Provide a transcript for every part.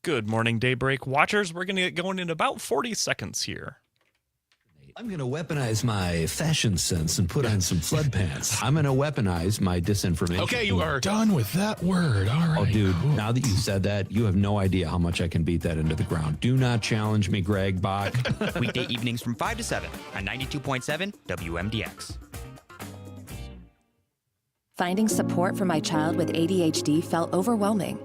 Good morning, Daybreak watchers. We're going to get going in about 40 seconds here. I'm going to weaponize my fashion sense and put on some flood pants. I'm going to weaponize my disinformation. Okay, you are done with that word. All right. Oh, dude, now that you said that, you have no idea how much I can beat that into the ground. Do not challenge me, Greg Bach. Weekday evenings from 5 to 7 on 92.7 WMDX. Finding support for my child with ADHD felt overwhelming.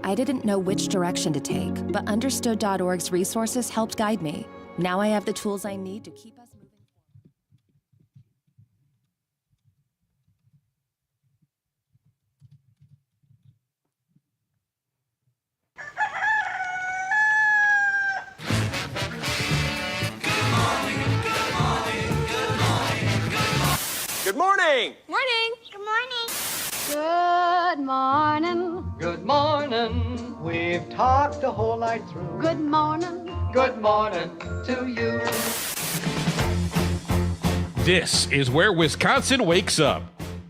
I didn't know which direction to take, but Understood.org's resources helped guide me. Now I have the tools I need to keep us moving Good morning. Morning. Good morning. Good morning. Good morning. We've talked the whole night through. Good morning. Good morning to you. This is where Wisconsin wakes up.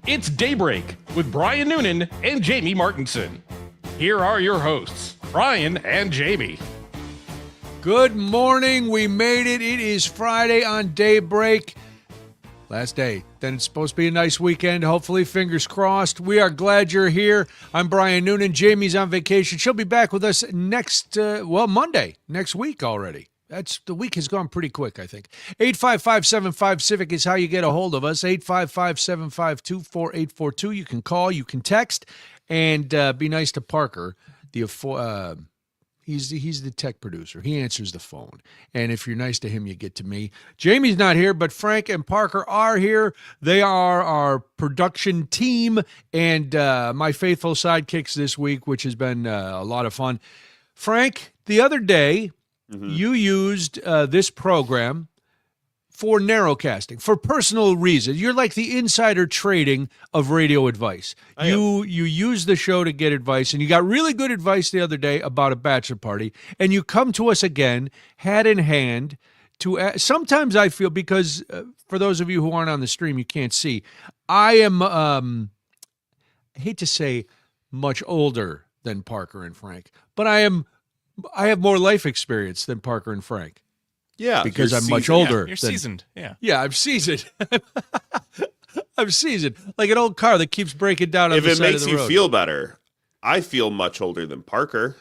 It's Daybreak with Brian Noonan and Jamie Martinson. Here are your hosts, Brian and Jamie. Good morning. We made it. It is Friday on Daybreak. Last day. Then it's supposed to be a nice weekend. Hopefully, fingers crossed. We are glad you're here. I'm Brian Noonan. Jamie's on vacation. She'll be back with us Monday, next week already. The week has gone pretty quick, I think. 855-75-CIVIC is how you get a hold of us. 855-752-4842. You can call, you can text, and be nice to Parker. He's the tech producer. He answers the phone. And if you're nice to him, you get to me. Jamie's not here, but Frank and Parker are here. They are our production team and my faithful sidekicks this week, which has been a lot of fun. Frank, the other day, you used this program for narrowcasting, for personal reasons. You're like the insider trading of radio advice. You use the show to get advice, and you got really good advice the other day about a bachelor party, and you come to us again, hat in hand, to sometimes I feel, because for those of you who aren't on the stream, you can't see, I am, I hate to say much older than Parker and Frank, but I have more life experience than Parker and Frank. Yeah, because I'm much older. You're seasoned. Yeah. Yeah, I'm seasoned. I'm seasoned. Like an old car that keeps breaking down on the side of the road. If it makes you feel better, I feel much older than Parker.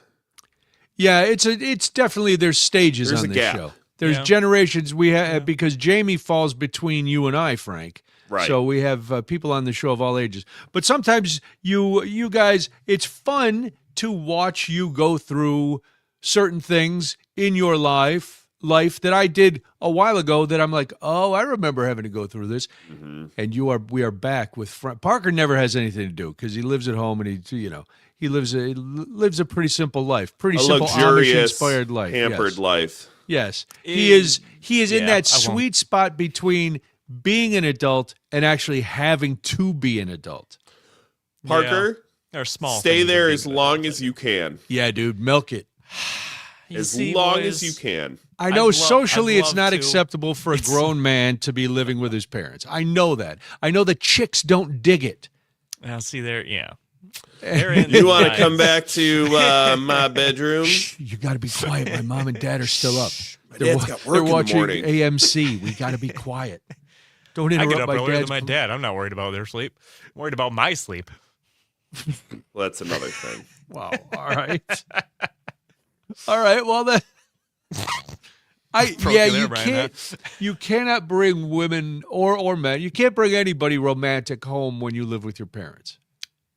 Yeah, it's definitely, there's stages on this show. There's generations we have, because Jamie falls between you and I, Frank. Right. So we have people on the show of all ages. But sometimes you guys, it's fun to watch you go through certain things in your life that I did a while ago that I'm like, oh, I remember having to go through this. Mm-hmm. And we are back with Parker. Never has anything to do because he lives at home and he lives a pretty simple life, pretty simple Amish inspired life, pampered life. Yes, he is in that sweet spot between being an adult and actually having to be an adult. Parker, stay there as long as you can. Yeah, dude, milk it. As long as you can. I know socially it's not acceptable for a grown man to be living with his parents. I know that. I know that chicks don't dig it. Now, see there, yeah. You want to come back to my bedroom? Shh, you got to be quiet. My mom and dad are still up. My dad's got work they're watching in the morning. AMC. We got to be quiet. Don't interrupt I get up my earlier dad's than my dad. I'm not worried about their sleep. I'm worried about my sleep. Well, that's another thing. Wow. All right. All right. Well, then. You cannot bring women or men. You can't bring anybody romantic home when you live with your parents.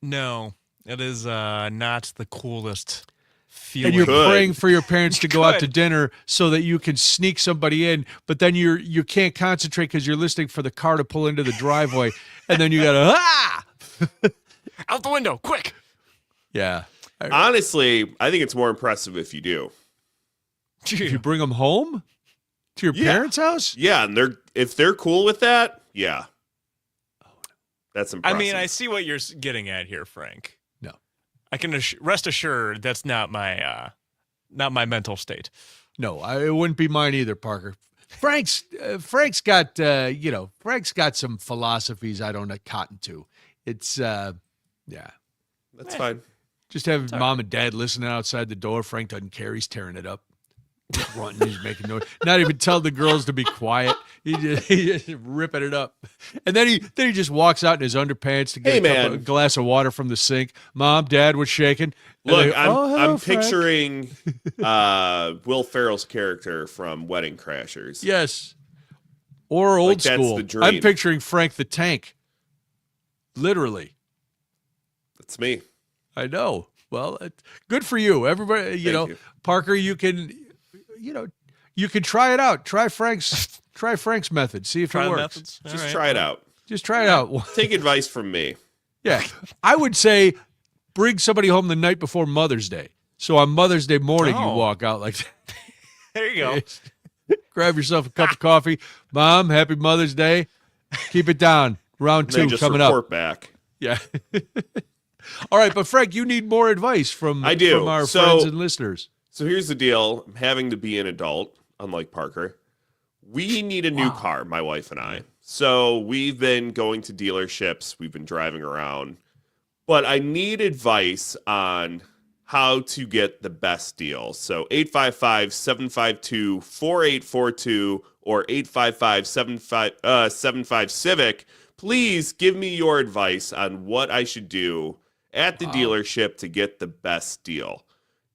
No, it is not the coolest feeling. And you're praying for your parents to go out to dinner so that you can sneak somebody in, but then you can't concentrate because you're listening for the car to pull into the driveway, and then you gotta out the window, quick. Yeah. Honestly, I think it's more impressive if you do. If you bring them home to your parents' house? Yeah, and if they're cool with that, yeah. That's impressive. I mean, I see what you're getting at here, Frank. No. I can rest assured that's not my mental state. No, it wouldn't be mine either, Parker. Frank's got Frank's got some philosophies I don't cotton to. It's that's fine. Just have mom and dad listening outside the door. Frank doesn't care. He's tearing it up. He's grunting. He's making noise. Not even tell the girls to be quiet. He just ripping it up. And then he just walks out in his underpants to get a glass of water from the sink. Mom, Dad was shaking. Look, hello, I'm Frank." picturing Will Ferrell's character from Wedding Crashers. Yes. Or old Like, that's school. the dream. I'm picturing Frank the Tank. Literally. That's me. I know. Well, good for you. Everybody, Thank you. Parker, you can try it out. Try Frank's method. See if Try it the works. methods. All Just right. try it out. Just try it out. Take advice from me. Yeah. I would say bring somebody home the night before Mother's Day. So on Mother's Day morning, you Oh. walk out like that. There you go. Grab yourself a cup of coffee. Mom, happy Mother's Day. Keep it down. Round And then 2 just coming report up. back. Yeah. All right, but Frank, you need more advice from I do. from our So- friends and listeners. So here's the deal. I'm having to be an adult, unlike Parker. We need a new car, my wife and I. So we've been going to dealerships. We've been driving around. But I need advice on how to get the best deal. So 855-752-4842 or 855-75 Civic. Please give me your advice on what I should do at the dealership to get the best deal.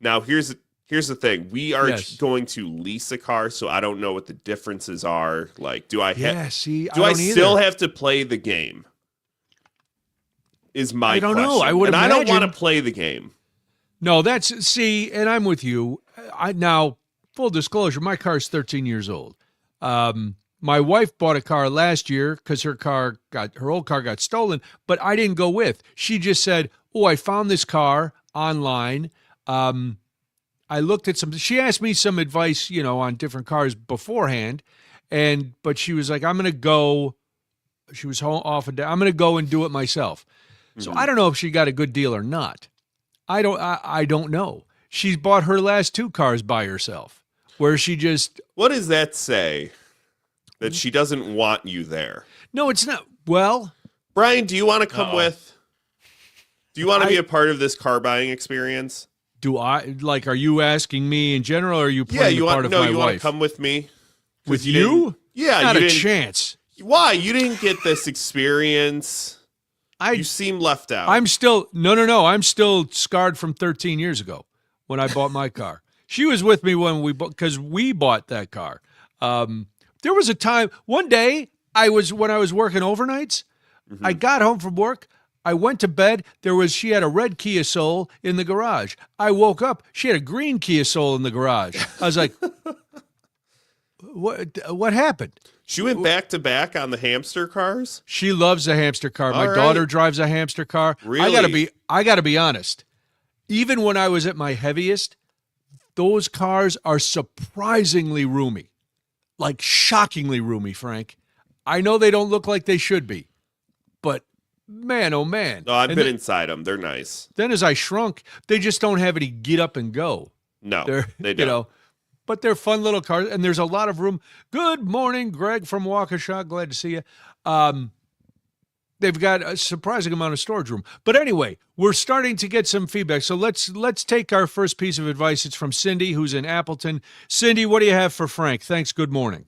Now, here's the thing. We are going to lease a car, so I don't know what the differences are. Like, do I still have to play the game? Is my I don't question. know. I would and I don't imagine- want to play the game. No, and I'm with you. Now, full disclosure, my car is 13 years old. My wife bought a car last year because her old car got stolen, but I didn't go with. She just said, "Oh, I found this car online. I looked at she asked me some advice, on different cars beforehand, but she was like, I'm going to go. She was off and down. I'm going to go and do it myself. So I don't know if she got a good deal or not. I don't know. She's bought her last 2 cars by herself, where she just. What does that say? That she doesn't want you there. No, it's not. Well, Brian, do you want to come with? Do you want to be a part of this car buying experience? Do I are you asking me in general, or are you playing the part of my wife? You want to come with me? With you? Yeah, Not you a didn't- chance. Why? You didn't get this experience. You seem left out. I'm still no. I'm still scarred from 13 years ago when I bought my car. She was with me when because we bought that car. There was a time one day when I was working overnights. I got home from work. I went to bed. She had a red Kia Soul in the garage. I woke up. She had a green Kia Soul in the garage. I was like, what happened? She went back to back on the hamster cars. She loves a hamster car. My All daughter right. drives a hamster car. Really? I gotta be honest. Even when I was at my heaviest, those cars are surprisingly roomy. Like shockingly roomy, Frank. I know they don't look like they should be, but man, oh man. No, I've been inside them. They're nice. Then as I shrunk, they just don't have any get up and go. No, they don't. But they're fun little cars, and there's a lot of room. Good morning, Greg from Waukesha. Glad to see you. They've got a surprising amount of storage room. But anyway, we're starting to get some feedback. So let's take our first piece of advice. It's from Cindy, who's in Appleton. Cindy, what do you have for Frank? Thanks. Good morning.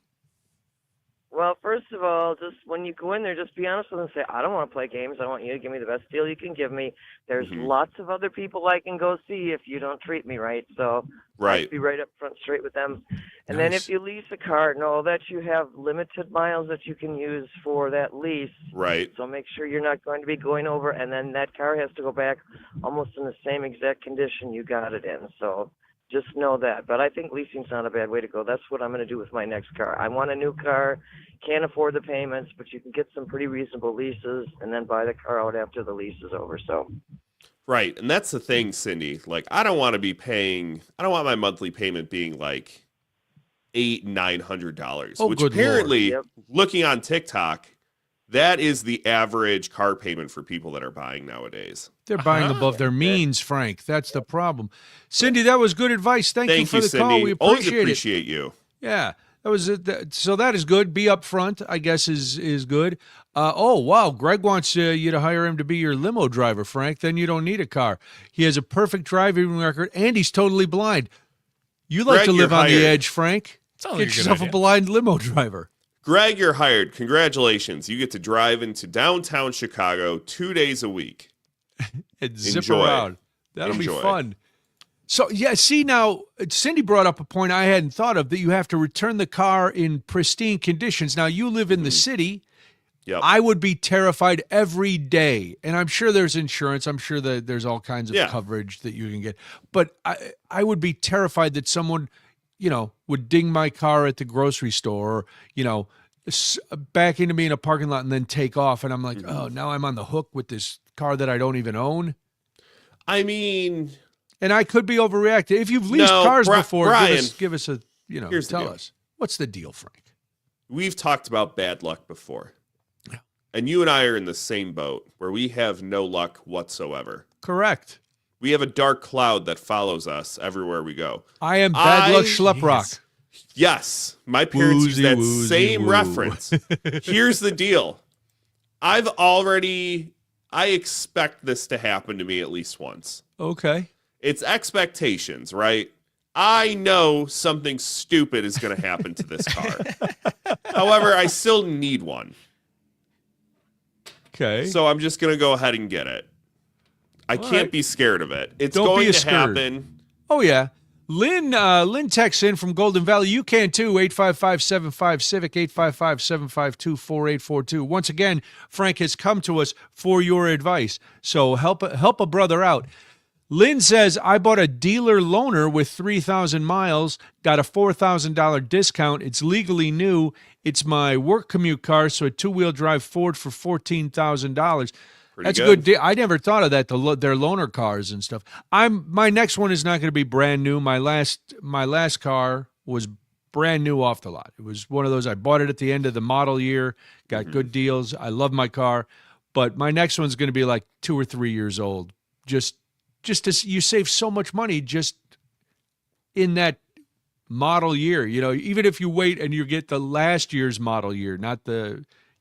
Well, first of all, just when you go in there, just be honest with them and say, I don't want to play games. I want you to give me the best deal you can give me. There's lots of other people I can go see if you don't treat me right. So Right. be right up front straight with them. And then if you lease a car, know that you have limited miles that you can use for that lease. Right. So make sure you're not going to be going over, and then that car has to go back almost in the same exact condition you got it in. So just know that. But I think leasing's not a bad way to go. That's what I'm going to do with my next car. I want a new car, can't afford the payments, but you can get some pretty reasonable leases and then buy the car out after the lease is over. So. Right. And that's the thing, Cindy. Like, I don't want my monthly payment being like $800-900, which good apparently, Lord. looking on TikTok, that is the average car payment for people that are buying nowadays. They're buying above their means, Frank. That's the problem. Cindy, that was good advice. Thank you Thank for you, the Cindy. call. We Always appreciate it. appreciate you. Yeah. That was it. So that is good. Be upfront, I guess, is good. Oh, wow. Greg wants you to hire him to be your limo driver, Frank. Then you don't need a car. He has a perfect driving record, and he's totally blind. You like Greg, to live you're on the hired. edge, Frank. Sounds Get like a good yourself a idea. blind limo driver. Greg, you're hired. Congratulations. You get to drive into downtown Chicago 2 days a week. And zip Enjoy. around. That'll Enjoy. be fun. So, yeah, see, now, Cindy brought up a point I hadn't thought of, that you have to return the car in pristine conditions. Now, you live in the city. Yep. I would be terrified every day. And I'm sure there's insurance. I'm sure that there's all kinds of coverage that you can get. But I would be terrified that someone, would ding my car at the grocery store or, back into me in a parking lot and then take off. And I'm like, oh, now I'm on the hook with this car that I don't even own. I mean... And I could be overreacting. If you've leased cars before, Brian, give us a, tell us. What's the deal, Frank? We've talked about bad luck before. Yeah. And you and I are in the same boat where we have no luck whatsoever. Correct. We have a dark cloud that follows us everywhere we go. I am bad luck schleprock. Yes. My parents use that same reference. Here's the deal. I expect this to happen to me at least once. Okay. It's expectations, right? I know something stupid is going to happen to this car. However, I still need one. Okay. So I'm just going to go ahead and get it. I can't be scared of it. It's Don't going be to scared. happen. Oh, yeah. Lynn texts in from Golden Valley. You can too. 855-75-CIVIC, 855-752-4842. Once again, Frank has come to us for your advice. So help a brother out. Lynn says, I bought a dealer loaner with 3,000 miles, got a $4,000 discount. It's legally new. It's my work commute car, so a two-wheel drive Ford for $14,000. That's a good deal. I never thought of that, their loaner cars and stuff. My next one is not going to be brand new. My last car was brand new off the lot. It was one of those, I bought it at the end of the model year, got good deals. I love my car. But my next one's going to be like 2 or 3 years old. Just you save so much money just in that model year. Even if you wait and you get the last year's model year,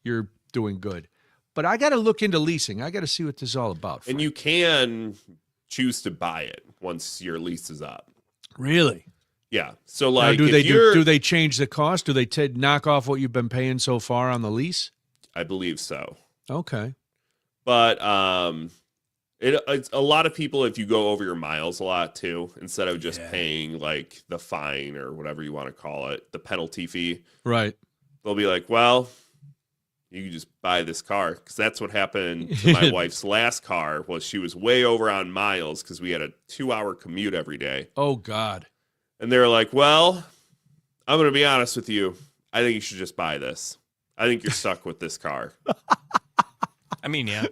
you're doing good. But I got to look into leasing. I got to see what this is all about. Frank. And you can choose to buy it once your lease is up. Really? Yeah. So now, like, do they change the cost? Do they knock off what you've been paying so far on the lease? I believe so. Okay. But it's a lot of people, if you go over your miles a lot too, instead of just paying like the fine or whatever you want to call it, the penalty fee. Right. They'll be like, well, you can just buy this car. Because that's what happened to my wife's last car, was she was way over on miles because we had a 2-hour commute every day. Oh, God. And they were like, well, I'm going to be honest with you. I think you should just buy this. I think you're stuck with this car. I mean, yeah.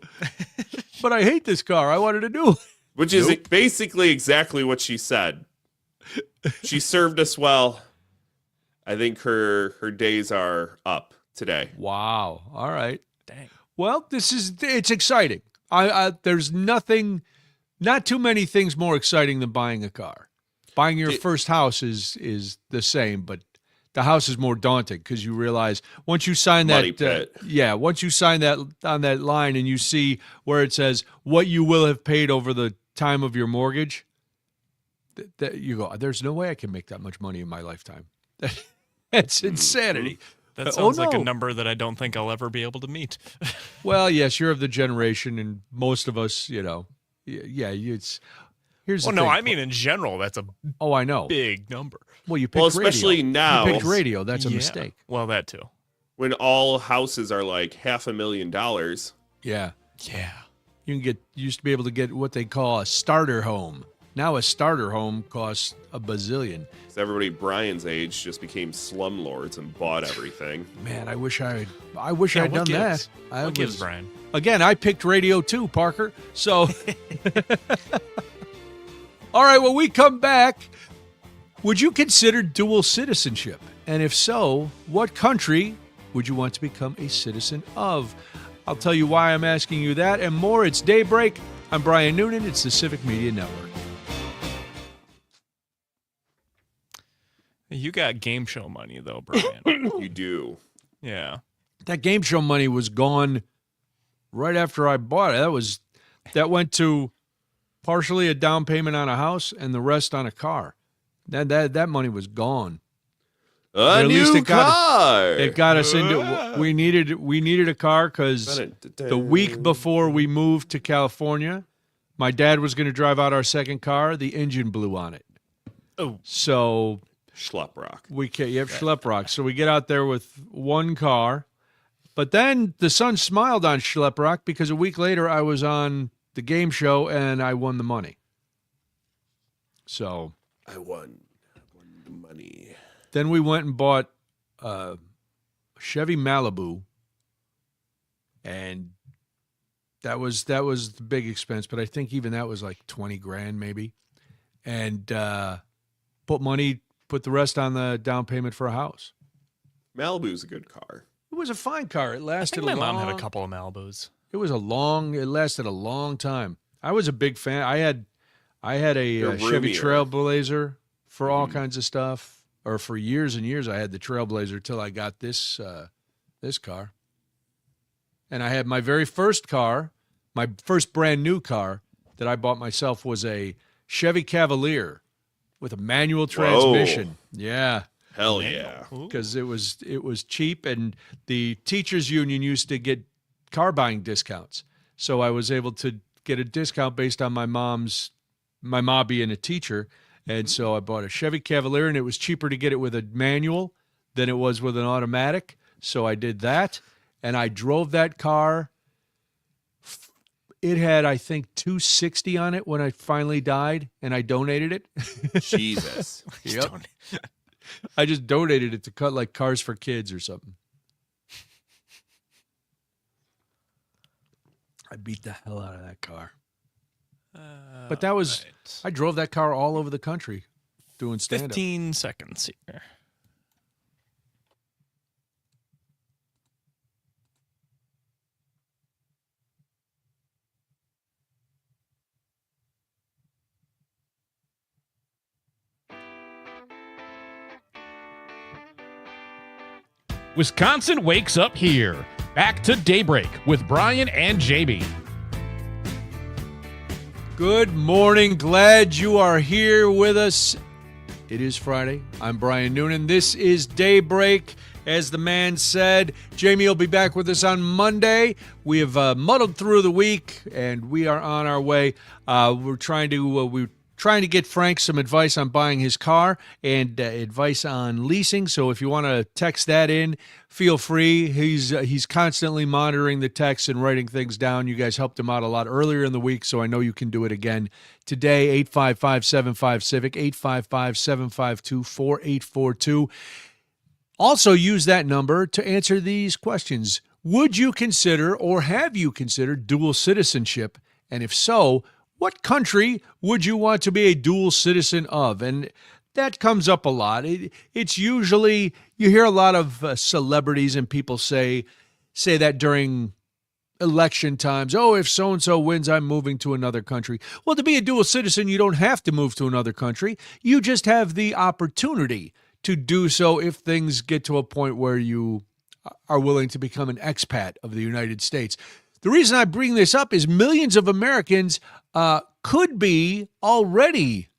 But I hate this car. I wanted to do it. Which is basically exactly what she said. She served us well. I think her days are up today. Wow. All right. Dang. Well, it's exciting. There's not too many things more exciting than buying a car. Buying your first house is the same, but the house is more daunting because you realize once you sign Money that, pit. once you sign that on that line and you see where it says what you will have paid over the time of your mortgage, that you go, there's no way I can make that much money in my lifetime. That's insanity. That sounds like a number that I don't think I'll ever be able to meet. Well, yes, you're of the generation, and most of us, here's the thing. No, I mean in general, that's a I know big number. Well, you picked especially radio. now. You picked radio. That's a mistake. Well, that too. When all houses are like $500,000. Yeah. Yeah. You used to be able to get what they call a starter home. Now a starter home costs a bazillion. So everybody Brian's age just became slumlords and bought everything. Man, I wish I'd done that. What gives, Brian? Again, I picked radio too, Parker. So, all right, when we come back, would you consider dual citizenship? And if so, what country would you want to become a citizen of? I'll tell you why I'm asking you that and more. It's Daybreak. I'm Brian Noonan. It's the Civic Media Network. You got game show money though, Brian. You do. Yeah. That game show money was gone right after I bought it. That went to partially a down payment on a house and the rest on a car. That money was gone. A new car. It got us into. We needed a car because the week before we moved to California, my dad was going to drive out our second car. The engine blew on it. Oh, so schlep rock. Schlep rock. So we get out there with one car, but then the sun smiled on Schlep rock because a week later I was on the game show and I won the money. So I won the money. Then we went and bought a Chevy Malibu, and that was the big expense. But I think even that was like $20,000 maybe, and put the rest on the down payment for a house. Malibu's a good car. It was a fine car. It lasted. My mom had a couple of Malibus. It lasted a long time. I was a big fan. I had a Chevy Trailblazer for all kinds of stuff. Or for years and years, I had the Trailblazer till I got this car. And I had my very first car, my first brand new car that I bought myself was a Chevy Cavalier with a manual transmission. Whoa. Yeah. Hell yeah. Because it was cheap, and the teachers union used to get car buying discounts. So I was able to get a discount based on my mom being a teacher. And so I bought a Chevy Cavalier, and it was cheaper to get it with a manual than it was with an automatic. So I did that, and I drove that car. It had, I think, 260 on it when I finally died, and I donated it. Jesus. Yep. I just donated it to cut like Cars for Kids or something. I beat the hell out of that car. But that was, right. I drove that car all over the country doing stand-up. 15 seconds here. Wisconsin wakes up here. Back to Daybreak with Brian and Jamie. Good morning. Glad you are here with us. It is Friday. I'm Brian Noonan. This is Daybreak. As the man said, Jamie will be back with us on Monday. We have muddled through the week, and we are on our way. We're trying to get Frank some advice on buying his car and advice on leasing. So if you want to text that in, feel free. He's constantly monitoring the texts and writing things down. You guys helped him out a lot earlier in the week, so I know you can do it again today. 855-75-CIVIC, 855-752-4842. Also use that number to answer these questions. Would you consider or have you considered dual citizenship? And if so, what country would you want to be a dual citizen of? And that comes up a lot. It's usually, you hear a lot of celebrities and people say that during election times. Oh, if so-and-so wins, I'm moving to another country. Well, to be a dual citizen, you don't have to move to another country. You just have the opportunity to do so if things get to a point where you are willing to become an expat of the United States. The reason I bring this up is millions of Americans could be already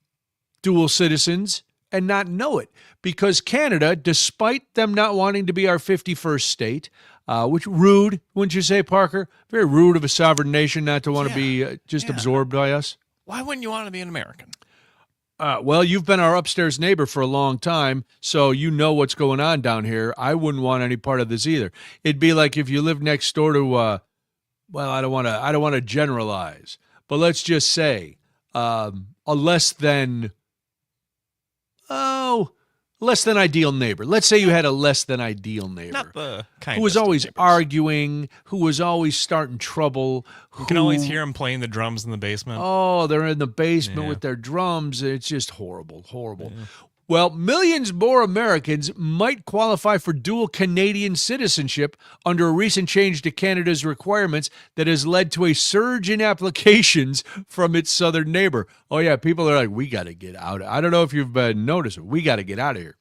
dual citizens and not know it, because Canada, despite them not wanting to be our 51st state, which rude, wouldn't you say, Parker? Very rude of a sovereign nation not to want to be absorbed by us. Why wouldn't you want to be an American? Well, you've been our upstairs neighbor for a long time, so you know what's going on down here. I wouldn't want any part of this either. It'd be like if you lived next door to, well, I don't want to generalize, but let's just say a less than ideal neighbor. Let's say you had a less than ideal neighbor. Not the kind who was always arguing, who was always starting trouble. You can always hear them playing the drums in the basement. Oh, they're in the basement with their drums. It's just horrible. Yeah. Well, millions more Americans might qualify for dual Canadian citizenship under a recent change to Canada's requirements that has led to a surge in applications from its southern neighbor. Oh, yeah, people are like, we got to get out. I don't know if you've noticed it. We got to get out of here.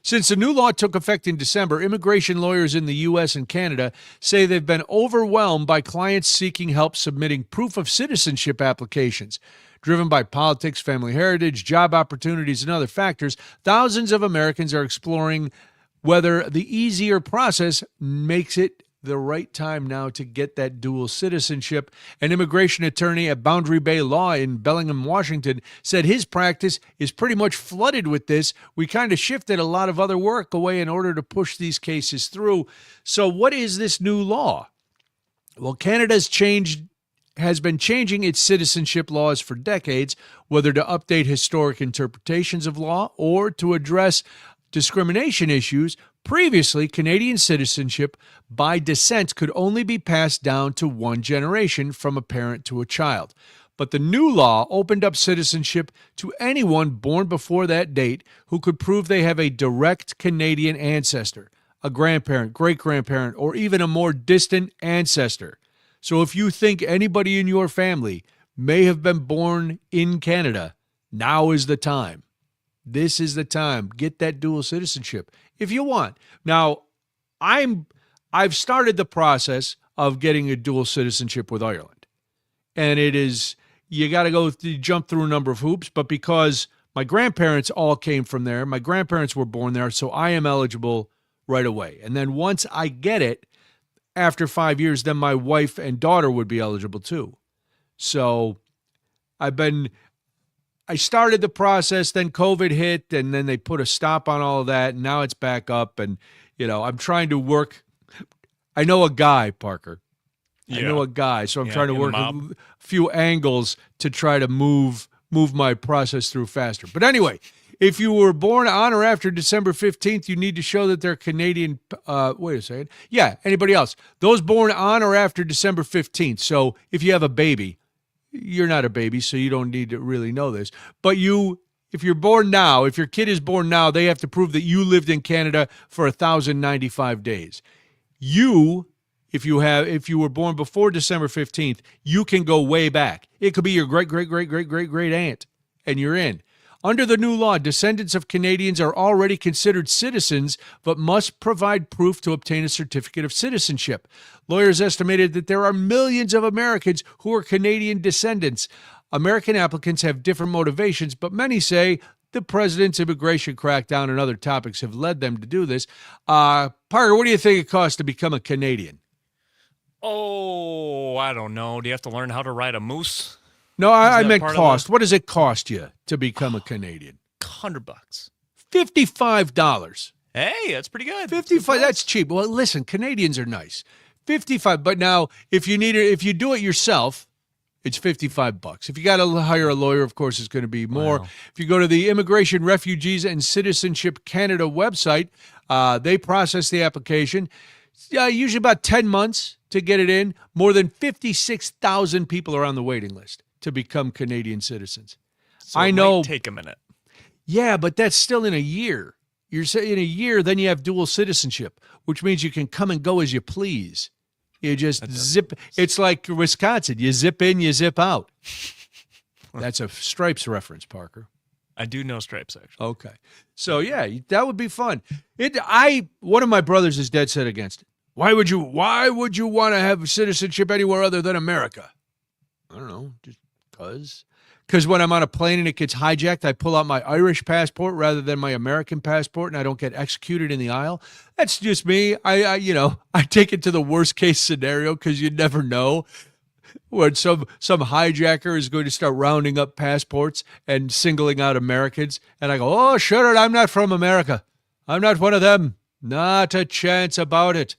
Since the new law took effect in December, immigration lawyers in the U.S. and Canada say they've been overwhelmed by clients seeking help submitting proof of citizenship applications. Driven by politics, family heritage, job opportunities, and other factors, thousands of Americans are exploring whether the easier process makes it the right time now to get that dual citizenship. An immigration attorney at Boundary Bay Law in Bellingham, Washington, said his practice is pretty much flooded with this. We kind of shifted a lot of other work away in order to push these cases through. So what is this new law? Well, Canada has been changing its citizenship laws for decades, whether to update historic interpretations of law or to address discrimination issues. Previously, Canadian citizenship by descent could only be passed down to one generation from a parent to a child. But the new law opened up citizenship to anyone born before that date who could prove they have a direct Canadian ancestor, a grandparent, great-grandparent, or even a more distant ancestor. So if you think anybody in your family may have been born in Canada, now is the time. This is the time. Get that dual citizenship if you want. Now, I've started the process of getting a dual citizenship with Ireland. And it is, you got to jump through a number of hoops, but because my grandparents all came from there, my grandparents were born there, so I am eligible right away. And then once I get it, after 5 years, then my wife and daughter would be eligible too. So I started the process, then COVID hit, and then they put a stop on all of that, and now it's back up, and, I'm trying to work. I know a guy, Parker. Yeah. I know a guy, so I'm trying to work a few angles to try to move my process through faster. But anyway, if you were born on or after December 15th, you need to show that they're Canadian. Wait a second. Yeah, anybody else? Those born on or after December 15th. So if you have a baby, you're not a baby, so you don't need to really know this. But if you're born now, if your kid is born now, they have to prove that you lived in Canada for 1,095 days. If you were born before December 15th, you can go way back. It could be your great aunt, and you're in. Under the new law, descendants of Canadians are already considered citizens, but must provide proof to obtain a certificate of citizenship. Lawyers estimated that there are millions of Americans who are Canadian descendants. American applicants have different motivations, but many say the president's immigration crackdown and other topics have led them to do this. Parker, what do you think it costs to become a Canadian? Oh, I don't know. Do you have to learn how to ride a moose? No, I meant cost. What does it cost you to become a Canadian? $100. $55. Hey, that's pretty good. 55. That's cheap. Well, listen, Canadians are nice. 55. But now, if you do it yourself, it's $55. If you got to hire a lawyer, of course, it's going to be more. Wow. If you go to the Immigration, Refugees, and Citizenship Canada website, they process the application. Usually about 10 months to get it in. More than 56,000 people are on the waiting list to become Canadian citizens. So I know. Might take a minute. Yeah, but that's still in a year. You're saying in a year, then you have dual citizenship, which means you can come and go as you please. You just zip. It's like Wisconsin. You zip in, you zip out. That's a Stripes reference, Parker. I do know Stripes, actually. Okay. So, yeah, that would be fun. One of my brothers is dead set against it. Why would you want to have citizenship anywhere other than America? I don't know, just because. Because when I'm on a plane and it gets hijacked, I pull out my Irish passport rather than my American passport, and I don't get executed in the aisle. That's just me. I take it to the worst case scenario because you never know when some hijacker is going to start rounding up passports and singling out Americans. And I go, oh, sure, I'm not from America. I'm not one of them. Not a chance about it.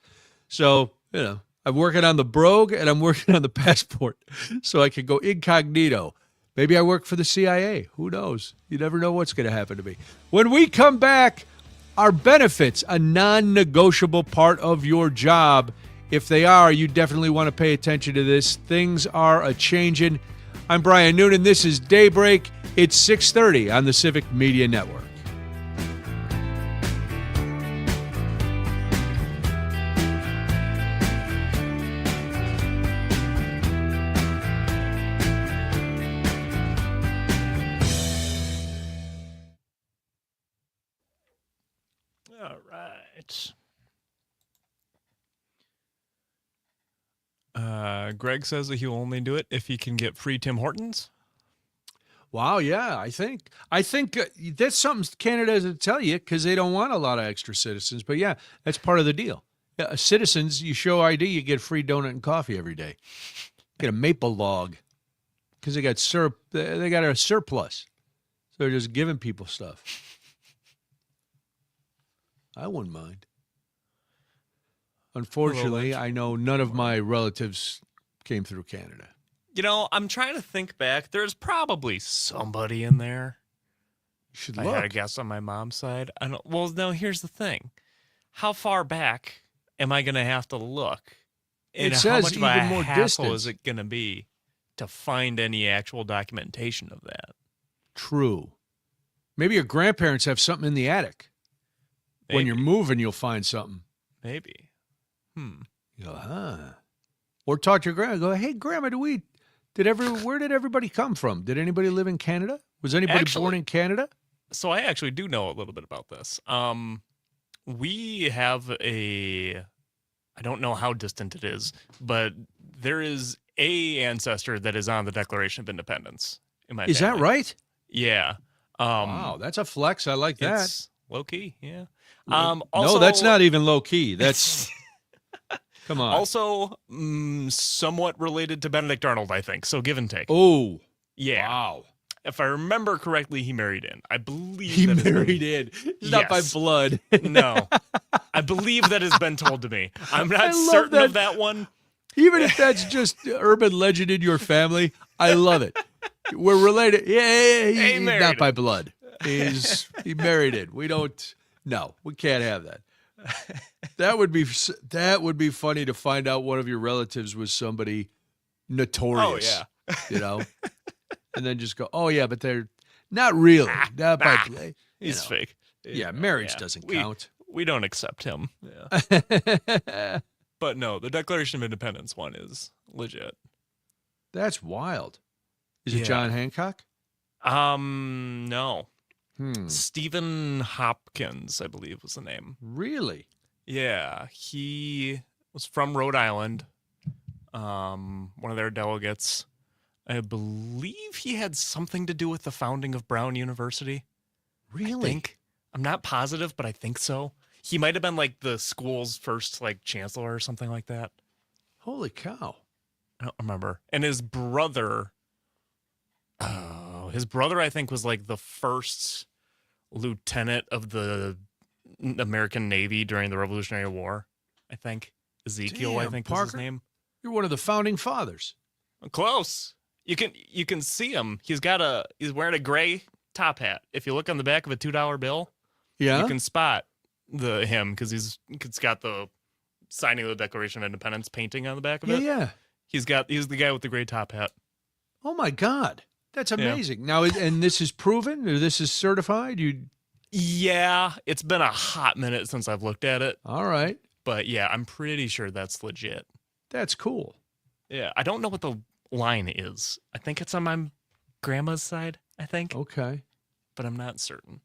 So, I'm working on the brogue and I'm working on the passport so I can go incognito. Maybe I work for the CIA. Who knows? You never know what's going to happen to me. When we come back, are benefits a non-negotiable part of your job? If they are, you definitely want to pay attention to this. Things are a-changing. I'm Brian Noonan. This is Daybreak. It's 6:30 on the Civic Media Network. All right. Greg says that he'll only do it if he can get free Tim Hortons. Wow, yeah, I think that's something Canada doesn't tell you because they don't want a lot of extra citizens. But yeah, that's part of the deal. Yeah, citizens, you show ID, you get free donut and coffee every day. Get a maple log because they got They got a surplus, so they're just giving people stuff. I wouldn't mind. Unfortunately, I know none of my relatives came through Canada. You know, I'm trying to think back. There's probably somebody in there. You should I look. had a guess on my mom's side. I don't. Well, no. Here's the thing: how far back am I going to have to look? And It how says much of even a more hassle distance. is it going to be to find any actual documentation of that? True. Maybe your grandparents have something in the attic. When you're Maybe. moving, you'll find something. Maybe. You go, huh? Or talk to your grandma. Go, hey, grandma, where did everybody come from? Did anybody live in Canada? Was anybody born in Canada? So I actually do know a little bit about this. We have I don't know how distant it is, but there is a ancestor that is on the Declaration of Independence in my Is that family. right? Yeah. Wow, that's a flex. I like that. It's low key, yeah. No, Also, that's not even low key. That's come on. Also, somewhat related to Benedict Arnold, I think. So give and take. Oh, yeah. wow. If I remember correctly, he married in. I believe He that has been- married in. It's not by Yes. blood. No, I believe that has been told to me. I'm not I love certain that. of that one. Even if that's just urban legend in your family, I love it. We're related. Yeah, He he's married not by it. blood. He married it. We don't. No, we can't have that. That would be funny to find out one of your relatives was somebody notorious. Oh yeah. You know, and then just go, oh yeah, but they're not really. Not by blood. He's fake. Yeah, marriage doesn't count. We don't accept him. Yeah. But no, the Declaration of Independence one is legit. That's wild. Is it Yeah. John Hancock? No. Hmm. Stephen Hopkins, I believe, was the name. Really? Yeah, he was from Rhode Island. One of their delegates. I believe he had something to do with the founding of Brown University. Really? I think. I'm not positive, but I think so. He might have been like the school's first like chancellor or something like that. Holy cow. I don't remember. And his brother, I think was like the first lieutenant of the American Navy during the Revolutionary War. I think Ezekiel, I Damn, think was his Parker. name. You're one of the founding fathers. Close. You can see him. He's wearing a gray top hat. If you look on the back of a $2 bill, Yeah. you can spot him because it's got the signing of the Declaration of Independence painting on the back of Yeah, it. yeah. He's the guy with the gray top hat. Oh my God. That's Yeah. amazing. Now, and this is proven, or this is certified? Yeah, it's been a hot minute since I've looked at it, All right. but yeah, I'm pretty sure that's legit. That's cool. Yeah, I don't know what the line is. I think it's on my grandma's side, I think, Okay. but I'm not certain.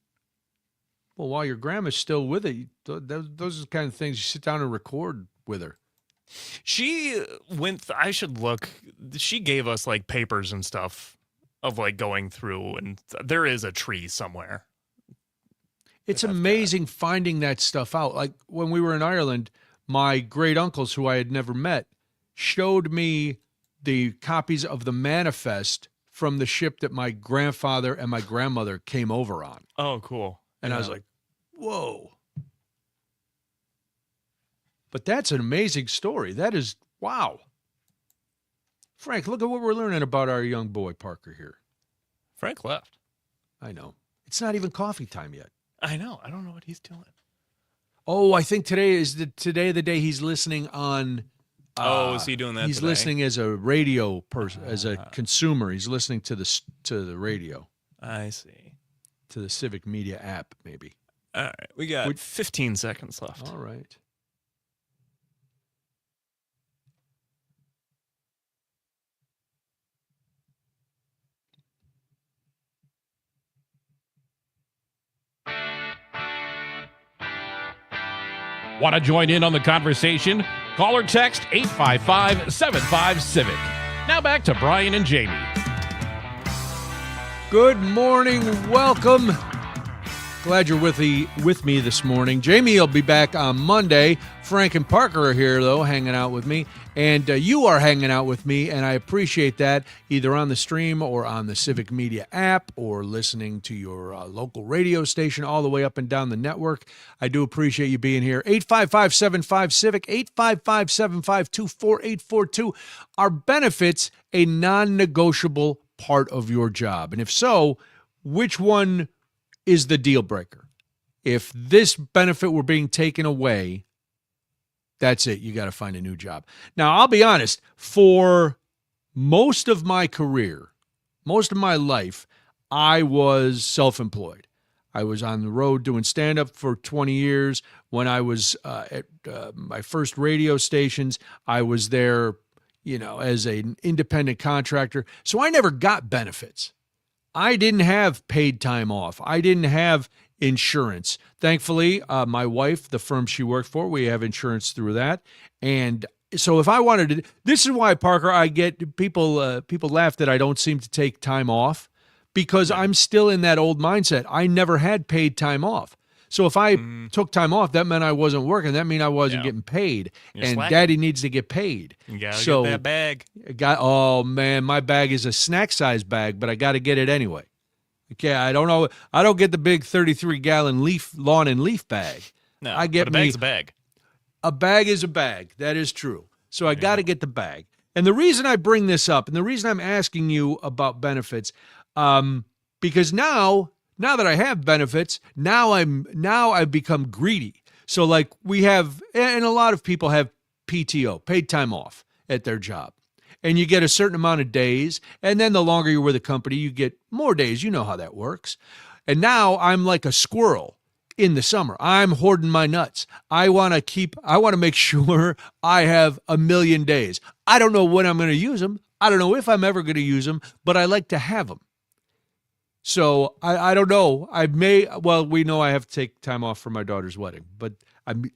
Well, while your grandma's still with it, those are the kind of things you sit down and record with her. She I should look. She gave us like papers and stuff of like going through, and there is a tree somewhere. It's amazing finding that stuff out. Like when we were in Ireland, my great uncles, who I had never met, showed me the copies of the manifest from the ship that my grandfather and my grandmother came over on. Oh, cool. And I was like, whoa. But that's an amazing story. That is, wow. Frank, look at what we're learning about our young boy, Parker, here. Frank left. I know. It's not even coffee time yet. I know. I don't know what he's doing. Oh, I think today is the day he's listening on. Is he doing that He's today? listening as a radio person, as a consumer. He's listening to the radio, I see. to the Civic Media app, maybe. All right, we got 15 seconds left. All right. Want to join in on the conversation? Call or text 855-75-CIVIC. Now back to Brian and Jamie. Good morning. Welcome. Glad you're with me this morning. Jamie will be back on Monday. Frank and Parker are here, though, hanging out with me. And you are hanging out with me, and I appreciate that, either on the stream or on the Civic Media app or listening to your local radio station all the way up and down the network. I do appreciate you being here. 855-75-CIVIC, 855-752-4842. Are benefits a non-negotiable part of your job? And if so, which one is the deal breaker? If this benefit were being taken away, that's it. You got to find a new job. Now, I'll be honest, for most of my career, most of my life, I was self-employed. I was on the road doing stand-up for 20 years. When I was at my first radio stations, I was there, as an independent contractor. So I never got benefits. I didn't have paid time off. I didn't have insurance. Thankfully, my wife, the firm she worked for, we have insurance through that. And so if I wanted to, this is why, Parker, I get people laugh that I don't seem to take time off, because I'm still in that old mindset. I never had paid time off. So if I took time off, that meant I wasn't working. That meant I wasn't getting paid. You're and slacking. Daddy needs to get paid. You gotta get that bag. Oh, man, my bag is a snack-sized bag, but I got to get it anyway. Okay, I don't know. I don't get the big 33-gallon lawn and leaf bag. No, I get but a bag's a bag. A bag is a bag. That is true. So I got to get the bag. And the reason I bring this up, and the reason I'm asking you about benefits, because now that I have benefits, now I've become greedy. So like we have, and a lot of people have PTO, paid time off at their job. And you get a certain amount of days, and then the longer you're with a company, you get more days. You know how that works. And now I'm like a squirrel in the summer. I'm hoarding my nuts. I want to make sure I have 1,000,000 days. I don't know when I'm going to use them. I don't know if I'm ever going to use them, but I like to have them. So I don't know. We know I have to take time off for my daughter's wedding, but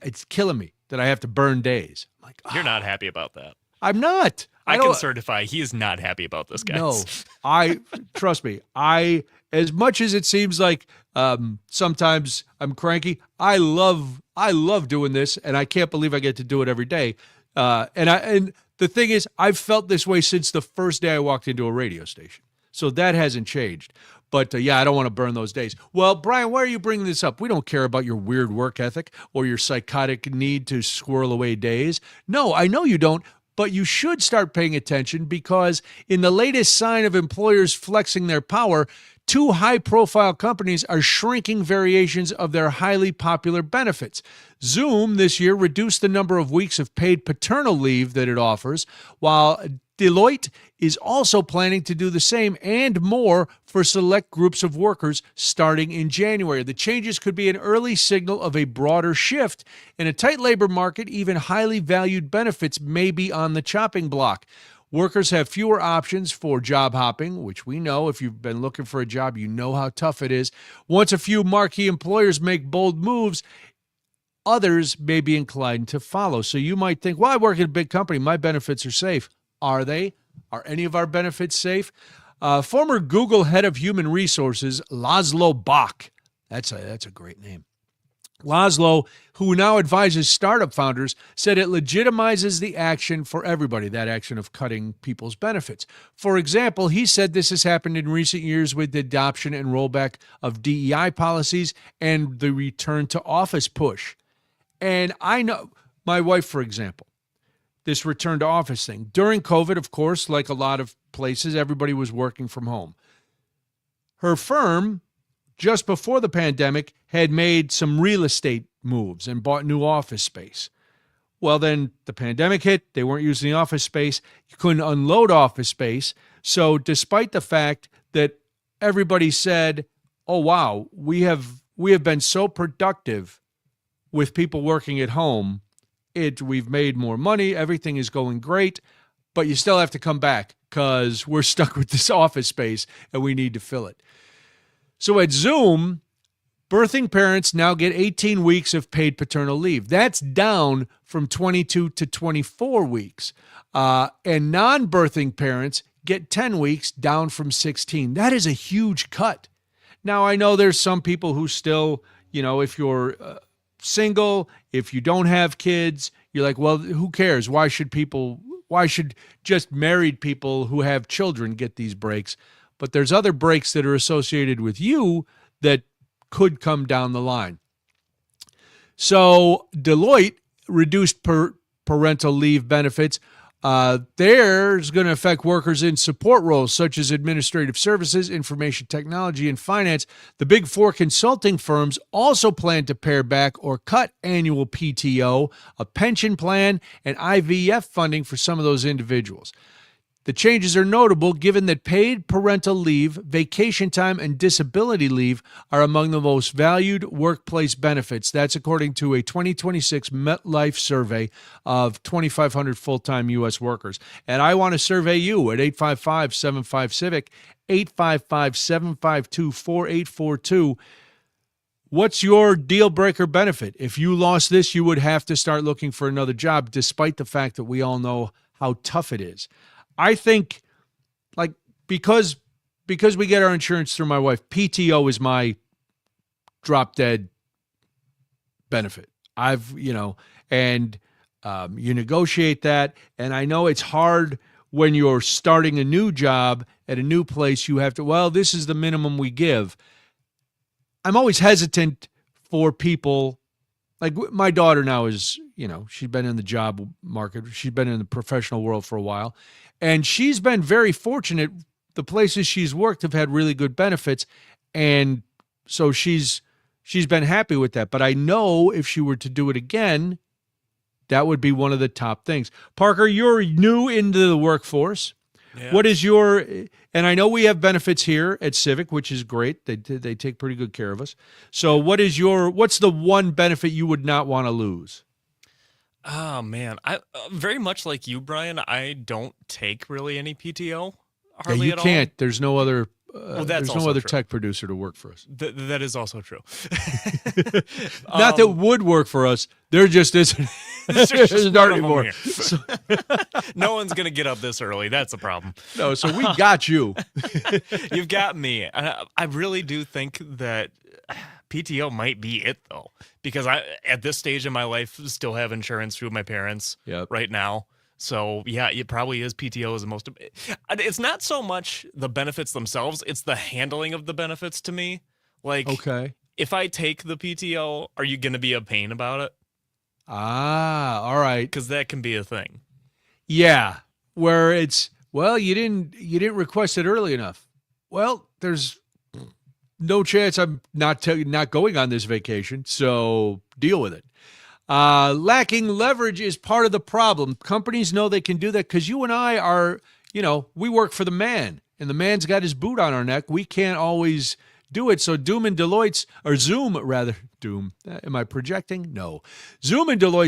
it's killing me that I have to burn days. I'm like, You're not happy about that. I'm not. I can certify he is not happy about this, guys. No, trust me. As much as it seems like sometimes I'm cranky, I love doing this, and I can't believe I get to do it every day. And the thing is, I've felt this way since the first day I walked into a radio station. So that hasn't changed. But I don't want to burn those days. Well, Brian, why are you bringing this up? We don't care about your weird work ethic or your psychotic need to squirrel away days. No, I know you don't. But you should start paying attention, because in the latest sign of employers flexing their power, 2 high-profile companies are shrinking variations of their highly popular benefits. Zoom this year reduced the number of weeks of paid paternal leave that it offers, while Deloitte is also planning to do the same and more for select groups of workers starting in January. The changes could be an early signal of a broader shift. In a tight labor market, even highly valued benefits may be on the chopping block. Workers have fewer options for job hopping, which we know. If you've been looking for a job, you know how tough it is. Once a few marquee employers make bold moves, others may be inclined to follow. So you might think, well, I work at a big company. My benefits are safe. Are they? Are any of our benefits safe? Former Google head of human resources, Laszlo Bock. That's a great name. Laszlo, who now advises startup founders, said it legitimizes the action for everybody, that action of cutting people's benefits. For example, he said this has happened in recent years with the adoption and rollback of DEI policies and the return to office push. And I know my wife, for example, this return to office thing. During COVID, of course, like a lot of places, everybody was working from home. Her firm, just before the pandemic, had made some real estate moves and bought new office space. Well, then the pandemic hit. They weren't using the office space. You couldn't unload office space. So despite the fact that everybody said, oh, wow, we have been so productive with people working at home, we've made more money, everything is going great, but you still have to come back because we're stuck with this office space and we need to fill it. So at Zoom, Birthing parents now get 18 weeks of paid paternal leave. That's down from 22 to 24 weeks. And non-birthing parents get 10 weeks, down from 16. That is a huge cut. Now, I know there's some people who still, if you're single, if you don't have kids, you're like, well, who cares? Why should just married people who have children get these breaks? But there's other breaks that are associated with you that could come down the line. So Deloitte reduced parental leave benefits. There's going to affect workers in support roles such as administrative services, information technology, and finance. The Big Four consulting firms also plan to pare back or cut annual PTO, a pension plan, and IVF funding for some of those individuals. The changes are notable given that paid parental leave, vacation time, and disability leave are among the most valued workplace benefits. That's according to a 2026 MetLife survey of 2,500 full-time U.S. workers. And I want to survey you at 855-75-CIVIC, 855-752-4842. What's your deal breaker benefit? If you lost this, you would have to start looking for another job, despite the fact that we all know how tough it is. I think, because we get our insurance through my wife, PTO is my drop dead benefit. You negotiate that, and I know it's hard when you're starting a new job at a new place. You have to, this is the minimum we give. I'm always hesitant for people. Like my daughter now is, she's been in the job market. She's been in the professional world for a while. And she's been very fortunate. The places she's worked have had really good benefits. And so she's been happy with that. But I know if she were to do it again, that would be one of the top things. Parker, you're new into the workforce. Yeah. What is and I know we have benefits here at Civic, which is great. They take pretty good care of us. So what's the one benefit you would not want to lose? Oh, man. I very much like you, Brian, I don't take really any PTO hardly at all. You can't. There's no other there's no other true. Tech producer to work for us. That is also true. Not that would work for us. There just isn't. There's not anymore. So. No one's going to get up this early. That's the problem. No, so we got you. You've got me. I really do think that PTO might be it, though, because I, at this stage in my life, still have insurance through my parents right now. So, yeah, it probably is PTO is the most. It's not so much the benefits themselves. It's the handling of the benefits to me. Like, okay, if I take the PTO, are you going to be a pain about it? Ah, all right. Because that can be a thing. Yeah, where it's, you didn't request it early enough. Well, there's no chance I'm not going on this vacation, so deal with it. Lacking leverage is part of the problem. Companies know they can do that because you and I are, we work for the man, and the man's got his boot on our neck. We can't always do it. So Zoom and Deloitte's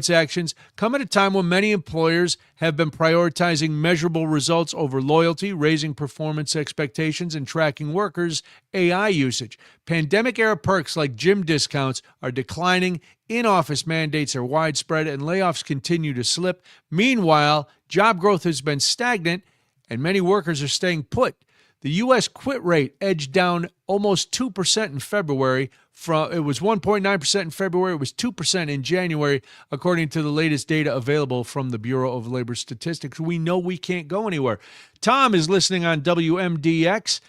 actions come at a time when many employers have been prioritizing measurable results over loyalty, raising performance expectations, and tracking workers' AI usage. Pandemic-era perks like gym discounts are declining, in-office mandates are widespread, and layoffs continue to slip. Meanwhile, job growth has been stagnant, and many workers are staying put. The U.S. quit rate edged down almost 2% in February. It was 1.9% in February. It was 2% in January, according to the latest data available from the Bureau of Labor Statistics. We know we can't go anywhere. Tom is listening on WMDX.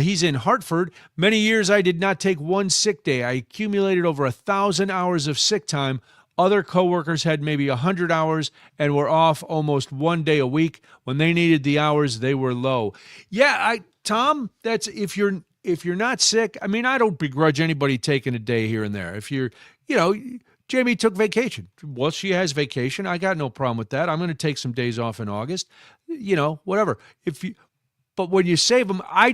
He's in Hartford. Many years I did not take one sick day. I accumulated over 1,000 hours of sick time. Other coworkers had maybe 100 hours and were off almost one day a week. When they needed the hours, they were low. Yeah, Tom, that's if you're not sick. I mean, I don't begrudge anybody taking a day here and there. If you're, Jamie took vacation. Well, she has vacation. I got no problem with that. I'm going to take some days off in August. Whatever. But when you save them, I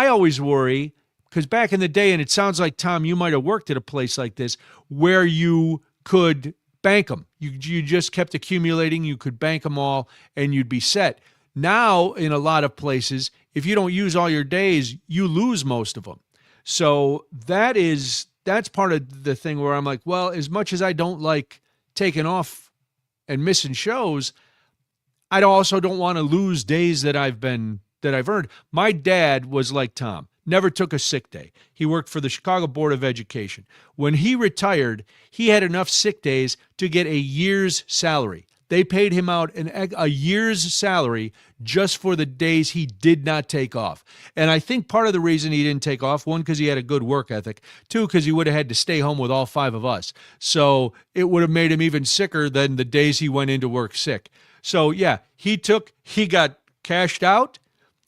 always worry because back in the day, and it sounds like Tom, you might have worked at a place like this where you could bank them. You just kept accumulating. You could bank them all, and you'd be set. Now, in a lot of places, if you don't use all your days, you lose most of them. So that's that's part of the thing where I'm like, well, as much as I don't like taking off and missing shows, I also don't want to lose days that I've earned. My dad was like Tom, never took a sick day. He worked for the Chicago Board of Education. When he retired, he had enough sick days to get a year's salary. They paid him out a year's salary just for the days he did not take off. And I think part of the reason he didn't take off, one, because he had a good work ethic, two, because he would have had to stay home with all 5 of us. So it would have made him even sicker than the days he went into work sick. So yeah, he got cashed out.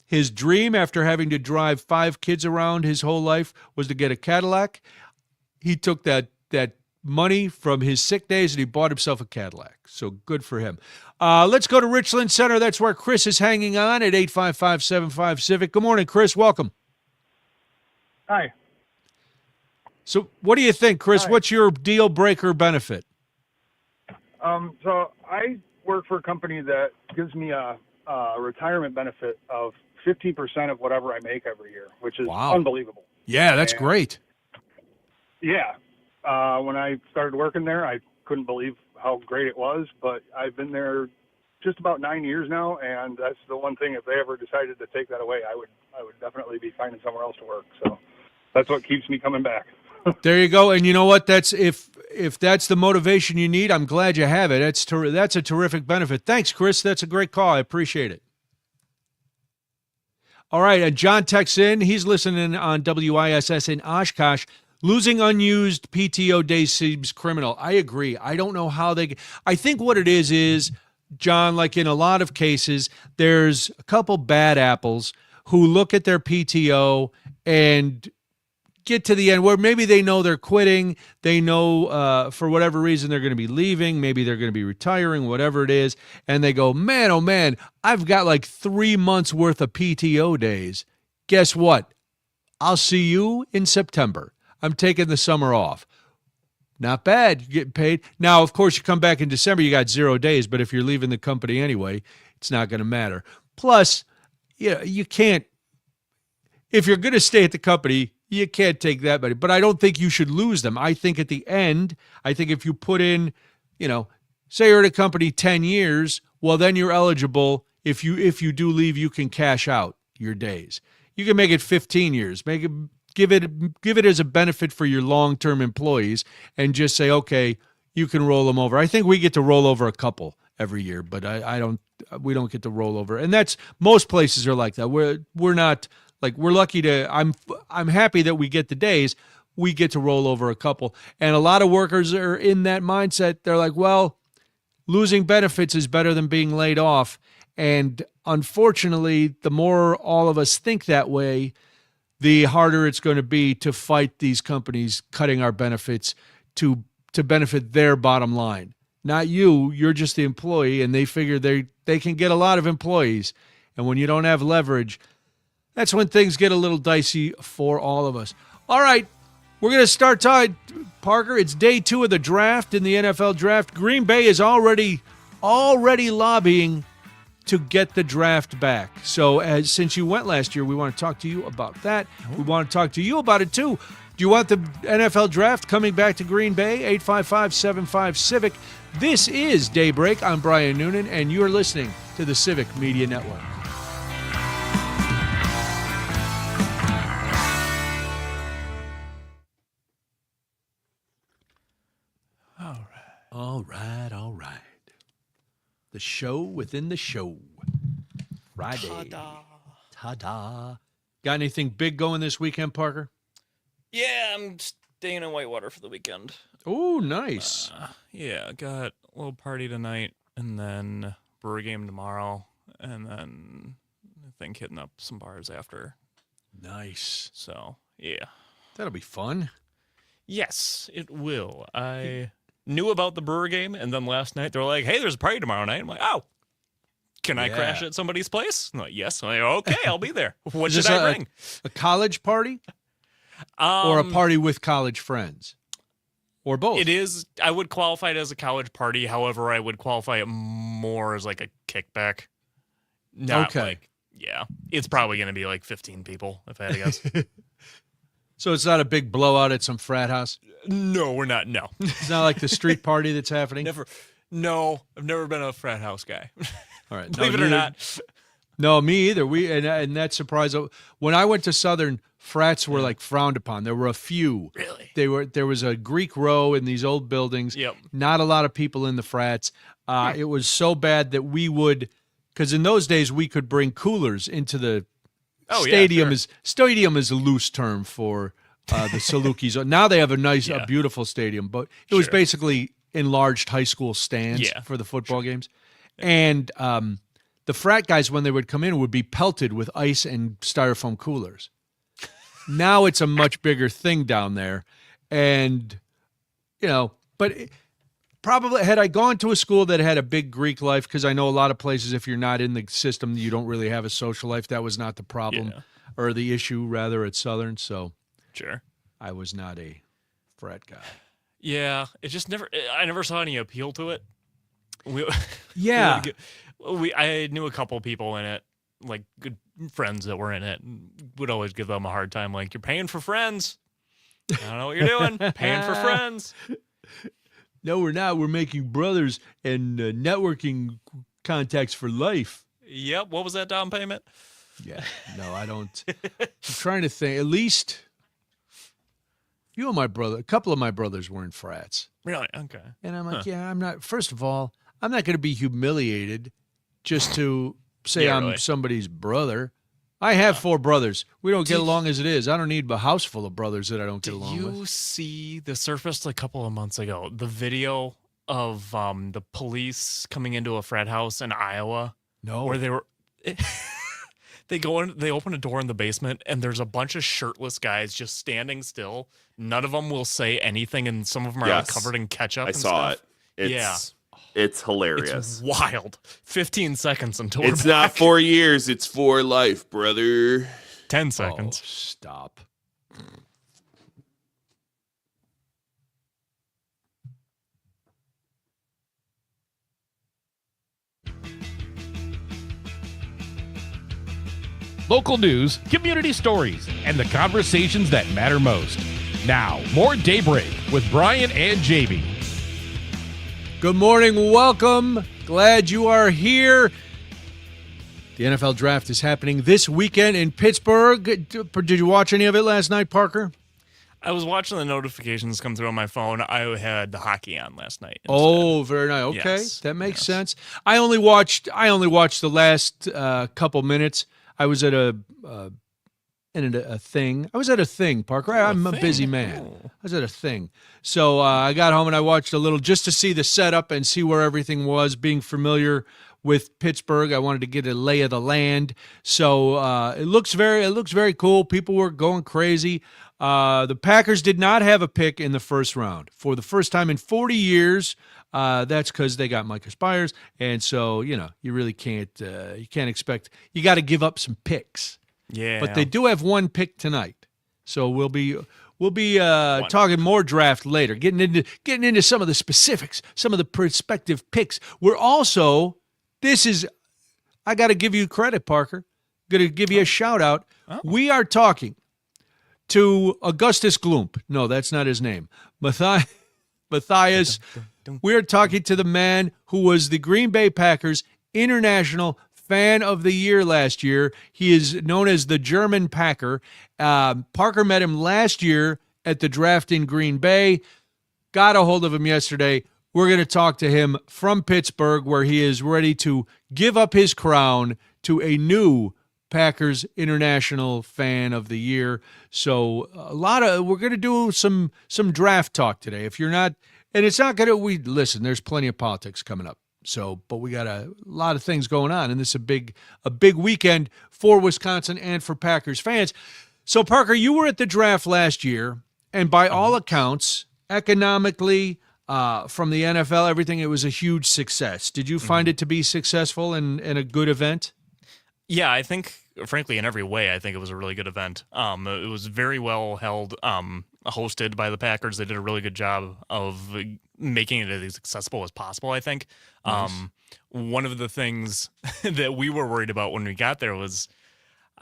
His dream, after having to drive 5 kids around his whole life, was to get a Cadillac. He took that money from his sick days and he bought himself a Cadillac. So good for him. Let's go to Richland Center. That's where Chris is hanging on at 855-75-CIVIC. Good morning, Chris. Welcome. Hi. So what do you think, Chris? Hi. What's your deal breaker benefit? So I work for a company that gives me a retirement benefit of 15% of whatever I make every year, which is unbelievable. Yeah, that's great. Yeah. When I started working there, I couldn't believe how great it was, but I've been there just about 9 years now, and that's the one thing, if they ever decided to take that away, I would definitely be finding somewhere else to work. So that's what keeps me coming back. There you go. And you know what? That's if that's the motivation you need, I'm glad you have it. That's a terrific benefit. Thanks, Chris. That's a great call. I appreciate it. All right, and John texts in. He's listening on WISS in Oshkosh. Losing unused PTO days seems criminal. I agree. I don't know how I think what it is, John, like in a lot of cases, there's a couple bad apples who look at their PTO and get to the end where maybe they know they're quitting. They know for whatever reason they're going to be leaving. Maybe they're going to be retiring, whatever it is. And they go, man, oh man, I've got like 3 months worth of PTO days. Guess what? I'll see you in September. I'm taking the summer off. Not bad. You're getting paid. Now, of course, you come back in December, you got 0 days. But if you're leaving the company anyway, it's not going to matter. Plus, you can't, if you're going to stay at the company, you can't take that many. But I don't think you should lose them. I think at the end, if you put in, say you're at a company 10 years, well, then you're eligible. If you do leave, you can cash out your days. You can make it 15 years. Give it as a benefit for your long-term employees and just say, okay, you can roll them over. I think we get to roll over a couple every year, but we don't get to roll over. And that's, most places are like that. We're not, like, we're lucky to, I'm happy that we get the days. We get to roll over a couple. And a lot of workers are in that mindset. They're like, well, losing benefits is better than being laid off. And unfortunately, the more all of us think that way, the harder it's going to be to fight these companies cutting our benefits to benefit their bottom line. Not you. You're just the employee, and they figure they can get a lot of employees. And when you don't have leverage, that's when things get a little dicey for all of us. All right, we're going to start talking, Parker. It's day 2 of the draft in the NFL draft. Green Bay is already lobbying to get the draft back. So since you went last year, we want to talk to you about that. We want to talk to you about it too. Do you want the NFL draft coming back to Green Bay? 855-75-CIVIC. This is Daybreak. I'm Brian Noonan, and you're listening to the Civic Media Network. All right. The show within the show. Friday. Ta-da. Got anything big going this weekend, Parker? Yeah, I'm staying in Whitewater for the weekend. Oh, nice. Yeah, got a little party tonight, and then brewery game tomorrow, and then I think hitting up some bars after. Nice. So, yeah. That'll be fun. Yes, it will. I knew about the brewer game, and then last night they were like, hey, there's a party tomorrow night. I'm like, oh, can I crash at somebody's place? I'm like, yes. I'm like, okay, I'll be there. What should I bring? A college party? Or a party with college friends? Or both? It is. I would qualify it as a college party. However, I would qualify it more as like a kickback. Not okay. Like, yeah. It's probably going to be like 15 people, if I had to guess. So it's not a big blowout at some frat house? No, we're not. No. It's not like the street party that's happening? Never. No, I've never been a frat house guy. All right. Believe it or not. No, me either. And that surprised. When I went to Southern, frats were like frowned upon. There were a few. Really? There was a Greek row in these old buildings. Yep. Not a lot of people in the frats. It was so bad that we would, because in those days we could bring coolers into the stadium. Yeah, sure. Stadium is a loose term for the Salukis. Now they have a beautiful stadium, but it was basically enlarged high school stands for the football games. And the frat guys, when they would come in, would be pelted with ice and styrofoam coolers. Now it's a much bigger thing down there. And, but probably had I gone to a school that had a big Greek life, because I know a lot of places, if you're not in the system, you don't really have a social life. That was not the problem or the issue, rather, at Southern. So sure, I was not a frat guy. Yeah, it just I never saw any appeal to it. I knew a couple people in it, like good friends that were in it, and would always give them a hard time. Like, you're paying for friends. I don't know what you're doing. Paying for friends. No, we're not. We're making brothers and networking contacts for life. Yep. What was that down payment? Yeah. No, I don't. I'm trying to think. At least a couple of my brothers were in frats. Really? Okay. And I'm like, I'm not. First of all, I'm not going to be humiliated just to say I'm somebody's brother. I have 4 brothers. We don't get along as it is. I don't need a house full of brothers that I don't get along with. Did you see the surfaced a couple of months ago, the video of the police coming into a frat house in Iowa? No. Where they were they open a door in the basement, and there's a bunch of shirtless guys just standing still. None of them will say anything, and some of them are like covered in ketchup. I saw stuff. it. It's hilarious. It's wild. 15 seconds until it's not 4 years. It's for life, brother. 10 seconds. Oh, stop. Local news, community stories, and the conversations that matter most. Now, more Daybreak with Brian and Jamie. Good morning. Welcome. Glad you are here. The NFL draft is happening this weekend in Pittsburgh. Did you watch any of it last night, Parker? I was watching the notifications come through on my phone. I had the hockey on last night. Instead. Oh, very nice. Okay, that makes sense. I only watched the last couple minutes. I was at a thing. I was at a thing, Parker. I'm a busy man. I was at a thing. So I got home and I watched a little just to see the setup and see where everything was, being familiar with Pittsburgh. I wanted to get a lay of the land. So it looks very cool. People were going crazy. The Packers did not have a pick in the first round for the first time in 40 years. That's because they got Micah Spires. And so, you really can't expect, you got to give up some picks. Yeah. But they do have one pick tonight. So we'll be talking more draft later, getting into some of the specifics, some of the prospective picks. We're also, I got to give you credit, Parker. Going to give you a shout out. Oh. We are talking to Augustus Gloop. No, that's not his name. Matthias. We are talking to the man who was the Green Bay Packers International Fan of the Year last year. He is known as the German Packer. Parker met him last year at the draft in Green Bay. Got a hold of him yesterday. We're going to talk to him from Pittsburgh, where he is ready to give up his crown to a new Packers International Fan of the Year. So we're going to do some draft talk today. If you're not, and it's not going to, listen, there's plenty of politics coming up. So, but we got a lot of things going on, and this is a big weekend for Wisconsin and for Packers fans. So, Parker, you were at the draft last year, and by all accounts, economically, from the NFL, everything, it was a huge success. Did you find it to be successful and a good event? Yeah, I think, frankly, in every way, I think it was a really good event. It was very well held, hosted by the Packers. They did a really good job of making it as accessible as possible, I think. Nice. One of the things that we were worried about when we got there was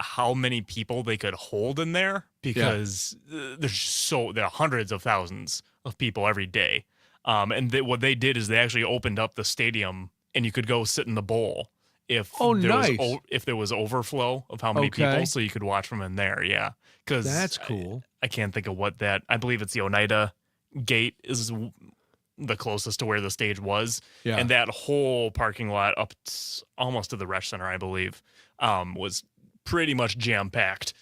how many people they could hold in there because there are hundreds of thousands of people every day. And what they did is they actually opened up the stadium and you could go sit in the bowl if there was overflow of how many people, so you could watch from in there. Yeah, because that's cool. I can't think of what that. I believe it's the Oneida Gate is the closest to where the stage was, and that whole parking lot up almost to the Resch Center, I believe, was pretty much jam packed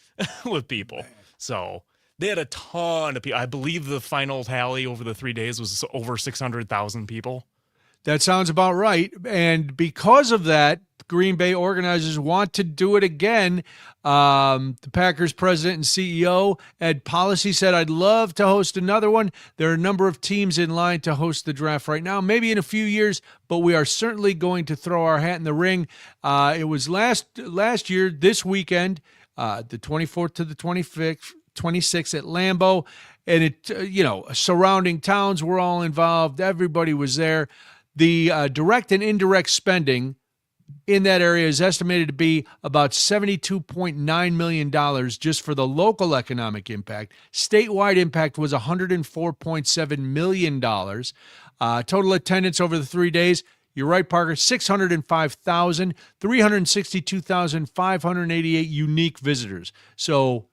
with people. So they had a ton of people. I believe the final tally over the 3 days was over 600,000 people. That sounds about right. And because of that, Green Bay organizers want to do it again. The Packers president and CEO, Ed Policy, said, I'd love to host another one. There are a number of teams in line to host the draft right now, maybe in a few years, but we are certainly going to throw our hat in the ring. It was last year, this weekend, the 24th to the 26th at Lambeau. And it, surrounding towns were all involved. Everybody was there. The direct and indirect spending in that area is estimated to be about $72.9 million just for the local economic impact. Statewide impact was $104.7 million. Total attendance over the 3 days, you're right, Parker, 605,000, 362,588 unique visitors. So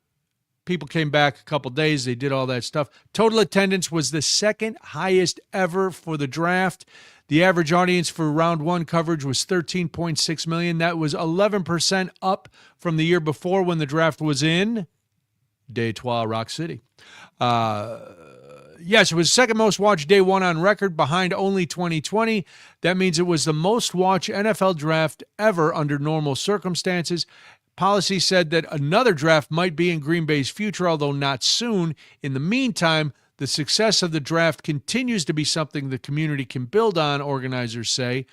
people came back a couple days. They did all that stuff. Total attendance was the second highest ever for the draft. The average audience for round one coverage was 13.6 million. That was 11% up from the year before when the draft was in Detroit, Rock City. Yes, it was second most watched day one on record behind only 2020. That means it was the most watched NFL draft ever under normal circumstances. Policy said that another draft might be in Green Bay's future, although not soon. In the meantime, the success of the draft continues to be something the community can build on, organizers say.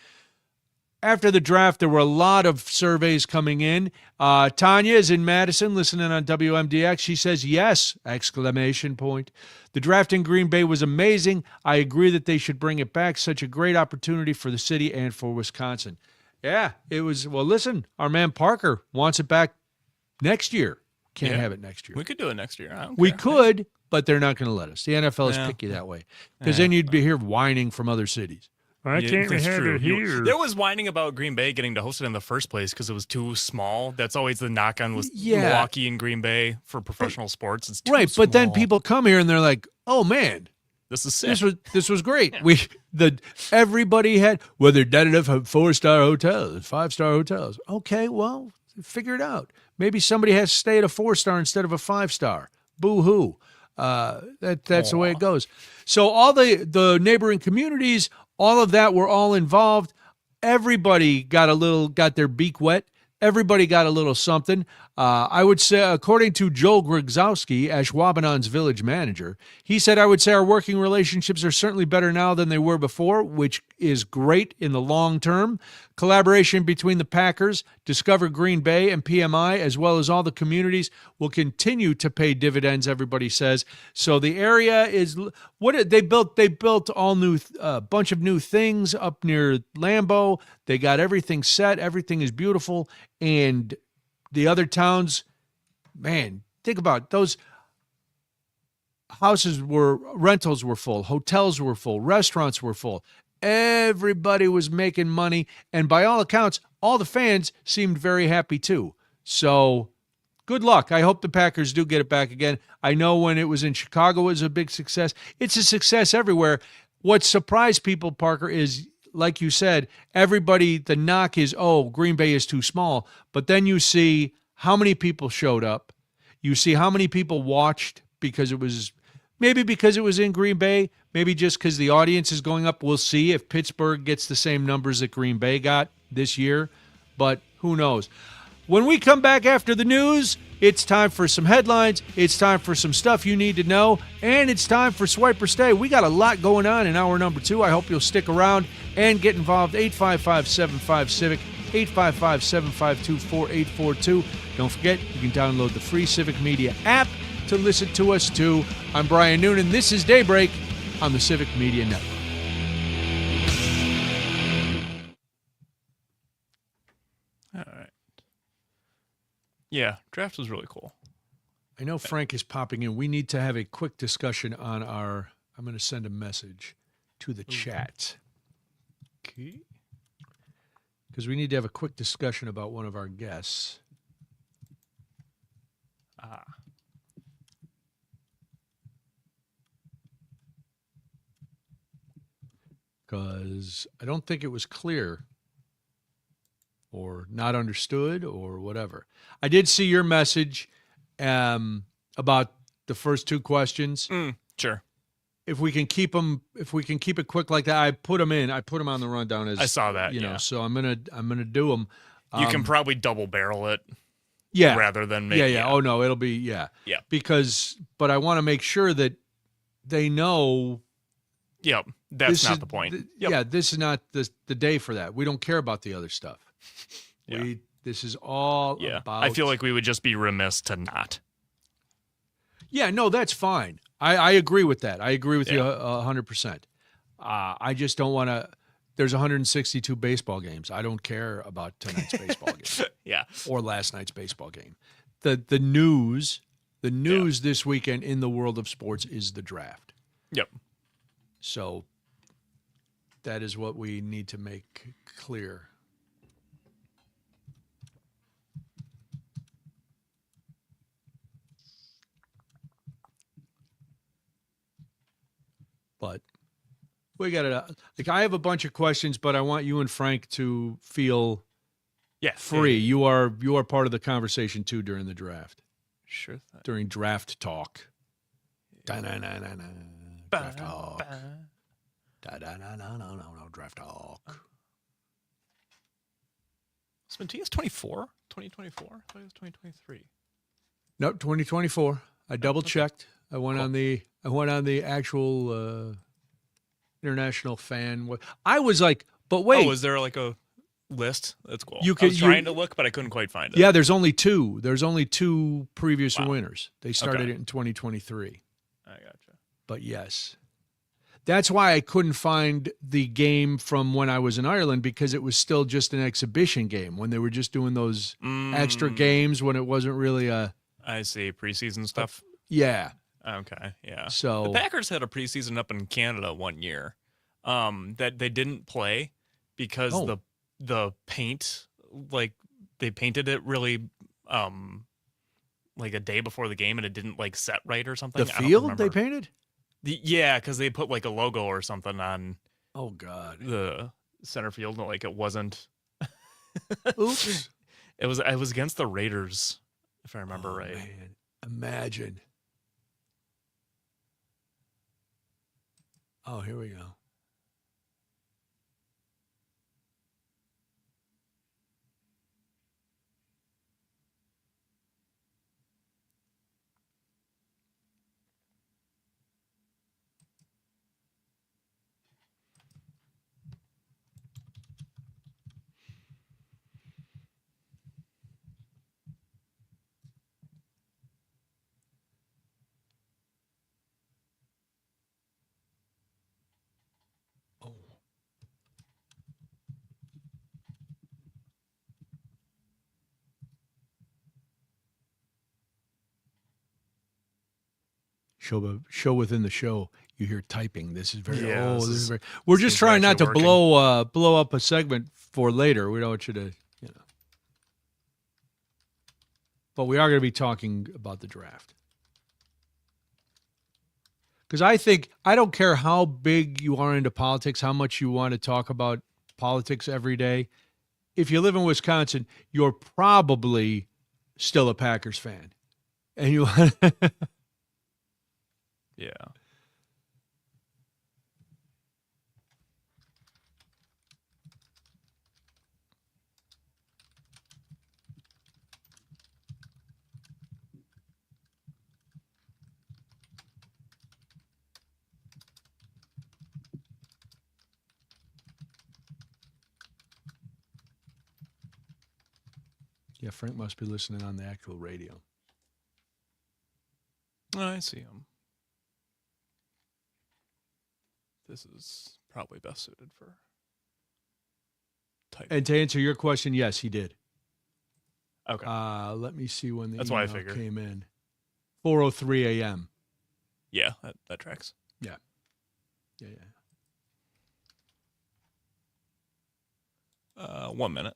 After the draft, there were a lot of surveys coming in. Tanya is in Madison listening on WMDX. She says, yes, ! The draft in Green Bay was amazing. I agree that they should bring it back. Such a great opportunity for the city and for Wisconsin. Yeah, it was. Well, listen, our man Parker wants it back next year. Can't have it next year. We could do it next year. We could, but they're not going to let us. The NFL is picky that way because then you'd be here whining from other cities. I can't have it here. There was whining about Green Bay getting to host it in the first place because it was too small. That's always the knock on Milwaukee and Green Bay for professional sports. It's too small. But then people come here and they're like, "Oh man, this is sick. This was great." Everybody had they're dead enough 4-star hotels, 5-star hotels. Okay, well, figure it out. Maybe somebody has to stay at a 4-star instead of a 5-star. Boo hoo. That's the way it goes. So all the neighboring communities, all of that were all involved. Everybody got their beak wet. Everybody got a little something. I would say, according to Joel Grigzowski, Ashwaubenon's village manager, he said, I would say our working relationships are certainly better now than they were before, which is great in the long term. Collaboration between the Packers, Discover Green Bay, and PMI, as well as all the communities, will continue to pay dividends, everybody says. So the area is what they built. They built all new, bunch of new things up near Lambeau. They got everything set. Everything is beautiful. And the other towns, man, think about it. Those rentals were full, hotels were full, restaurants were full. Everybody was making money. And by all accounts, all the fans seemed very happy too. So good luck. I hope the Packers do get it back again. I know when it was in Chicago, it was a big success. It's a success everywhere. What surprised people, Parker, is, like you said, everybody, the knock is, Green Bay is too small. But then you see how many people showed up. You see how many people watched because it was in Green Bay, maybe just because the audience is going up. We'll see if Pittsburgh gets the same numbers that Green Bay got this year, but who knows? When we come back after the news, it's time for some headlines, it's time for some stuff you need to know, and it's time for Swipe or Stay. We got a lot going on in hour number 2. I hope you'll stick around and get involved. 855-75-CIVIC, 855-752-4842. Don't forget, you can download the free Civic Media app to listen to us too. I'm Brian Noonan. This is Daybreak on the Civic Media Network. All right. Yeah, draft was really cool. I know Frank is popping in. We need to have a quick discussion on our. I'm going to send a message to the chat. Okay. Because we need to have a quick discussion about one of our guests. Because I don't think it was clear or not understood or whatever. I did see your message about the first two questions. Sure. If we can keep it quick like that, I put them in. I put them on the rundown as I saw that. you know. So I'm gonna do them. You can probably double barrel it. Yeah. Rather than maybe. Yeah. Oh no, it'll be yeah. But I want to make sure that they know. Yep. That's not the point. Yeah, this is not the day for that. We don't care about the other stuff. Yeah. This is all about. I feel like we would just be remiss to not. Yeah, no, that's fine. I agree with that. I agree with you 100%. I just don't want to. There's 162 baseball games. I don't care about tonight's baseball game. Yeah. Or last night's baseball game. The news this weekend in the world of sports is the draft. Yep. So that is what we need to make clear. But we got it. Like I have a bunch of questions, but I want you and Frank to feel free. You are part of the conversation too during the draft. Sure thing. During draft talk. Draft talk. Draft talk. Spontia's 24? 2024? I thought it was 2023. Nope, 2024. I double checked. I went on the actual international fan. I was like, but wait. Oh, is there like a list? That's cool. I was trying to look, but I couldn't quite find it. Yeah, there's only two. There's only two previous winners. They started it in 2023. I gotcha. But yes. That's why I couldn't find the game from when I was in Ireland because it was still just an exhibition game when they were just doing those extra games when it wasn't really a. I see. Preseason stuff. Yeah. Okay. Yeah. So the Packers had a preseason up in Canada one year that they didn't play because the paint, like they painted it really like a day before the game and it didn't like set right or something. The field they painted? Yeah, because they put like a logo or something on. Oh God. The center field, like it wasn't. Oops. It was against the Raiders, if I remember right. Man. Imagine. Oh, here we go. Show within the show. You hear typing. This is very. This is very. We're just trying not to blow up a segment for later. We don't want you to, But we are going to be talking about the draft. Because I don't care how big you are into politics, how much you want to talk about politics every day. If you live in Wisconsin, you're probably still a Packers fan, and you. Yeah. Yeah, Frank must be listening on the actual radio. Oh, I see him. This is probably best suited for typing. And to answer your question, yes, he did. Okay. Let me see when the That's why I email figured. came in. 4:03 a.m. Yeah, that tracks. Yeah. 1 minute.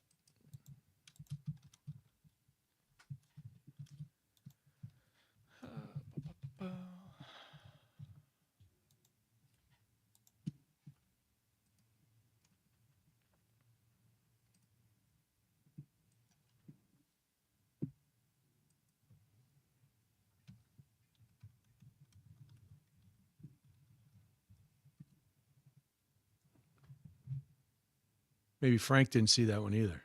Maybe Frank didn't see that one either.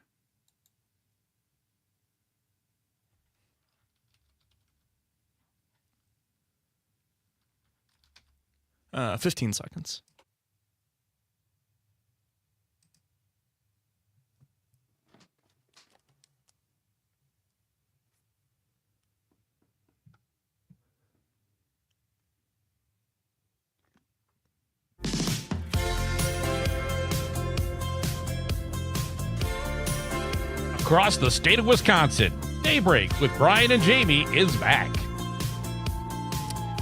Uh, 15 seconds. Across the state of Wisconsin, Daybreak with Brian and Jamie is back.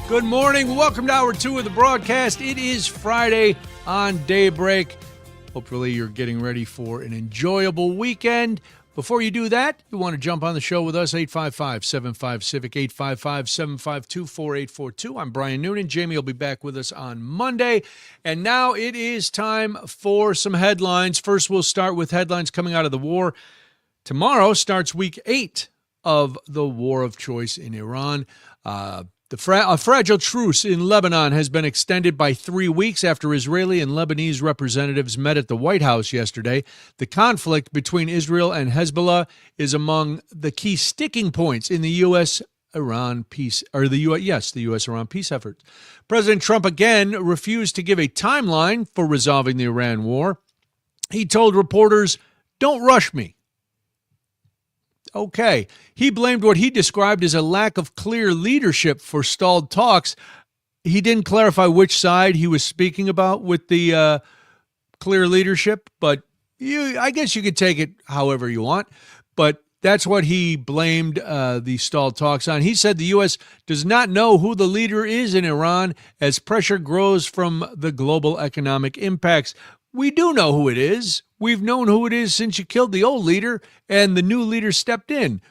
Good morning. Welcome to hour 2 of the broadcast. It is Friday on Daybreak. Hopefully you're getting ready for an enjoyable weekend. Before you do that, you want to jump on the show with us, 855-75-CIVIC, 855-752-4842. I'm Brian Noonan. Jamie will be back with us on Monday. And now it is time for some headlines. First, we'll start with headlines coming out of the war. Tomorrow starts week 8 of the war of choice in Iran. A fragile truce in Lebanon has been extended by 3 weeks after Israeli and Lebanese representatives met at the White House yesterday. The conflict between Israel and Hezbollah is among the key sticking points in the U.S.-Iran peace, or the U.S.-Iran peace effort. President Trump again refused to give a timeline for resolving the Iran war. He told reporters, "Don't rush me." Okay. He blamed what he described as a lack of clear leadership for stalled talks. He didn't clarify which side he was speaking about with the clear leadership, but I guess you could take it however you want. But that's what he blamed the stalled talks on. He said the U.S. does not know who the leader is in Iran as pressure grows from the global economic impacts. We do know who it is. We've known who it is since you killed the old leader and the new leader stepped in.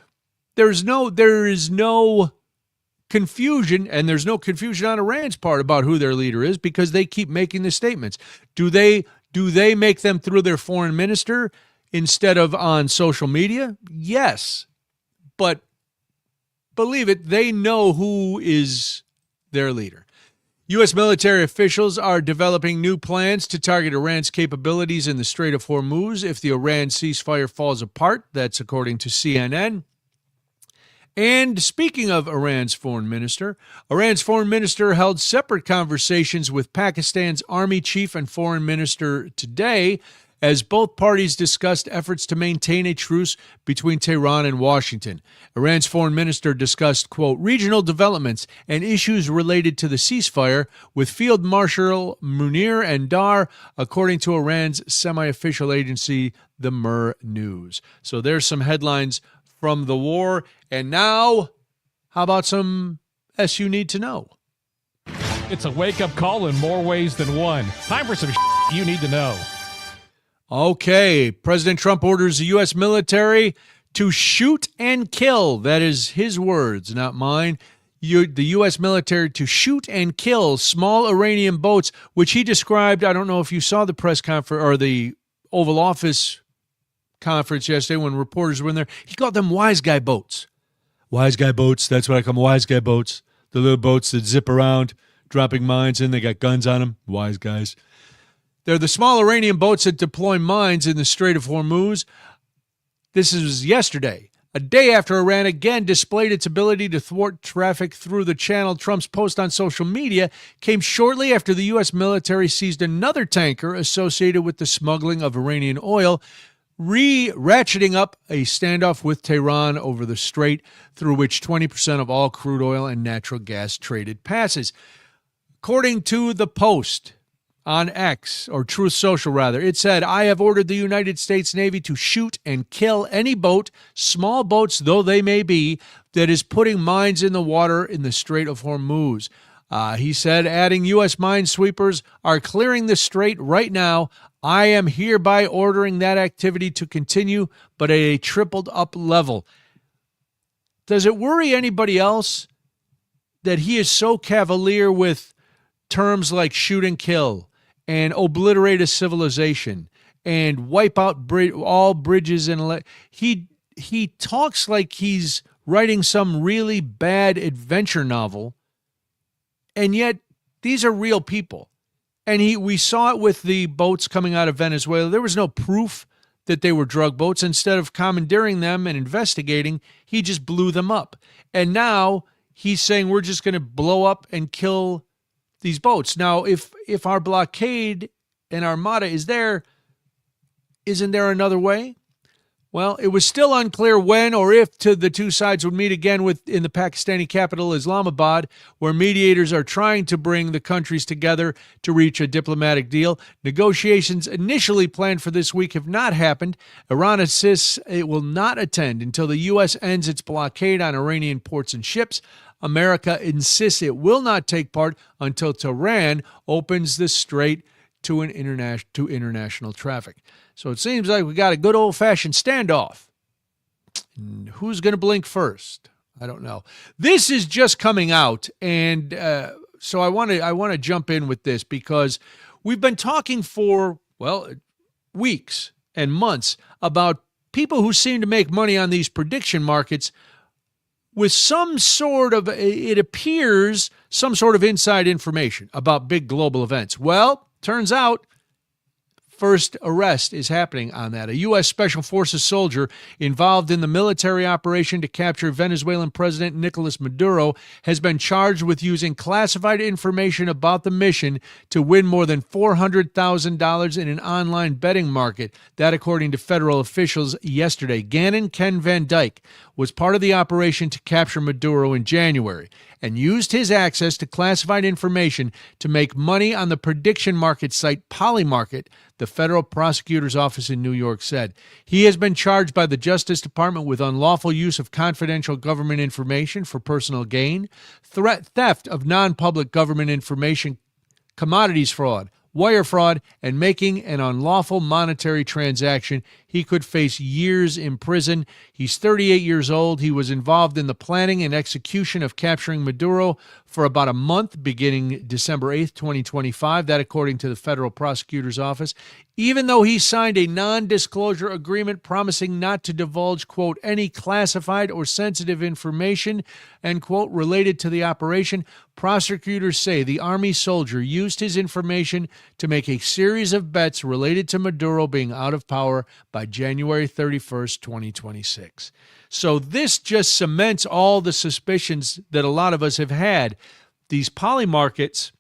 There is no confusion, and there's no confusion on Iran's part about who their leader is because they keep making the statements. Do they make them through their foreign minister instead of on social media? Yes. But believe it, they know who is their leader. U.S. military officials are developing new plans to target Iran's capabilities in the Strait of Hormuz if the Iran ceasefire falls apart. That's according to CNN. And speaking of Iran's foreign minister held separate conversations with Pakistan's army chief and foreign minister today as both parties discussed efforts to maintain a truce between Tehran and Washington. Iran's foreign minister discussed, quote, regional developments and issues related to the ceasefire with Field Marshal Munir and Dar, according to Iran's semi-official agency, the Mer News. So there's some headlines from the war. And now, how about some you need to know? It's a wake-up call in more ways than one. Time for some you need to know. Okay, President Trump orders the U.S. military to shoot and kill. That is his words, not mine. The U.S. military to shoot and kill small Iranian boats, which he described, I don't know if you saw the press conference or the Oval Office conference yesterday when reporters were in there. He called them wise guy boats. Wise guy boats, that's what I call them, wise guy boats. The little boats that zip around, dropping mines in, they got guns on them, wise guys. They're the small Iranian boats that deploy mines in the Strait of Hormuz. This is yesterday, a day after Iran again displayed its ability to thwart traffic through the channel. Trump's post on social media came shortly after the U.S. military seized another tanker associated with the smuggling of Iranian oil, ratcheting up a standoff with Tehran over the strait through which 20% of all crude oil and natural gas traded passes. According to the Post, on X, or Truth Social rather. It said, I have ordered the United States Navy to shoot and kill any boat, small boats though they may be, that is putting mines in the water in the Strait of Hormuz. He said, adding, U.S. minesweepers are clearing the strait right now. I am hereby ordering that activity to continue, but at a tripled up level. Does it worry anybody else that he is so cavalier with terms like shoot and kill and obliterate a civilization and wipe out all bridges? And he talks like he's writing some really bad adventure novel, and yet these are real people. And we saw it with the boats coming out of Venezuela. There was no proof that they were drug boats. Instead of commandeering them and investigating, he just blew them up. And now he's saying we're just going to blow up and kill these boats. Now, if our blockade and armada is there, isn't there another way? Well, it was still unclear when or if the two sides would meet again in the Pakistani capital, Islamabad, where mediators are trying to bring the countries together to reach a diplomatic deal. Negotiations initially planned for this week have not happened. Iran insists it will not attend until the U.S. ends its blockade on Iranian ports and ships. America insists it will not take part until Tehran opens the strait to international traffic. So it seems like we got a good old-fashioned standoff. And who's going to blink first? I don't know. This is just coming out, and so I want to jump in with this because we've been talking for, weeks and months about people who seem to make money on these prediction markets with some sort of, it appears, some sort of inside information about big global events. Well, turns out, first arrest is happening on that. A U.S. Special Forces soldier involved in the military operation to capture Venezuelan President Nicolas Maduro has been charged with using classified information about the mission to win more than $400,000 in an online betting market. That, according to federal officials yesterday. Gannon Ken Van Dyke was part of the operation to capture Maduro in January and used his access to classified information to make money on the prediction market site Polymarket, the federal prosecutor's office in New York said. He has been charged by the Justice Department with unlawful use of confidential government information for personal gain, theft of non-public government information, commodities fraud, wire fraud, and making an unlawful monetary transaction. He could face years in prison. He's 38 years old. He was involved in the planning and execution of capturing Maduro for about a month, beginning December 8th, 2025. That, according to the federal prosecutor's office. Even though he signed a non-disclosure agreement promising not to divulge, quote, any classified or sensitive information, end quote, related to the operation, prosecutors say the Army soldier used his information to make a series of bets related to Maduro being out of power by January 31st, 2026. So this just cements all the suspicions that a lot of us have had. These Polymarkets,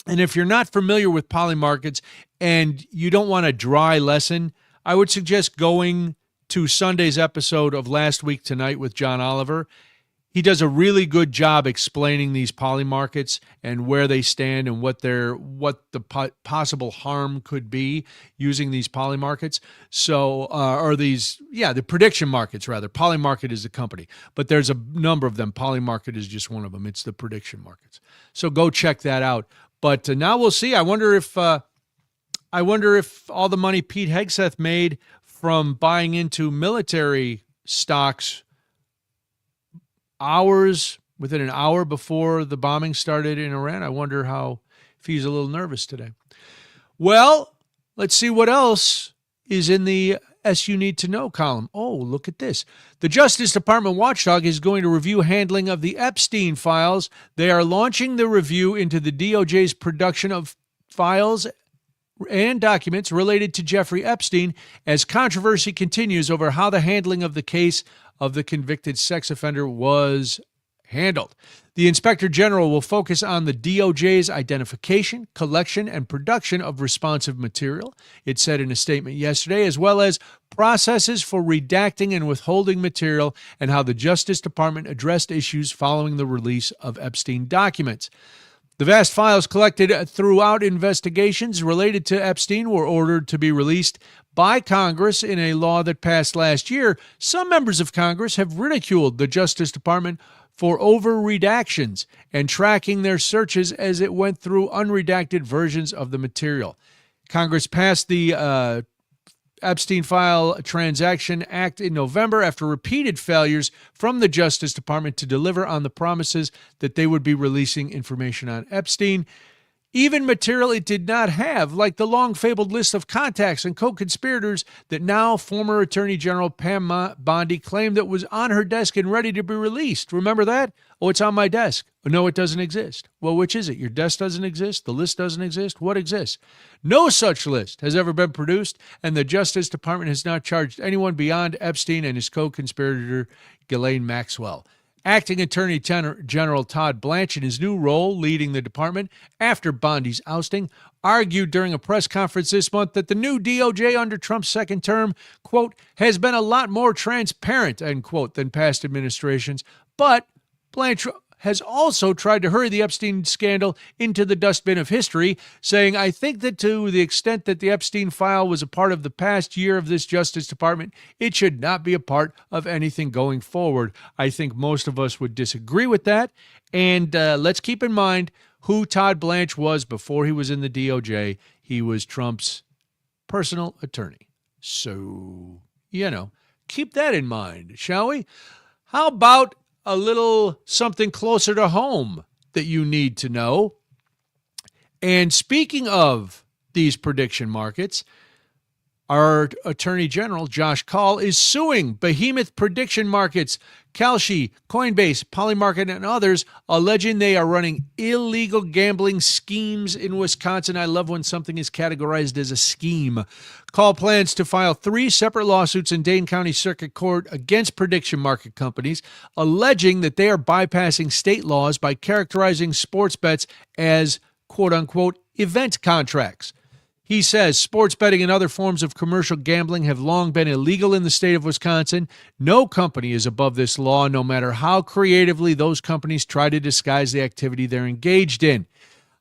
and if you're not familiar with Polymarkets and you don't want a dry lesson, I would suggest going to Sunday's episode of Last Week Tonight with John Oliver. He does a really good job explaining these Polymarkets and where they stand and what the possible harm could be using these Polymarkets. So, the prediction markets rather. Polymarket is the company, but there's a number of them. Polymarket is just one of them. It's the prediction markets. So go check that out. But now we'll see. I wonder if all the money Pete Hegseth made from buying into military stocks within an hour before the bombing started in Iran. I wonder if he's a little nervous today. Well, let's see what else is in the You Need to Know column. Oh, look at this. The Justice Department watchdog is going to review handling of the Epstein files. They are launching the review into the DOJ's production of files and documents related to Jeffrey Epstein as controversy continues over how the handling of the case of the convicted sex offender was handled. The Inspector General will focus on the DOJ's identification, collection, and production of responsive material, it said in a statement yesterday, as well as processes for redacting and withholding material and how the Justice Department addressed issues following the release of Epstein documents. The vast files collected throughout investigations related to Epstein were ordered to be released by Congress in a law that passed last year. Some members of Congress have ridiculed the Justice Department for over-redactions and tracking their searches as it went through unredacted versions of the material. Congress passed the Epstein File Transaction Act in November after repeated failures from the Justice Department to deliver on the promises that they would be releasing information on Epstein. Even material it did not have, like the long-fabled list of contacts and co-conspirators that now former Attorney General Pam Bondi claimed that was on her desk and ready to be released. Remember that? Oh, it's on my desk. No, it doesn't exist. Well, which is it? Your desk doesn't exist? The list doesn't exist? What exists? No such list has ever been produced, and the Justice Department has not charged anyone beyond Epstein and his co-conspirator, Ghislaine Maxwell. Acting Attorney General Todd Blanche, in his new role leading the department after Bondi's ousting, argued during a press conference this month that the new DOJ under Trump's second term, quote, has been a lot more transparent, end quote, than past administrations. But Blanche has also tried to hurry the Epstein scandal into the dustbin of history, saying, I think that to the extent that the Epstein file was a part of the past year of this Justice Department, it should not be a part of anything going forward. I think most of us would disagree with that. And let's keep in mind who Todd Blanche was before he was in the DOJ. He was Trump's personal attorney. So, keep that in mind, shall we? How about a little something closer to home that you need to know? And speaking of these prediction markets, our Attorney General, Josh Kaul, is suing behemoth prediction markets, Kalshi, Coinbase, Polymarket, and others, alleging they are running illegal gambling schemes in Wisconsin. I love when something is categorized as a scheme. Kaul plans to file 3 separate lawsuits in Dane County Circuit Court against prediction market companies, alleging that they are bypassing state laws by characterizing sports bets as, quote-unquote, event contracts. He says sports betting and other forms of commercial gambling have long been illegal in the state of Wisconsin. No company is above this law, no matter how creatively those companies try to disguise the activity they're engaged in.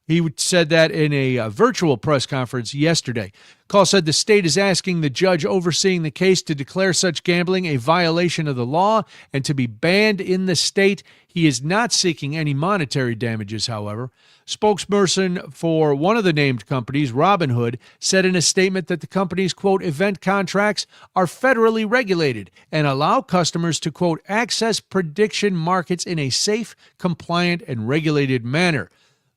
He said that in a virtual press conference yesterday. Kaul said the state is asking the judge overseeing the case to declare such gambling a violation of the law and to be banned in the state. He is not seeking any monetary damages, however. Spokesperson for one of the named companies, Robinhood, said in a statement that the company's, quote, event contracts are federally regulated and allow customers to, quote, access prediction markets in a safe, compliant, and regulated manner.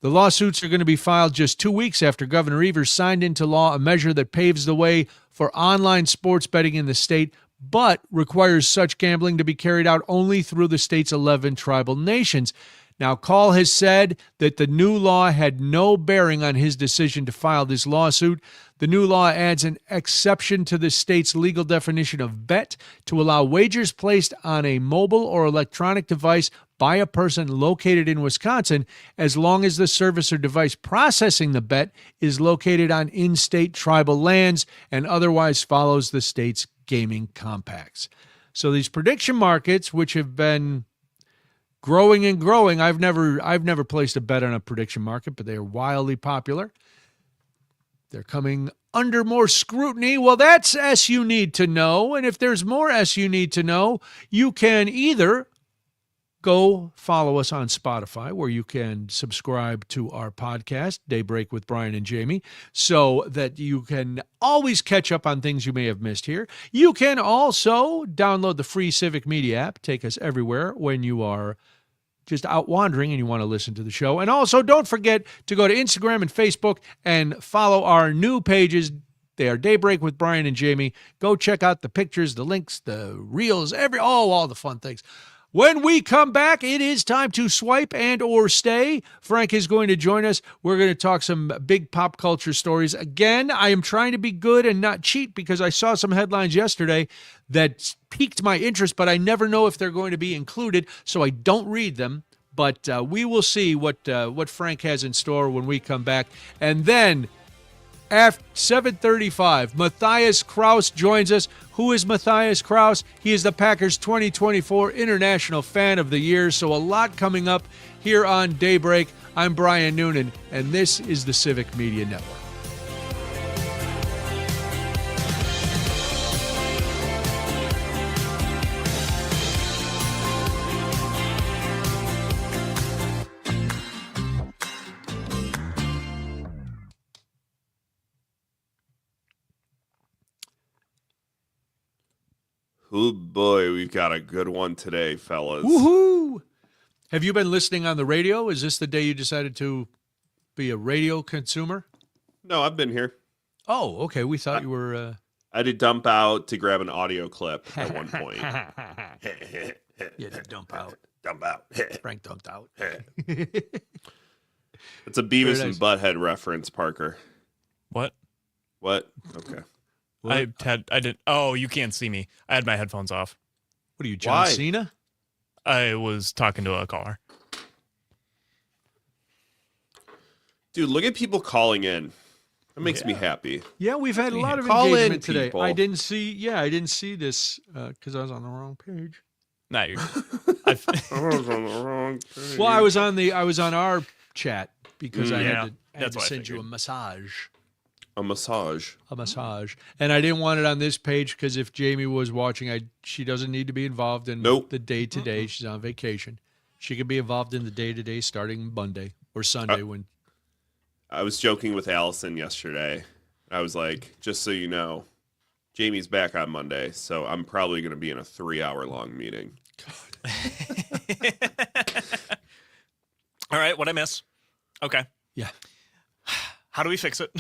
The lawsuits are going to be filed just 2 weeks after Governor Evers signed into law a measure that paves the way for online sports betting in the state, but requires such gambling to be carried out only through the state's 11 tribal nations. Now, Kaul has said that the new law had no bearing on his decision to file this lawsuit. The new law adds an exception to the state's legal definition of bet to allow wagers placed on a mobile or electronic device by a person located in Wisconsin, as long as the service or device processing the bet is located on in-state tribal lands and otherwise follows the state's gaming compacts. So these prediction markets, which have been growing and growing, I've never placed a bet on a prediction market, but they are wildly popular. They're coming under more scrutiny. Well, that's S you need to know. And if there's more S you need to know, you can either go follow us on Spotify, where you can subscribe to our podcast, Daybreak with Brian and Jamie, so that you can always catch up on things you may have missed here. You can also download the free Civic Media app, take us everywhere when you are just out wandering and you want to listen to the show. And also, don't forget to go to Instagram and Facebook and follow our new pages. They are Daybreak with Brian and Jamie. Go check out the pictures, the links, the reels, all the fun things. When we come back, it is time to swipe and or stay. Frank is going to join us. We're going to talk some big pop culture stories. Again, I am trying to be good and not cheat because I saw some headlines yesterday that piqued my interest, but I never know if they're going to be included, so I don't read them. But we will see what Frank has in store when we come back. And then at 7:35, Matthias Kraus joins us. Who is Matthias Kraus? He is the Packers 2024 International Fan of the Year, so a lot coming up here on Daybreak. I'm Brian Noonan, and this is the Civic Media Network. Oh boy, we've got a good one today, fellas. Woohoo! Have you been listening on the radio? Is this the day you decided to be a radio consumer? No, I've been here. Oh, okay. We thought you were... I had to dump out to grab an audio clip at one point. You had to dump out. Dump out. Frank dumped out. It's a Beavis and Butthead reference, Parker. What? Okay. I did. Oh, you can't see me. I had my headphones off. What are you, John Cena? I was talking to a caller. Dude, look at people calling in. That makes me happy. Yeah, we've had a lot of Call engagement in, today. people. I didn't see this because I was on the wrong page. No, you're. I was on the wrong page. Well, I was on our chat because I had to send you a massage. A massage. And I didn't want it on this page because if Jamie was watching, she doesn't need to be involved in the day-to-day. She's on vacation. She can be involved in the day-to-day starting Monday or Sunday when. I was joking with Allison yesterday. I was like, just so you know, Jamie's back on Monday, so I'm probably going to be in a 3-hour-long meeting. All right, what'd I miss? Okay. Yeah. How do we fix it?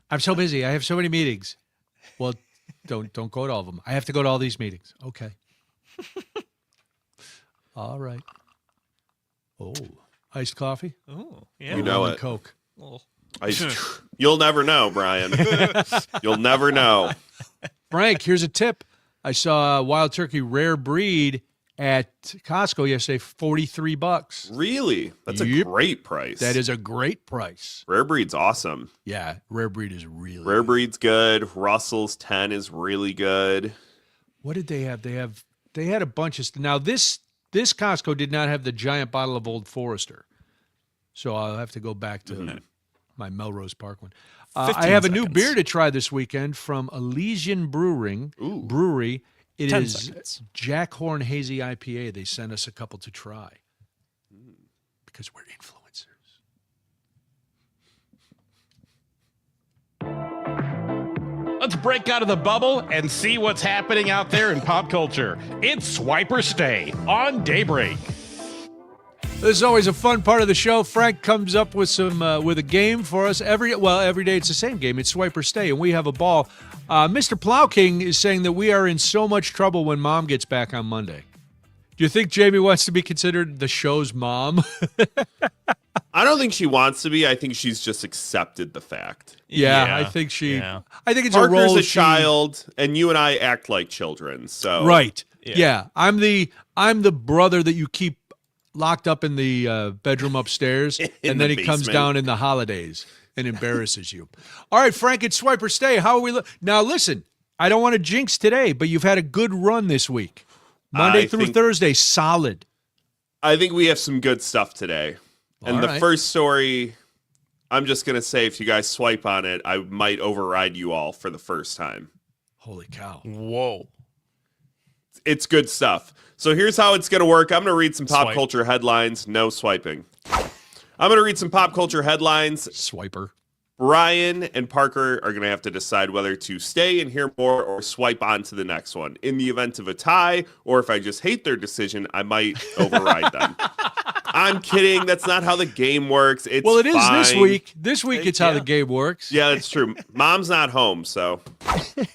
I'm so busy. I have so many meetings. Well, don't go to all of them. I have to go to all these meetings. Okay. All right. Oh, iced coffee? Oh, yeah. You know it. Coke. Oh. You'll never know, Brian. You'll never know. Frank, here's a tip. I saw a wild turkey rare breed at Costco yesterday, $43. Really? That's a great price. That is a great price. Rare breed's awesome. Yeah, rare breed is really Rare breed's good. Russell's 10 is really good. What did they have? They had a bunch of now this Costco did not have the giant bottle of Old Forester. So I'll have to go back to my Melrose Park one. I have a new beer to try this weekend from Elysian Brewery. It 10 is seconds. Jack Horn Hazy IPA. They sent us a couple to try because we're influencers. Let's break out of the bubble and see what's happening out there in pop culture. It's Swipe or Stay on Daybreak. This is always a fun part of the show. Frank comes up with with a game for us every day. It's the same game. It's Swipe or Stay, and we have a ball. Mr. Plow King is saying that we are in so much trouble when Mom gets back on Monday. Do you think Jamie wants to be considered the show's mom? I don't think she wants to be. I think she's just accepted the fact. Yeah. I think she. Yeah. I think it's Parker's a role. a child, and you and I act like children. So right. Yeah. I'm the brother that you keep locked up in the bedroom upstairs, and then he comes down in the holidays and embarrasses you. All right, Frank, it's Swipe or Stay. How are we? Now, listen, I don't want to jinx today, but you've had a good run this week. Monday through Thursday, solid. I think we have some good stuff today. And the first story, I'm just going to say, if you guys swipe on it, I might override you all for the first time. Holy cow. Whoa. It's good stuff. So here's how it's going to work. I'm going to read some pop culture headlines. No swiping. I'm going to read some pop culture headlines. Swiper. Brian and Parker are going to have to decide whether to stay and hear more or swipe on to the next one. In the event of a tie, or if I just hate their decision, I might override them. I'm kidding. That's not how the game works. It's well, it is fine. this week. This week, it's how the game works. Yeah, that's true. Mom's not home, so.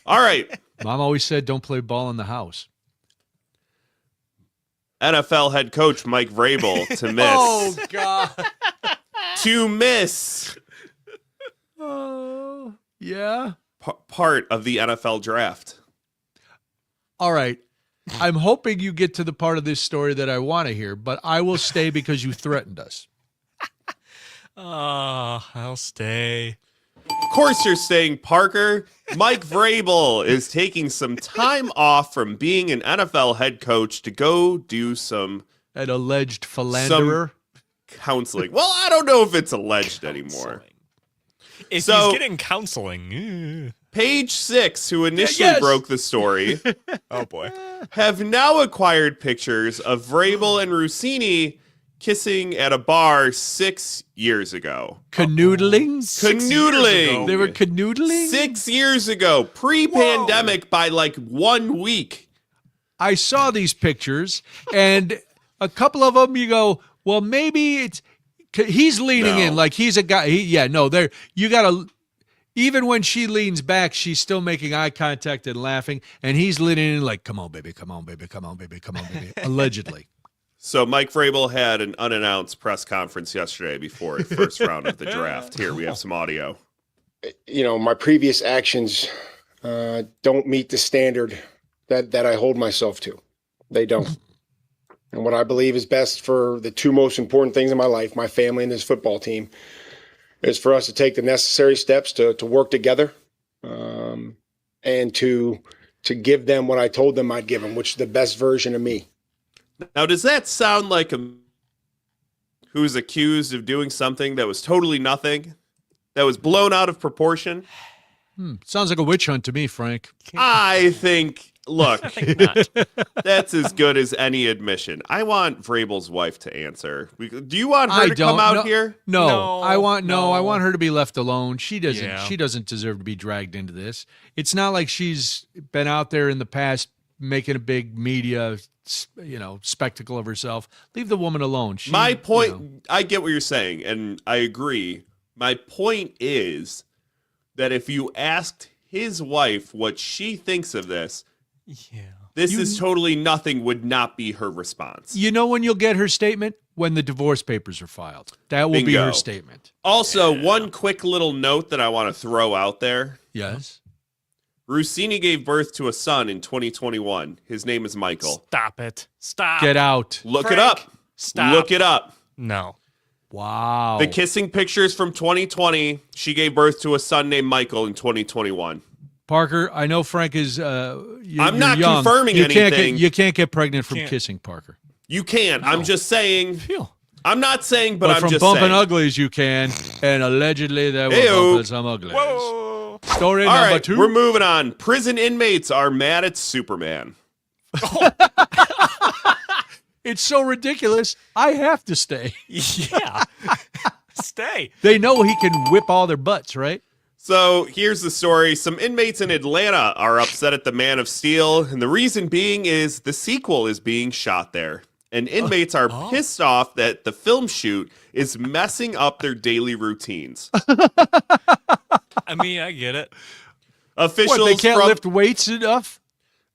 All right. Mom always said, don't play ball in the house. NFL head coach Mike Vrabel to miss. Oh, God. To miss. Oh, yeah. Part of the NFL draft. All right. I'm hoping you get to the part of this story that I want to hear, but I will stay because you threatened us. Oh, I'll stay. Of course you're staying, Parker. Mike Vrabel is taking some time off from being an NFL head coach to go do some An alleged philanderer. Counseling. Well, I don't know if it's alleged anymore. If So- he's getting counseling. Page 6, who initially broke the story, Oh, boy. have now acquired pictures of Vrabel and Rossini kissing at a bar 6 years ago. Canoodling? Canoodling. They were canoodling? 6 years ago, pre-pandemic by like 1 week. I saw these pictures, and a couple of them you go, well, maybe it's he's leaning in like he's a guy. You got to, even when she leans back, she's still making eye contact and laughing, and he's leaning in like, come on, baby, come on, baby, come on, baby, come on, baby, allegedly. So Mike Vrabel had an unannounced press conference yesterday before the first round of the draft. Here, we have some audio. My previous actions don't meet the standard that I hold myself to. They don't. And what I believe is best for the two most important things in my life, my family and this football team, is for us to take the necessary steps to work together and to give them what I told them I'd give them, which is the best version of me. Now, does that sound like a who was accused of doing something that was totally nothing, that was blown out of proportion? Sounds like a witch hunt to me, Frank. I think, look, that's as good as any admission. I want Vrabel's wife to answer. Do you want her to come out here? No, I want her to be left alone. She doesn't deserve to be dragged into this. It's not like she's been out there in the past making a big media, spectacle of herself. Leave the woman alone. My point, I get what you're saying, and I agree. My point is that if you asked his wife what she thinks of this, this is totally nothing would not be her response. You know when you'll get her statement? When the divorce papers are filed. That will be her statement. Also, one quick little note that I want to throw out there. Yes. Rossini gave birth to a son in 2021. His name is Michael. Stop it. Stop. Get out. Look it up. Stop. Look it up. No. Wow. The kissing pictures from 2020. She gave birth to a son named Michael in 2021. Parker, I know Frank is. I'm not young. confirming anything. You can't get pregnant from kissing, Parker. You can. I'm just saying. I'm not saying, but I'm from just bumping saying. uglies you can, and allegedly there were bumping some uglies. Whoa. Story All number right, 2. we're moving on. Prison inmates are mad at Superman. It's so ridiculous. I have to stay. Yeah. Stay. They know he can whip all their butts, right? So here's the story. Some inmates in Atlanta are upset at the Man of Steel, and the reason being is the sequel is being shot there. And inmates are pissed off that the film shoot is messing up their daily routines. I mean, I get it. Officials They can't lift weights enough?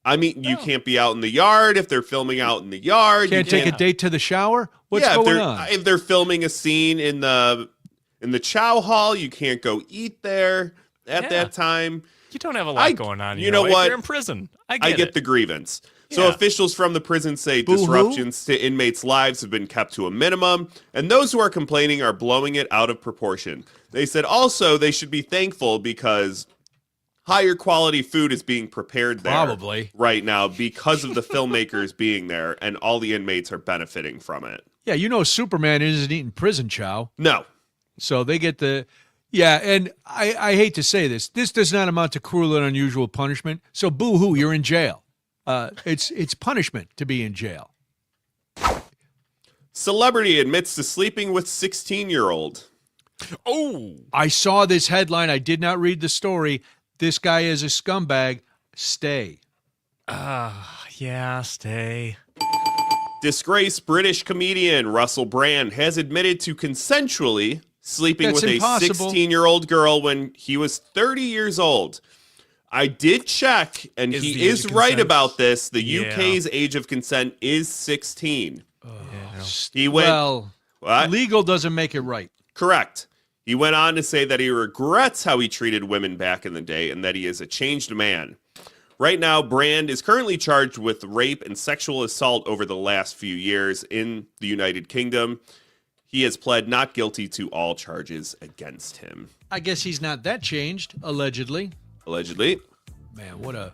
I mean, you can't be out in the yard if they're filming out in the yard. Can't take a date to the shower? What's going on? If they're filming a scene in the chow hall, you can't go eat there at that time. You don't have a lot going on. You know what? You're in prison. I get it. the grievance. So officials from the prison say disruptions to inmates' lives have been kept to a minimum, and those who are complaining are blowing it out of proportion. They said also they should be thankful because higher quality food is being prepared there right now because of the filmmakers being there, and all the inmates are benefiting from it. Yeah, Superman isn't eating prison chow. No. So they get the... Yeah, and I hate to say this. This does not amount to cruel and unusual punishment. So boo-hoo, you're in jail. It's punishment to be in jail. Celebrity admits to sleeping with 16-year-old. Oh. I saw this headline. I did not read the story. This guy is a scumbag. Stay. Yeah, stay. Disgraced British comedian Russell Brand has admitted to consensually sleeping with a 16-year-old girl when he was 30 years old. I did check, and he is right about this. The UK's age of consent is 16. He went, legal doesn't make it right. Correct. He went on to say that he regrets how he treated women back in the day and that he is a changed man. Right now, Brand is currently charged with rape and sexual assault over the last few years in the United Kingdom. He has pled not guilty to all charges against him. I guess he's not that changed, allegedly. Allegedly. Man, what a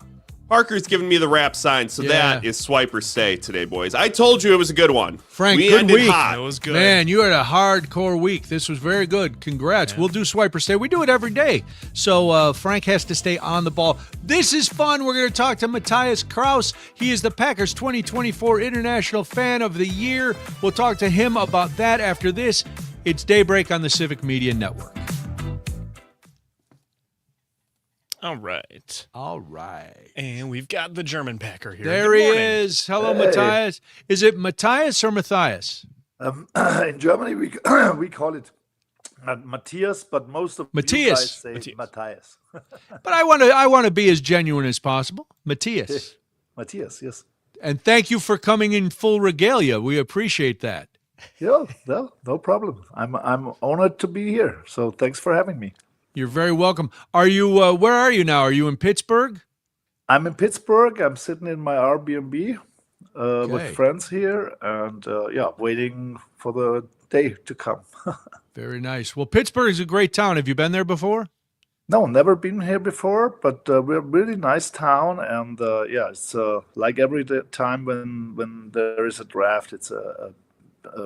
Parker's giving me the rap sign, so that is swipe or stay today, boys. I told you it was a good one. Frank, we good ended week. hot. It was good. Man, you had a hardcore week. This was very good. Congrats. Yeah. We'll do swipe or stay. We do it every day. So Frank has to stay on the ball. This is fun. We're going to talk to Matthias Kraus. He is the Packers 2024 International Fan of the Year. We'll talk to him about that after this. It's Daybreak on the Civic Media Network. All right. All right. And we've got the German Packer here. There he is. Hello, Matthias. Is it Matthias or Matthias? In Germany, we we call it Matthias, but most of you guys say Matthias. But I want to be as genuine as possible. Matthias. Matthias, yes. And thank you for coming in full regalia. We appreciate that. Yeah, no problem. I'm honored to be here. So thanks for having me. You're very welcome. Are you? Where are you now? Are you in Pittsburgh? I'm in Pittsburgh. I'm sitting in my Airbnb with friends here, and waiting for the day to come. Very nice. Well, Pittsburgh is a great town. Have you been there before? No, never been here before, but we're a really nice town, and it's like every time when there is a draft, it's a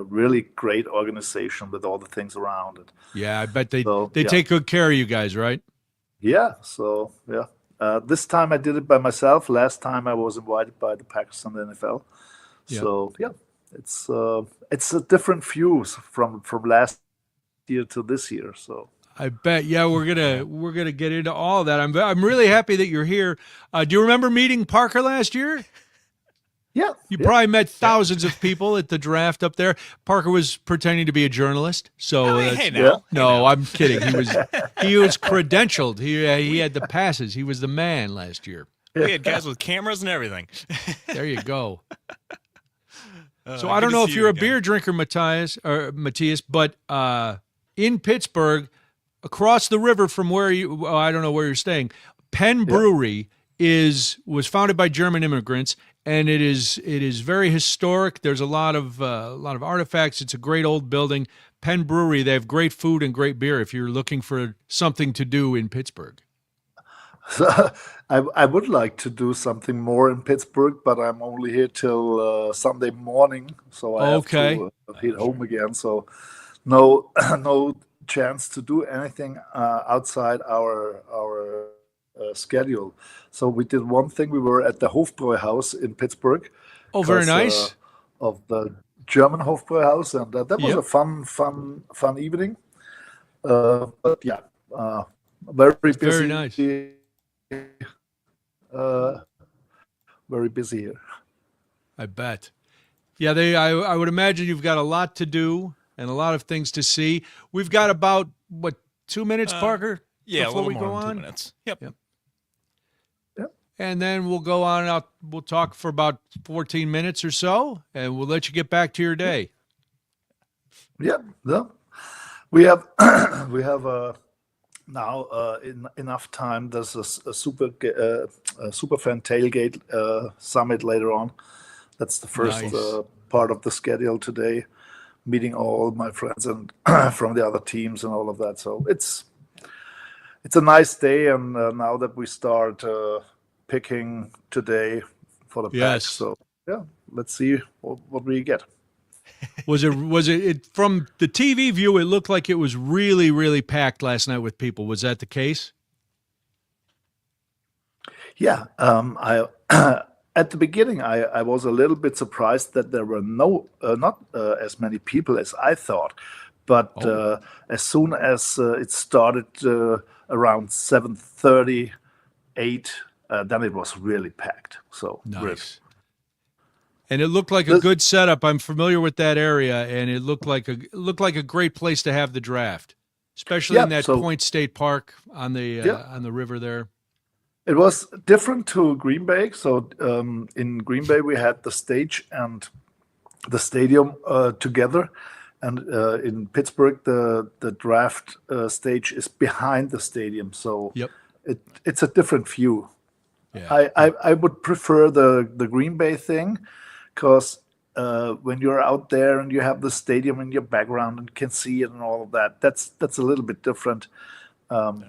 really great organization with all the things around it. Yeah, I bet they take good care of you guys, right? Yeah. So this time I did it by myself. Last time I was invited by the Packers and the NFL. Yeah. So it's a different views from last year to this year. So I bet. Yeah, we're gonna get into all of that. I'm really happy that you're here. Do you remember meeting Parker last year? Yeah. You probably met thousands of people at the draft up there. Parker was pretending to be a journalist. So no, I'm kidding. He was credentialed. He had the passes. He was the man last year. We had guys with cameras and everything. There you go. So I don't know if you're a beer drinker, Matthias, but in Pittsburgh, across the river from where I don't know where you're staying, Penn Brewery was founded by German immigrants. And it is very historic. There's a lot of artifacts. It's a great old building. Penn Brewery. They have great food and great beer. If you're looking for something to do in Pittsburgh, so I would like to do something more in Pittsburgh, but I'm only here till Sunday morning, so I have to head home again. So no chance to do anything outside our schedule. So we did one thing. We were at the Hofbräuhaus in Pittsburgh. Oh, very nice. Of the German Hofbräuhaus, and that was a fun evening. But yeah, very busy. Very nice. Very busy here. I bet. Yeah, I would imagine you've got a lot to do and a lot of things to see. We've got about 2 minutes, Parker? Yeah, before a little we more go than 2 on? minutes. Yep. And then we'll go on out. We'll talk for about 14 minutes or so, and we'll let you get back to your day. Yeah, we have now enough time. There's a super fan tailgate summit later on. That's the first part of the schedule today. Meeting all my friends and from the other teams and all of that. So it's a nice day, and now that we start picking today for the Packs. So let's see what we get. Was it from the TV view? It looked like it was really, really packed last night with people. Was that the case? Yeah, I at the beginning I was a little bit surprised that there were not as many people as I thought, but as soon as it started around 7:30, 8, then it was really packed. So nice. And it looked like a good setup. I'm familiar with that area, and it looked like a great place to have the draft, especially in that Point State Park on the river there. It was different to Green Bay. So in Green Bay we had the stage and the stadium together, and in Pittsburgh the draft stage is behind the stadium. So it's a different view. Yeah. I would prefer the Green Bay thing. Because when you're out there and you have the stadium in your background and can see it and all of that, that's a little bit different. I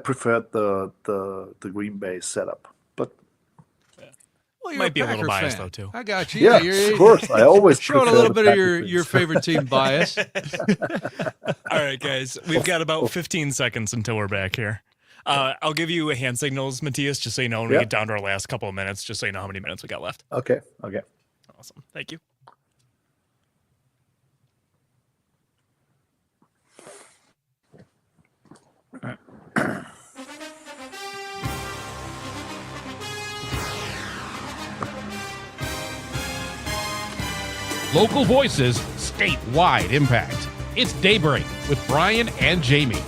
preferred the Green Bay setup, but Well, you're Might be a Packer little biased, fan. though, too. I got you. Yeah, You're, of course. I always showing a prefer little the bit of Packer your fans. favorite team bias. All right, guys. We've got about 15 seconds until we're back here. I'll give you hand signals, Matthias, just so you know when we get down to our last couple of minutes, just so you know how many minutes we got left. Okay. Awesome. Thank you. Local voices, statewide impact. It's Daybreak with Brian and Jamie.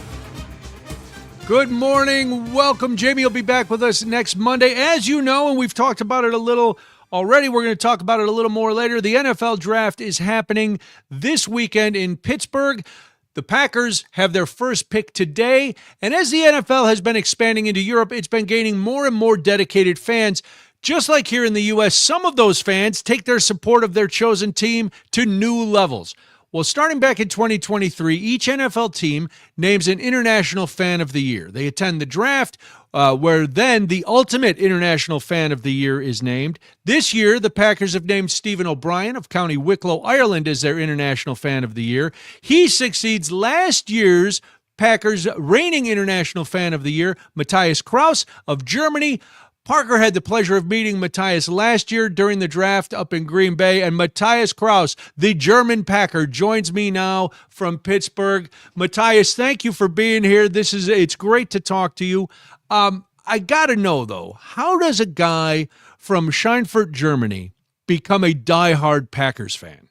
Good morning. Welcome. Jamie will be back with us next Monday. As you know, and we've talked about it a little already, we're going to talk about it a little more later. The NFL draft is happening this weekend in Pittsburgh. The Packers have their first pick today. And as the NFL has been expanding into Europe, it's been gaining more and more dedicated fans. Just like here in the U.S., some of those fans take their support of their chosen team to new levels. Well, starting back in 2023, each NFL team names an International Fan of the Year. They attend the draft, where then the ultimate International Fan of the Year is named. This year, the Packers have named Stephen O'Brien of County Wicklow, Ireland, as their International Fan of the Year. He succeeds last year's Packers reigning International Fan of the Year, Matthias Kraus of Germany. Parker had the pleasure of meeting Matthias last year during the draft up in Green Bay, and Matthias Kraus, the German Packer, joins me now from Pittsburgh. Matthias, thank you for being here. It's great to talk to you. I got to know, though, how does a guy from Scheinfurt, Germany, become a diehard Packers fan?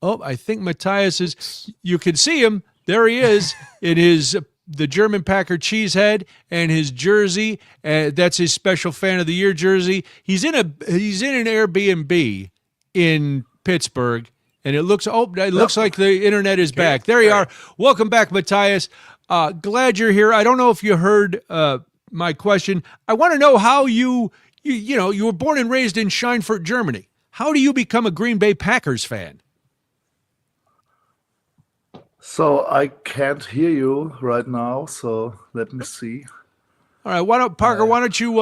Oh, I think Matthias is, you can see him. There he is in the German Packer cheese head and his jersey. That's his special fan of the year jersey. He's in an Airbnb in Pittsburgh, and it looks like the internet is back. There you are. Welcome back, Matthias. Glad you're here. I don't know if you heard my question. I want to know how you were born and raised in Scheinfurt, Germany. How do you become a Green Bay Packers fan? So I can't hear you right now, so let me see. All right, Parker, why don't you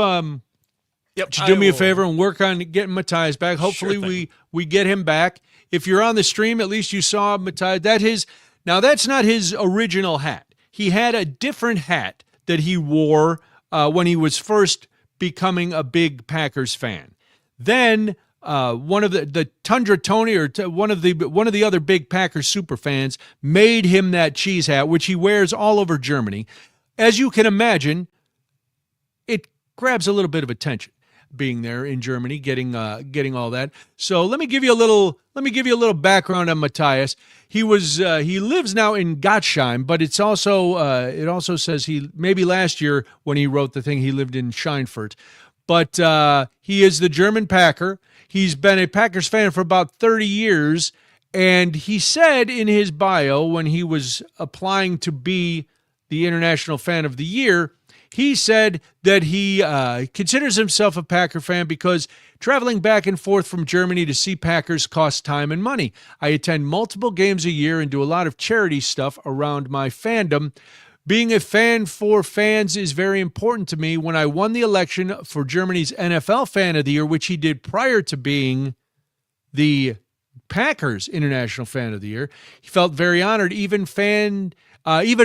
do me a favor and work on getting Matthias back. Hopefully we get him back. If you're on the stream, at least you saw Matthias. Now that's not his original hat. He had a different hat that he wore when he was first becoming a big Packers fan. Then one of the Tundra Tony or one of the other big Packers super fans made him that cheese hat, which he wears all over Germany. As you can imagine, it grabs a little bit of attention being there in Germany, getting all that. So let me give you a little background on Matthias. He lives now in Gottsheim, but it also says maybe last year when he wrote the thing he lived in Scheinfurt. But he is the German Packer. He's been a Packers fan for about 30 years, and he said in his bio when he was applying to be the International Fan of the Year, he said that he considers himself a Packer fan because traveling back and forth from Germany to see Packers costs time and money. I attend multiple games a year and do a lot of charity stuff around my fandom. Being a fan for fans is very important to me. When I won the election for Germany's NFL Fan of the Year, which he did prior to being the Packers International Fan of the Year, he felt very honored, even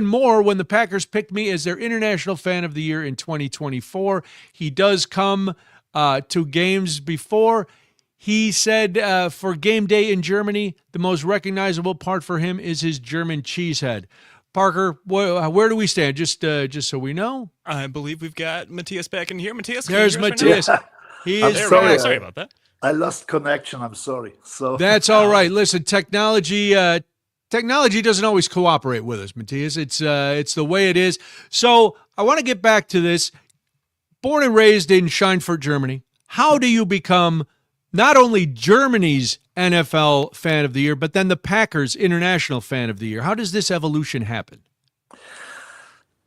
more when the Packers picked me as their International Fan of the Year in 2024. He does come to games before. He said for game day in Germany, the most recognizable part for him is his German cheesehead. Parker, where do we stand? Just so we know. I believe we've got Matthias back in here. Matthias, there's Matthias. Right he is sorry about that. I lost connection. I'm sorry. So that's all right. Listen, technology doesn't always cooperate with us, Matthias. It's the way it is. So I want to get back to this. Born and raised in Scheinfurt, Germany. How do you become not only Germany's NFL Fan of the Year, but then the Packers International Fan of the Year? How does this evolution happen?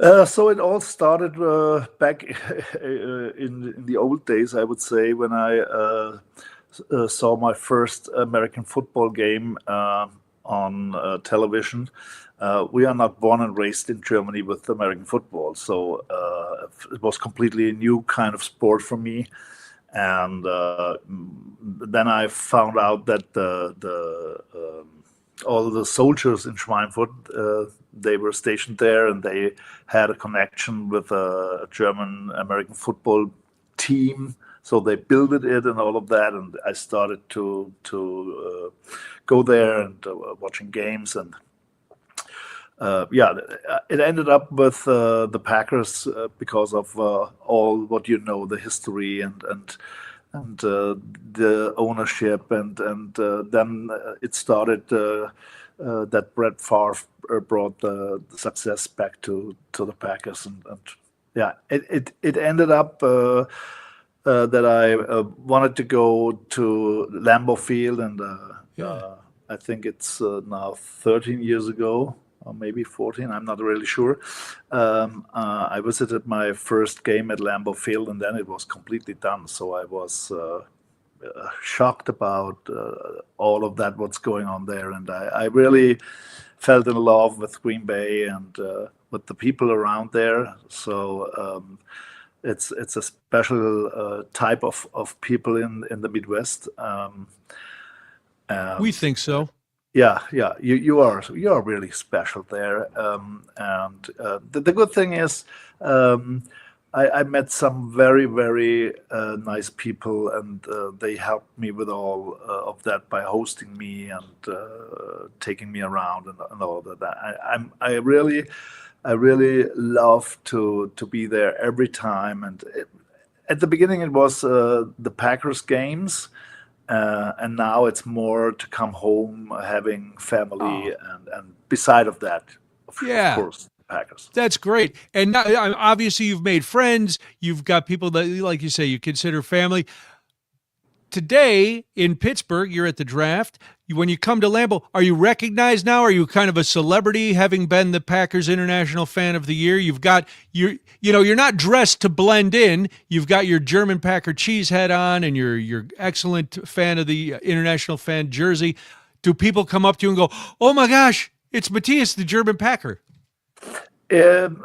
So it all started back in the old days, I would say, when I saw my first American football game television. We are not born and raised in Germany with American football, so it was completely a new kind of sport for me. And then I found out that all the soldiers in Schweinfurt, they were stationed there, and they had a connection with a German American football team. So they built it and all of that, and I started to go there and watching games, and it ended up with the Packers because of all what the history and the ownership, and then it started that Brett Favre brought the success back to the Packers, and it ended up that I wanted to go to Lambeau Field, and I think it's now 13 years ago, or maybe 14, I'm not really sure. I visited my first game at Lambeau Field, and then it was completely done. So I was shocked about all of that, what's going on there. And I really fell in love with Green Bay and with the people around there. So it's a special type of people in the Midwest. We think so. Yeah, you are really special there, and the good thing is I met some very, very nice people, and they helped me with all of that by hosting me and taking me around and all of that. I really love to be there every time, and at the beginning it was the Packers games. And now it's more to come home, having family, and beside of that, of course, Packers. That's great. And now, obviously, you've made friends. You've got people that, like you say, you consider family. Today in Pittsburgh, you're at the draft. When you come to Lambeau, are you recognized now? Are you kind of a celebrity, having been the Packers International Fan of the Year? You've got you're not dressed to blend in. You've got your German Packer cheese head on, and your excellent fan of the International Fan jersey. Do people come up to you and go, "Oh my gosh, it's Matthias, the German Packer"? And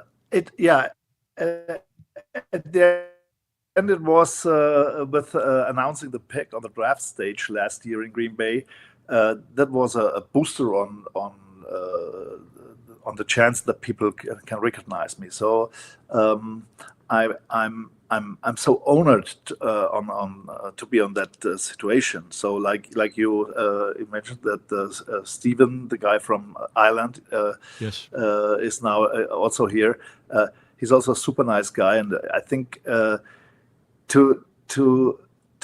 it was with announcing the pick on the draft stage last year in Green Bay. That was a booster on the chance that people can recognize me. So I'm so honored to be on that situation. So like you mentioned that Stephen, the guy from Ireland, yes, is now also here. He's also a super nice guy, and I think to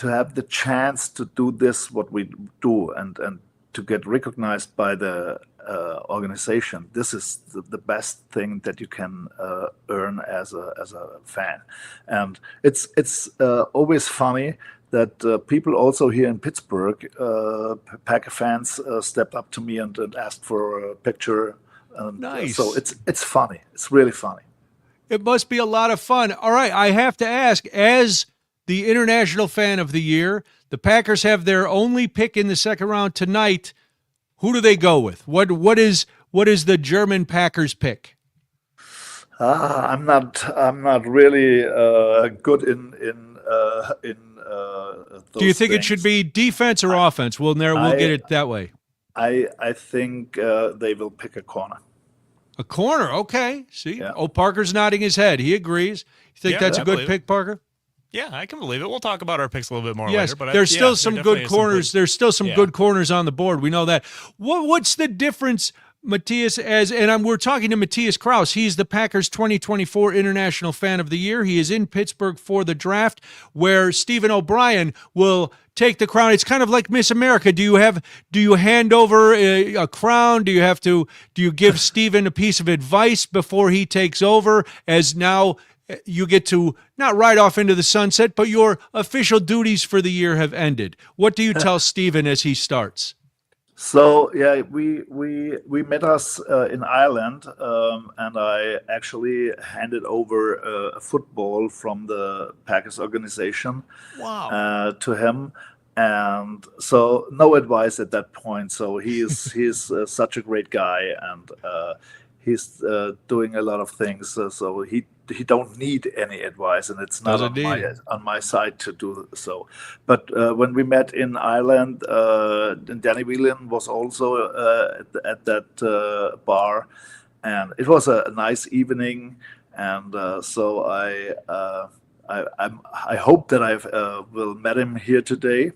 have the chance to do this, what we do, and to get recognized by the organization, this is the best thing that you can earn as a fan. And it's always funny that people also here in Pittsburgh, Packer fans, stepped up to me and asked for a picture. Nice. So it's funny. It's really funny. It must be a lot of fun. All right, I have to ask, as the International Fan of the Year, the Packers have their only pick in the second round tonight. Who do they go with? What is the German Packers pick? I'm not really good in those Do you think things. it should be defense or offense? We'll get it that way. I think they will pick a corner. A corner, okay. See, Yeah. Parker's nodding his head. He agrees. You think that's a good pick, Parker? Yeah, I can believe it. We'll talk about our picks a little bit more yes, later. But there's still some good corners. There's still some good corners on the board. We know that. What's the difference, Matthias? We're talking to Matthias Kraus. He's the Packers 2024 International Fan of the Year. He is in Pittsburgh for the draft, where Stephen O'Brien will take the crown. It's kind of like Miss America. Do you hand over a crown? Do you give Stephen a piece of advice before he takes over, as now you get to not ride off into the sunset, but your official duties for the year have ended? What do you tell Stephen as he starts? So yeah, we met us in Ireland, and I actually handed over a football from the Packers organization to him. and so no advice at that point. So he's such a great guy, and he's doing a lot of things. So he don't need any advice, and it's not on my side to do so. But when we met in Ireland, Danny Whelan was also at that bar, and it was a nice evening. And so I hope that I will met him here today.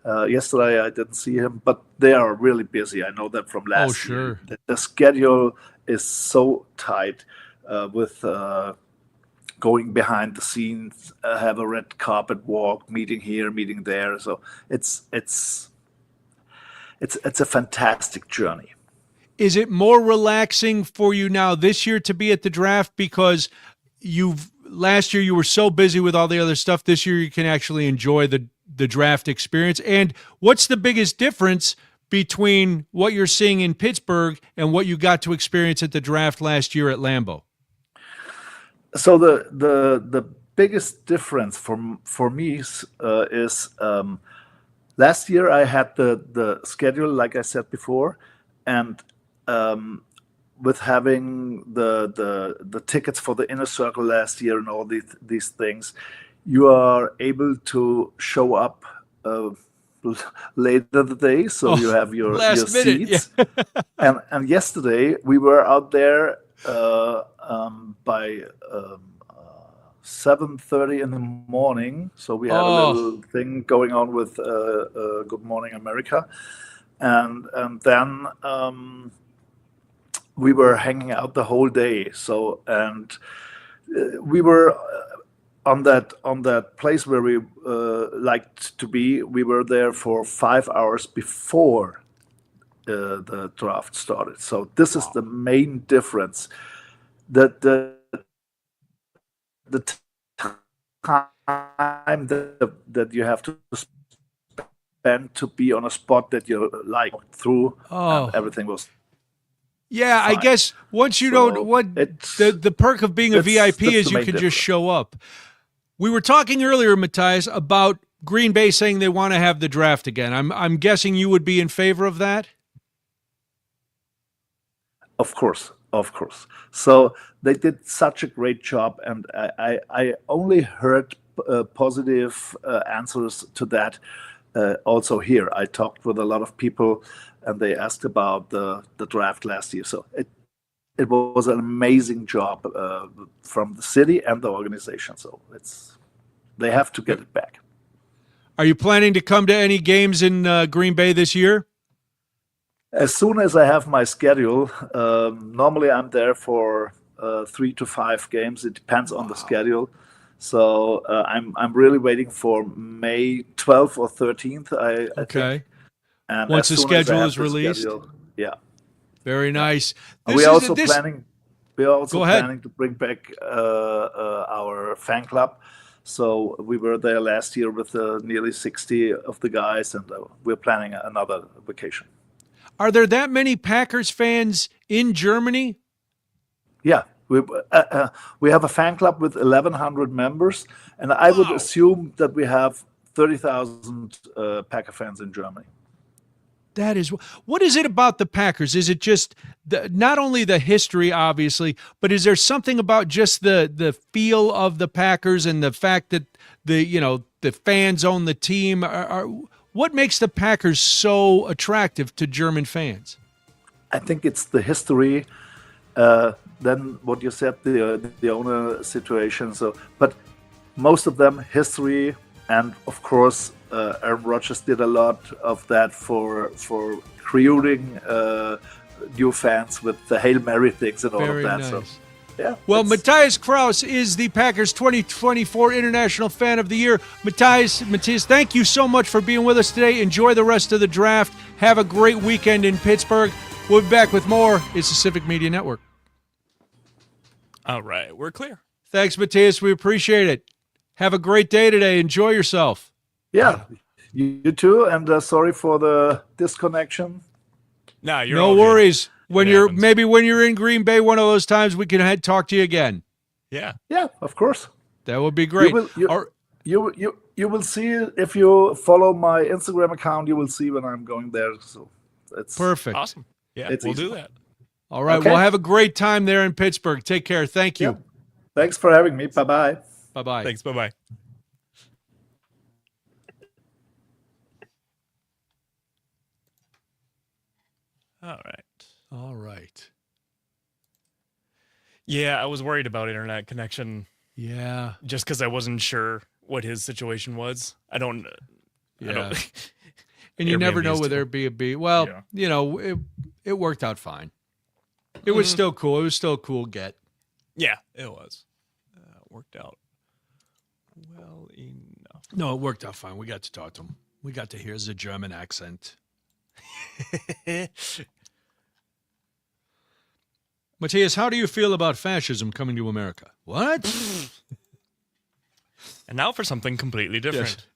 Yesterday I didn't see him, but they are really busy. I know that from last year. The schedule is so tight with going behind the scenes, have a red carpet walk, meeting here, meeting there. So it's a fantastic journey. Is it more relaxing for you now this year to be at the draft because last year you were so busy with all the other stuff? This year you can actually enjoy the draft experience. And what's the biggest difference between what you're seeing in Pittsburgh and what you got to experience at the draft last year at Lambeau? So the biggest difference for me is last year I had the schedule, like I said before, and with having the tickets for the inner circle last year and all these things, you are able to show up later the day, so you have your seats. Yeah. and yesterday we were out there by 7:30 in the morning. So we had a little thing going on with Good Morning America, and then we were hanging out the whole day. So we were on that place where we liked to be. We were there for 5 hours before the draft started. So this is the main difference. That the time that you have to spend to be on a spot that you like through, and everything was. Yeah, fine. I guess once you don't, the perk of being a VIP is you can just show up. We were talking earlier, Matthias, about Green Bay saying they want to have the draft again. I'm guessing you would be in favor of that? Of course. So they did such a great job, and I only heard positive answers to that. Also here, I talked with a lot of people, and they asked about the draft last year. So it was an amazing job from the city and the organization. So they have to get it back. Are you planning to come to any games in Green Bay this year? As soon as I have my schedule, normally I'm there for 3 to 5 games. It depends on the schedule. So I'm really waiting for May 12th or 13th. I think. And once the schedule is released. Yeah. Very nice. We're also planning to bring back our fan club. So we were there last year with nearly 60 of the guys, and we're planning another vacation. Are there that many Packers fans in Germany? Yeah, we have a fan club with 1,100 members, and I would assume that we have 30,000 Packer fans in Germany. That is, what is it about the Packers? Is it just not only the history, obviously, but is there something about just the feel of the Packers and the fact that the fans own the team? What makes the Packers so attractive to German fans? I think it's the history. Then what you said, the owner situation. So, but most of them history, and of course, Aaron Rodgers did a lot of that for recruiting new fans with the Hail Mary things and all Very of that. Nice. So, yeah. Well, Matthias Kraus is the Packers 2024 International Fan of the Year. Matthias, thank you so much for being with us today. Enjoy the rest of the draft. Have a great weekend in Pittsburgh. We'll be back with more. It's the Civic Media Network. All right, we're clear. Thanks, Matthias. We appreciate it. Have a great day today. Enjoy yourself. Yeah, you too. And sorry for the disconnection. No, you're no worries. When you're in Green Bay, one of those times we can talk to you again. Yeah. Yeah, of course. That would be great. you will see it if you follow my Instagram account. You will see when I'm going there. So it's perfect. Awesome. Yeah, It's we'll easy. do that. All right. Okay. Well, have a great time there in Pittsburgh. Take care. Thank you. Yeah. Thanks for having me. Bye bye. Bye bye. Thanks. Bye bye. All right. All right. Yeah, I was worried about internet connection. Yeah. Just because I wasn't sure what his situation was. I don't. And you never know Airbnb's whether it be a B. Well, Yeah. you know, it worked out fine. It was still cool. It was still a cool get. Yeah, it was. Worked out well enough. No, it worked out fine. We got to talk to him. We got to hear the German accent. Matthias, how do you feel about fascism coming to America? What? And now for something completely different. Yes.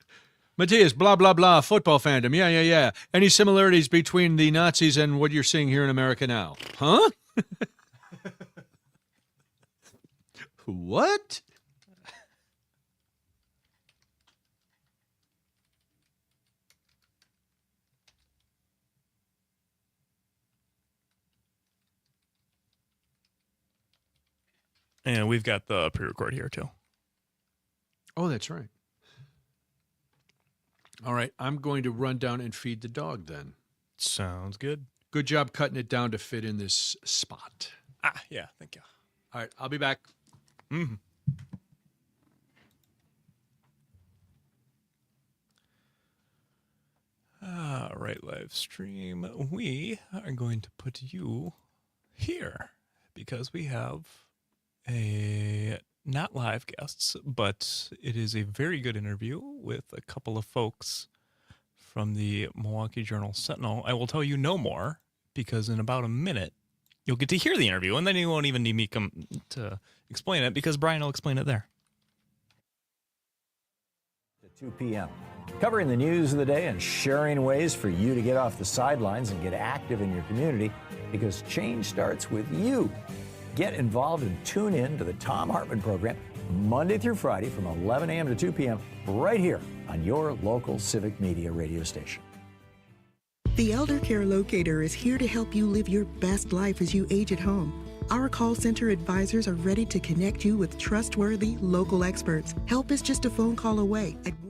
Matthias, blah, blah, blah, football fandom. Yeah. Any similarities between the Nazis and what you're seeing here in America now? Huh? What? And we've got the pre-record here too. Oh, that's right. All right, I'm going to run down and feed the dog then. Sounds good. Good job cutting it down to fit in this spot. Yeah, thank you. All right, I'll be back. Mm-hmm. All right, live stream. We are going to put you here because we have not live guests, but it is a very good interview with a couple of folks from the Milwaukee Journal-Sentinel. I will tell you no more because in about a minute you'll get to hear the interview, and then you won't even need me to explain it because Brian will explain it there. 2 p.m. Covering the news of the day and sharing ways for you to get off the sidelines and get active in your community because change starts with you. Get involved and tune in to the Tom Hartman program Monday through Friday from 11 a.m. to 2 p.m. right here on your local Civic Media radio station. The Elder Care Locator is here to help you live your best life as you age at home. Our call center advisors are ready to connect you with trustworthy local experts. Help is just a phone call away at 1-800.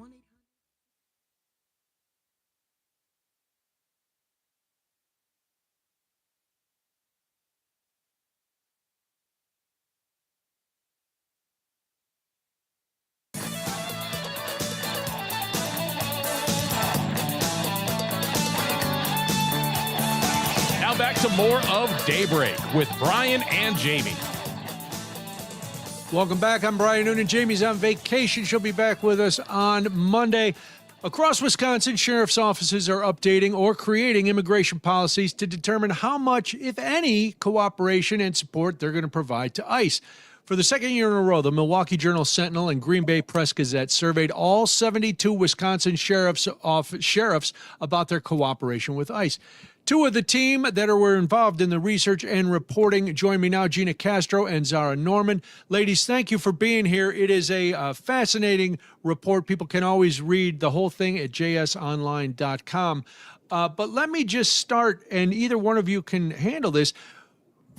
Now back to more of Daybreak with Brian and Jamie. Welcome back. I'm Brian Noonan. Jamie's on vacation. She'll be back with us on Monday. Across Wisconsin, sheriff's offices are updating or creating immigration policies to determine how much, if any, cooperation and support they're going to provide to ICE. For the second year in a row, the Milwaukee Journal-Sentinel and Green Bay Press-Gazette surveyed all 72 Wisconsin sheriffs about their cooperation with ICE. Two of the team that were involved in the research and reporting join me now, Gina Castro and Zara Norman. Ladies, thank you for being here. It is a fascinating report. People can always read the whole thing at jsonline.com. But let me just start, and either one of you can handle this.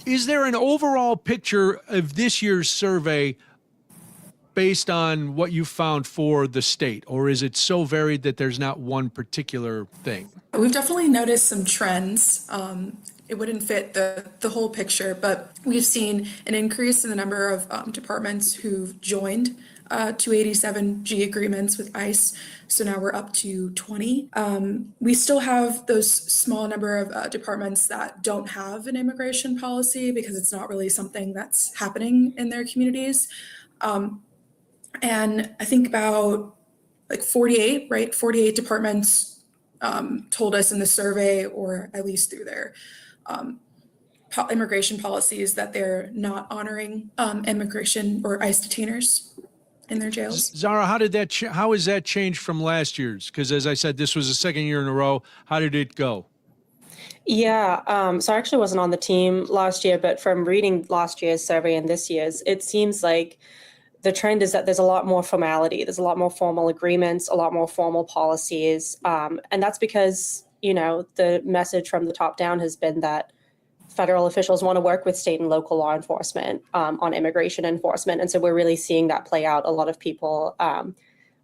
Is there an overall picture of this year's survey based on what you found for the state, or is it so varied that there's not one particular thing? We've definitely noticed some trends. It wouldn't fit the whole picture, but we've seen an increase in the number of departments who've joined 287G agreements with ICE. So now we're up to 20. We still have those small number of departments that don't have an immigration policy because it's not really something that's happening in their communities. And I think about like 48, right? 48 departments told us in the survey, or at least through their immigration policies, that they're not honoring immigration or ICE detainers in their jails. Zara, how has that changed from last year's? Because as I said, this was the second year in a row. How did it go? Yeah, so I actually wasn't on the team last year, but from reading last year's survey and this year's, it seems like the trend is that there's a lot more formality. There's a lot more formal agreements, a lot more formal policies. And that's because, the message from the top down has been that federal officials want to work with state and local law enforcement on immigration enforcement. And so we're really seeing that play out. A lot of people are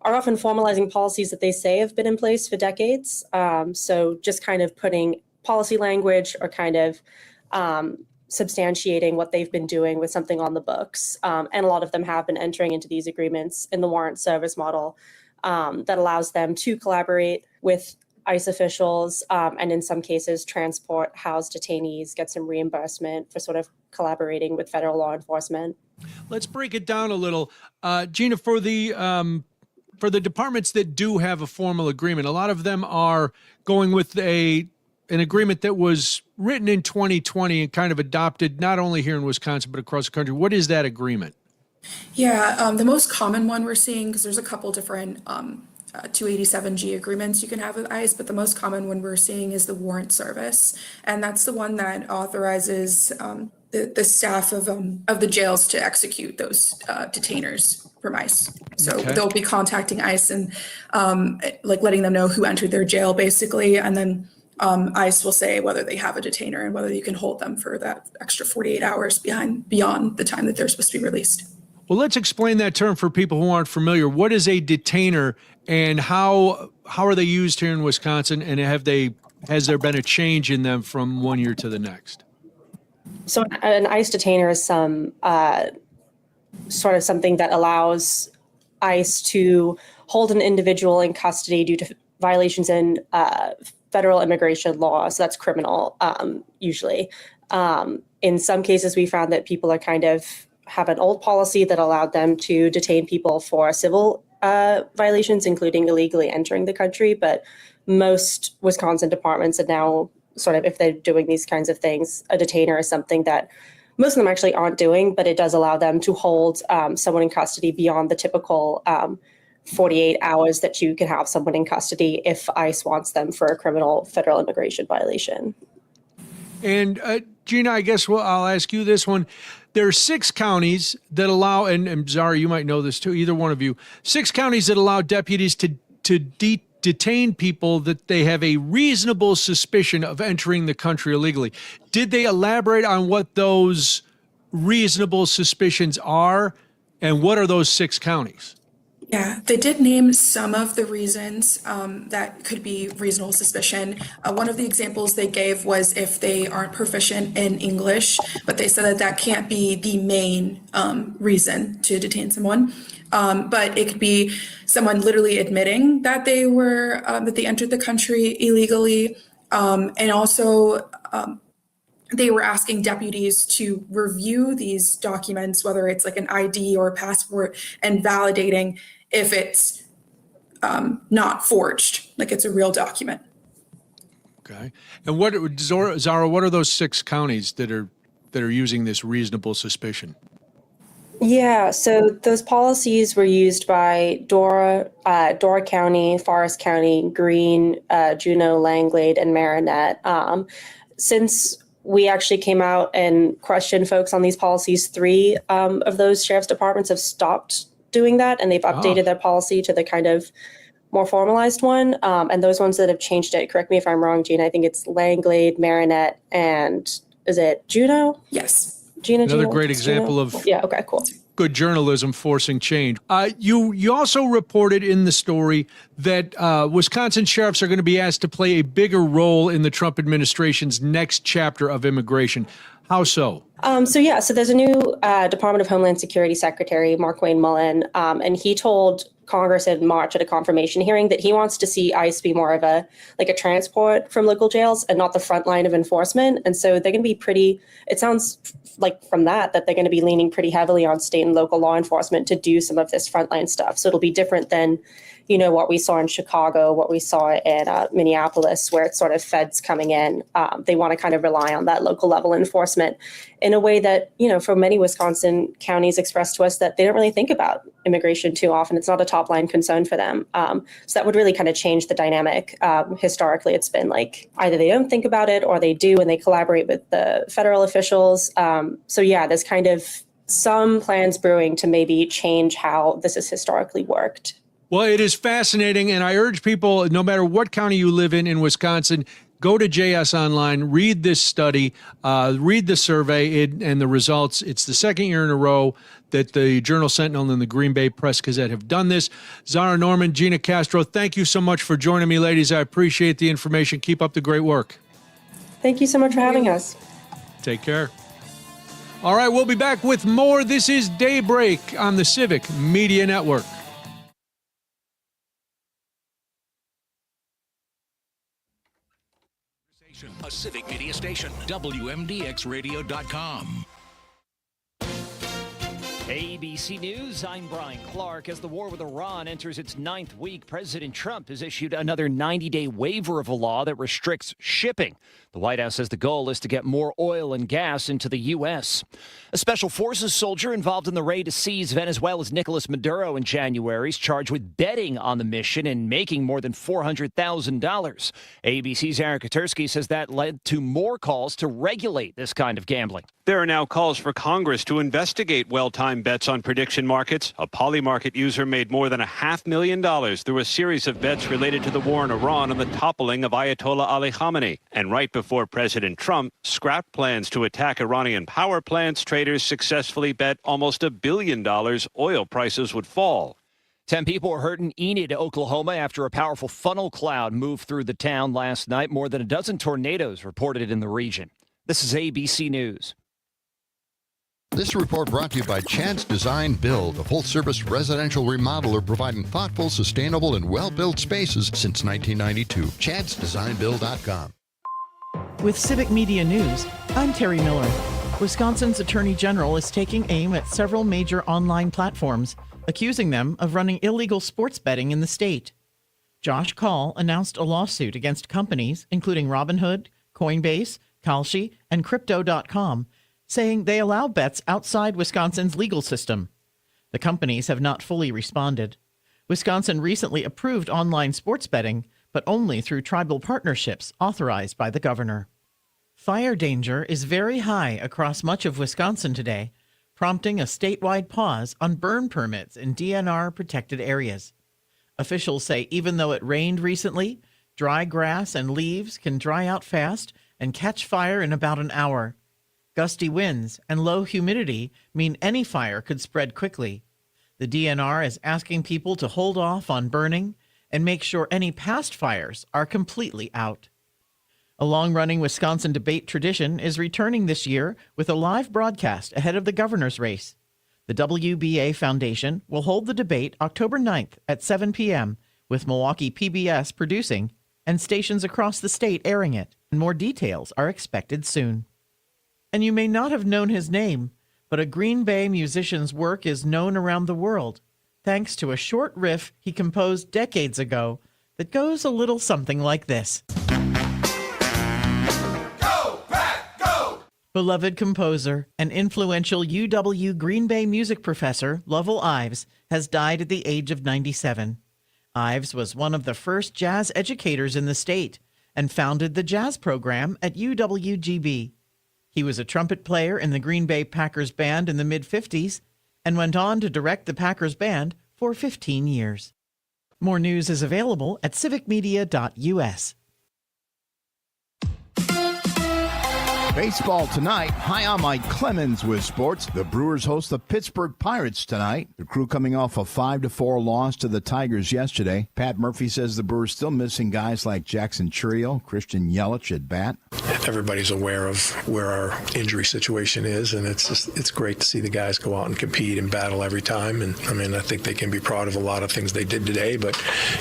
often formalizing policies that they say have been in place for decades. So just kind of putting policy language or kind of substantiating what they've been doing with something on the books. And a lot of them have been entering into these agreements in the warrant service model that allows them to collaborate with ICE officials, and in some cases transport house detainees, get some reimbursement for sort of collaborating with federal law enforcement. Let's break it down a little. Gina, for the departments that do have a formal agreement, a lot of them are going with an agreement that was written in 2020 and kind of adopted not only here in Wisconsin, but across the country. What is that agreement? Yeah, the most common one we're seeing, because there's a couple different 287G agreements you can have with ICE, but the most common one we're seeing is the warrant service. And that's the one that authorizes the staff of the jails to execute those detainers from ICE. So they'll be contacting ICE and letting them know who entered their jail, basically. And then ICE will say whether they have a detainer and whether you can hold them for that extra 48 hours beyond the time that they're supposed to be released. Well, let's explain that term for people who aren't familiar. What is a detainer, and how are they used here in Wisconsin? And has there been a change in them from one year to the next? So an ICE detainer is some sort of something that allows ICE to hold an individual in custody due to violations in federal immigration law. So that's criminal, usually. In some cases, we found that people are have an old policy that allowed them to detain people for civil violations, including illegally entering the country. But most Wisconsin departments are now sort of, if they're doing these kinds of things, a detainer is something that most of them actually aren't doing, but it does allow them to hold someone in custody beyond the typical 48 hours that you can have someone in custody if ICE wants them for a criminal federal immigration violation. And Gina, I guess I'll ask you this one. There are 6 counties that allow, and Zara, you might know this too, either one of you, 6 counties that allow deputies to detain people that they have a reasonable suspicion of entering the country illegally. Did they elaborate on what those reasonable suspicions are, and what are those 6 counties? Yeah, they did name some of the reasons that could be reasonable suspicion. One of the examples they gave was if they aren't proficient in English, but they said that can't be the main reason to detain someone. But it could be someone literally admitting that they entered the country illegally, and also they were asking deputies to review these documents, whether it's like an ID or a passport, and validating if it's not forged, like it's a real document. Okay. And Zara, what are those 6 counties that are using this reasonable suspicion? Yeah, so those policies were used by Dora County, Forest County, Greene, Juneau, Langlade, and Marinette. Since we actually came out and questioned folks on these policies, 3 of those sheriff's departments have stopped doing that, and they've updated their policy to the kind of more formalized one. And those ones that have changed it, correct me if I'm wrong, Gina, I think it's Langlade, Marinette, and is it Juneau? Yes. Another great example of cool. Good journalism forcing change. You also reported in the story that Wisconsin sheriffs are going to be asked to play a bigger role in the Trump administration's next chapter of immigration. How so? So there's a new Department of Homeland Security Secretary, Mark Wayne Mullen, and he told Congress in March at a confirmation hearing that he wants to see ICE be more of a transport from local jails and not the front line of enforcement. And so they're going to be it sounds like from that they're going to be leaning pretty heavily on state and local law enforcement to do some of this frontline stuff. So it'll be different than, what we saw in Chicago, what we saw in Minneapolis, where it's sort of feds coming in. They want to kind of rely on that local level enforcement in a way that, for many Wisconsin counties expressed to us that they don't really think about immigration too often. It's not a top line concern for them. So that would really kind of change the dynamic. Historically, it's been like either they don't think about it or they do and they collaborate with the federal officials. There's kind of some plans brewing to maybe change how this has historically worked. Well, it is fascinating, and I urge people, no matter what county you live in Wisconsin, go to JS Online, read this study, read the survey and the results. It's the second year in a row that the Journal-Sentinel and the Green Bay Press-Gazette have done this. Zara Norman, Gina Castro, thank you so much for joining me, ladies. I appreciate the information. Keep up the great work. Thank you so much for having us. Take care. All right, we'll be back with more. This is Daybreak on the Civic Media Network. A Civic Media station, WMDXradio.com. ABC News, I'm Brian Clark. As the war with Iran enters its 9th week, President Trump has issued another 90-day waiver of a law that restricts shipping. The White House says the goal is to get more oil and gas into the U.S. A Special Forces soldier involved in the raid to seize Venezuela's Nicolas Maduro in January is charged with betting on the mission and making more than $400,000. ABC's Aaron Katersky says that led to more calls to regulate this kind of gambling. There are now calls for Congress to investigate well-timed bets on prediction markets. A Polymarket user made more than $500,000 through a series of bets related to the war in Iran and the toppling of Ayatollah Ali Khamenei. And right before President Trump scrapped plans to attack Iranian power plants, traders successfully bet almost $1 billion oil prices would fall. 10 people were hurt in Enid, Oklahoma, after a powerful funnel cloud moved through the town last night. More than a dozen tornadoes reported in the region. This is ABC News. This report brought to you by Chad's Design Build, a full-service residential remodeler providing thoughtful, sustainable, and well-built spaces since 1992. Chad'sDesignBuild.com. With Civic Media News, I'm Terry Miller. Wisconsin's Attorney General is taking aim at several major online platforms, accusing them of running illegal sports betting in the state. Josh Call announced a lawsuit against companies including Robinhood, Coinbase, Kalshi, and Crypto.com, saying they allow bets outside Wisconsin's legal system. The companies have not fully responded. Wisconsin recently approved online sports betting, but only through tribal partnerships authorized by the governor. Fire danger is very high across much of Wisconsin today, prompting a statewide pause on burn permits in DNR-protected areas. Officials say even though it rained recently, dry grass and leaves can dry out fast and catch fire in about an hour. Gusty winds and low humidity mean any fire could spread quickly. The DNR is asking people to hold off on burning and make sure any past fires are completely out. A long-running Wisconsin debate tradition is returning this year with a live broadcast ahead of the governor's race. The WBA Foundation will hold the debate October 9th at 7 p.m. with Milwaukee PBS producing and stations across the state airing it. And more details are expected soon. And you may not have known his name, but a Green Bay musician's work is known around the world, thanks to a short riff he composed decades ago that goes a little something like this. Go, Pack, go! Beloved composer and influential UW Green Bay music professor Lovell Ives has died at the age of 97. Ives was one of the first jazz educators in the state and founded the jazz program at UWGB. He was a trumpet player in the Green Bay Packers band in the mid-50s and went on to direct the Packers band for 15 years. More news is available at civicmedia.us. Baseball tonight. Hi, I'm Mike Clemens with sports. The Brewers host the Pittsburgh Pirates tonight. The Crew coming off a 5-4 loss to the Tigers yesterday. Pat Murphy says the Brewers still missing guys like Jackson Chourio, Christian Yelich at bat. Everybody's aware of where our injury situation is, and it's great to see the guys go out and compete and battle every time. And I mean, I think they can be proud of a lot of things they did today, but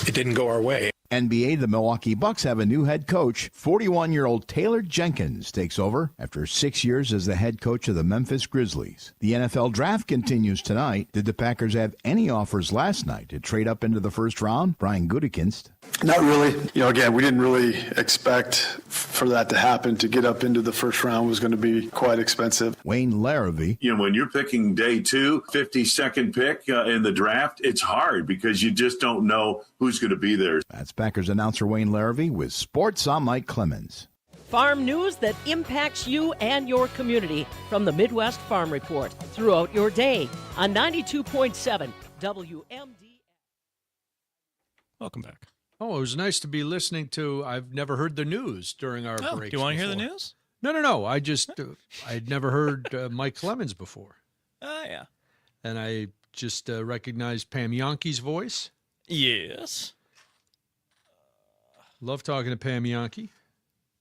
it didn't go our way. NBA, the Milwaukee Bucks have a new head coach. 41-year-old Taylor Jenkins takes over after 6 years as the head coach of the Memphis Grizzlies. The NFL draft continues tonight. Did the Packers have any offers last night to trade up into the first round? Brian Gutekunst. Not really. Again, we didn't really expect for that to happen. To get up into the first round was going to be quite expensive. Wayne Larrivee. When you're picking day 2, 52nd pick in the draft, it's hard because you just don't know who's going to be there. That's Packers announcer Wayne Larrivee with sports. I'm Mike Clemens. Farm news that impacts you and your community from the Midwest Farm Report throughout your day on 92.7 WMD. Welcome back. Oh, it was nice to be listening to. I've never heard the news during our break. Do you want to hear the news? No. I just I'd never heard Mike Clemens before. Yeah. And I just recognized Pam Yonke's voice. Yes. Love talking to Pam Yonke,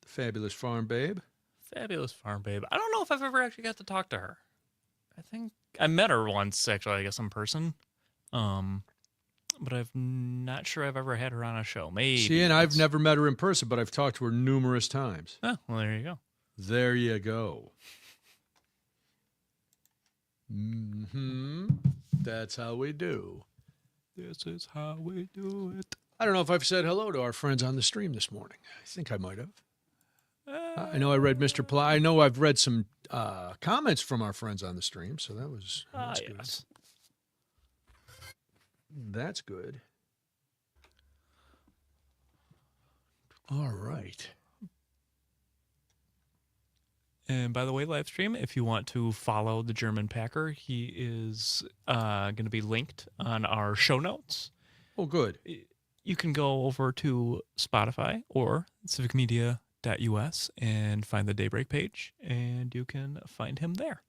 the fabulous farm babe. Fabulous farm babe. I don't know if I've ever actually got to talk to her. I think I met her once, actually, I guess in person. But I'm not sure I've ever had her on a show. Maybe. See, and I've never met her in person, but I've talked to her numerous times. Oh, well, there you go. There you go. That's how we do. This is how we do it. I don't know if I've said hello to our friends on the stream this morning. I think I might have. I know I read Mr. Ply. I know I've read some comments from our friends on the stream, so that's good. Yes. That's good. All right. And by the way, live stream, if you want to follow the German Packer, he is going to be linked on our show notes. Oh, good. You can go over to Spotify or civicmedia.us and find the Daybreak page, and you can find him there.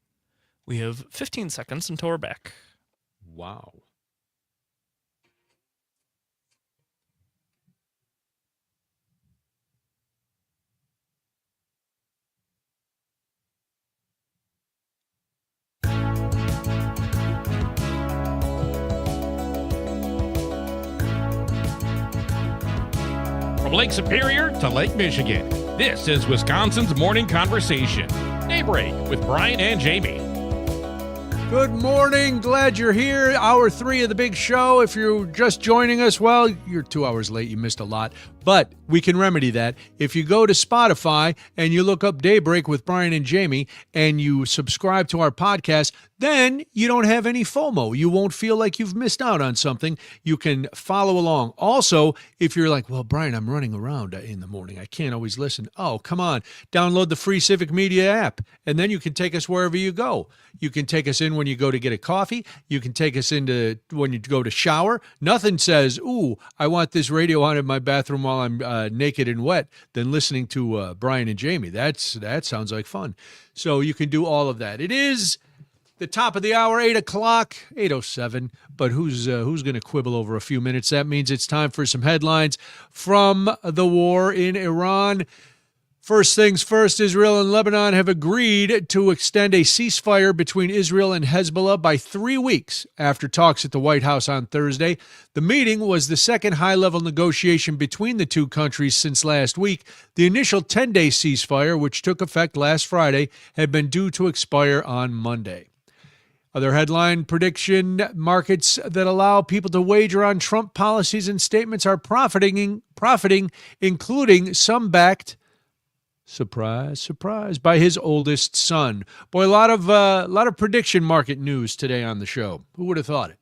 We have 15 seconds until we're back. Wow. From Lake Superior to Lake Michigan, this is Wisconsin's Morning Conversation. Daybreak with Brian and Jamie. Good morning. Glad you're here. Hour 3 of the big show. If you're just joining us, well, you're 2 hours late. You missed a lot. But we can remedy that. If you go to Spotify and you look up Daybreak with Brian and Jamie and you subscribe to our podcast, then you don't have any FOMO. You won't feel like you've missed out on something. You can follow along. Also, if you're like, well, Brian, I'm running around in the morning. I can't always listen. Oh, come on. Download the free Civic Media app, and then you can take us wherever you go. You can take us in when you go to get a coffee. You can take us into when you go to shower. Nothing says, ooh, I want this radio on in my bathroom while I'm naked and wet than listening to Brian and Jamie. That sounds like fun. So you can do all of that. It is the top of the hour, 8 o'clock, 8:07. But who's going to quibble over a few minutes? That means it's time for some headlines from the war in Iran. First things first, Israel and Lebanon have agreed to extend a ceasefire between Israel and Hezbollah by 3 weeks after talks at the White House on Thursday. The meeting was the second high-level negotiation between the two countries since last week. The initial 10-day ceasefire, which took effect last Friday, had been due to expire on Monday. Other headline prediction: markets that allow people to wager on Trump policies and statements are profiting, including some backed, surprise, surprise, by his oldest son. Boy, a lot of prediction market news today on the show. Who would have thought it?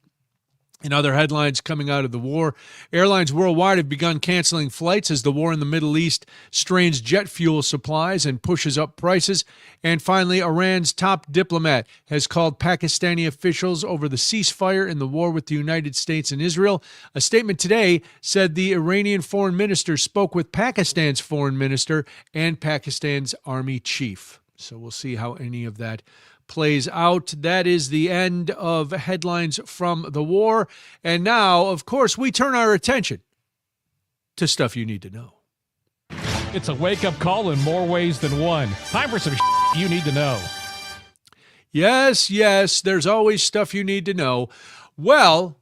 In other headlines coming out of the war, airlines worldwide have begun canceling flights as the war in the Middle East strains jet fuel supplies and pushes up prices. And finally, Iran's top diplomat has called Pakistani officials over the ceasefire in the war with the United States and Israel. A statement today said the Iranian foreign minister spoke with Pakistan's foreign minister and Pakistan's army chief. So we'll see how any of that plays out. That is the end of headlines from the war. And now, of course, we turn our attention to stuff you need to know. It's a wake-up call in more ways than one. Time for some you need to know. Yes, there's always stuff you need to know. Well,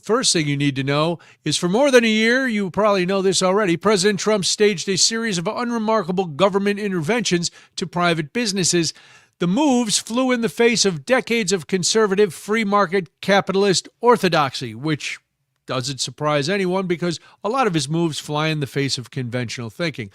first thing you need to know is for more than a year, you probably know this already, President Trump staged a series of unremarkable government interventions to private businesses. The moves flew in the face of decades of conservative, free market, capitalist orthodoxy, which doesn't surprise anyone because a lot of his moves fly in the face of conventional thinking.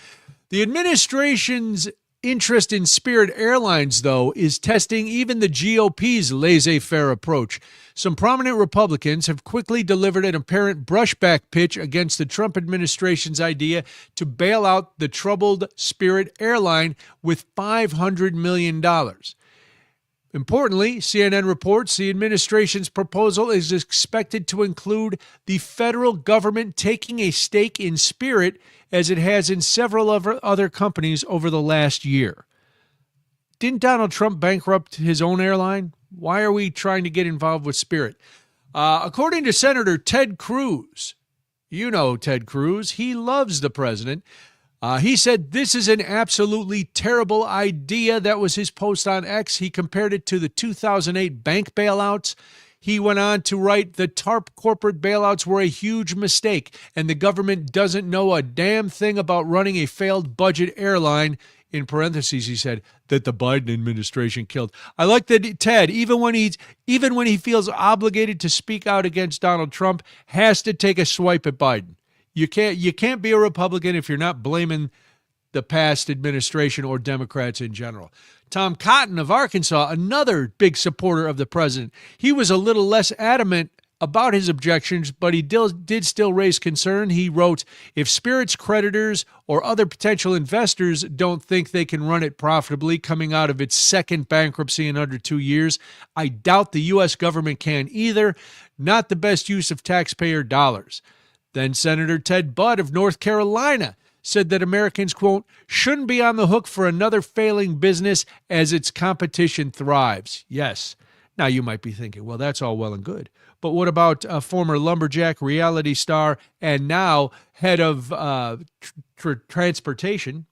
The administration's interest in Spirit Airlines, though, is testing even the GOP's laissez-faire approach. Some prominent Republicans have quickly delivered an apparent brushback pitch against the Trump administration's idea to bail out the troubled Spirit airline with $500 million. Importantly, CNN reports the administration's proposal is expected to include the federal government taking a stake in Spirit, as it has in several other companies over the last year. Didn't Donald Trump bankrupt his own airline? Why are we trying to get involved with Spirit? According to Senator Ted Cruz, you know Ted Cruz, he loves the president. He said this is an absolutely terrible idea. That was his post on X. He compared it to the 2008 bank bailouts. He went on to write, the TARP corporate bailouts were a huge mistake, and the government doesn't know a damn thing about running a failed budget airline. In parentheses, he said, that the Biden administration killed. I like that Ted, even when he feels obligated to speak out against Donald Trump, has to take a swipe at Biden. You can't be a Republican if you're not blaming the past administration or Democrats in general. Tom Cotton of Arkansas, another big supporter of the president. He was a little less adamant about his objections, but he did still raise concern. He wrote, if Spirit's creditors or other potential investors don't think they can run it profitably coming out of its second bankruptcy in under 2 years, I doubt the U.S. government can either. Not the best use of taxpayer dollars. Then Senator Ted Budd of North Carolina said that Americans, quote, shouldn't be on the hook for another failing business as its competition thrives. Yes. Now you might be thinking, well, that's all well and good. But what about former lumberjack, reality star, and now head of transportation,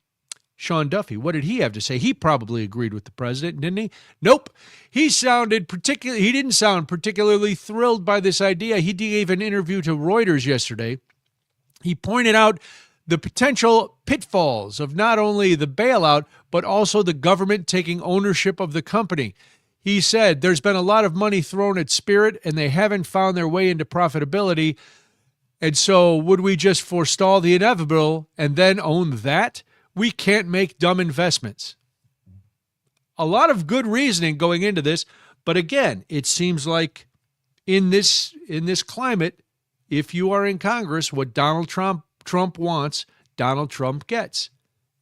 Sean Duffy? What did he have to say? He probably agreed with the president, didn't he? Nope. He didn't sound particularly thrilled by this idea. He gave an interview to Reuters yesterday. He pointed out the potential pitfalls of not only the bailout, but also the government taking ownership of the company. He said, there's been a lot of money thrown at Spirit, and they haven't found their way into profitability. And so would we just forestall the inevitable and then own that? We can't make dumb investments. A lot of good reasoning going into this, but again, it seems like in this climate, if you are in Congress, what Donald Trump wants, Donald Trump gets.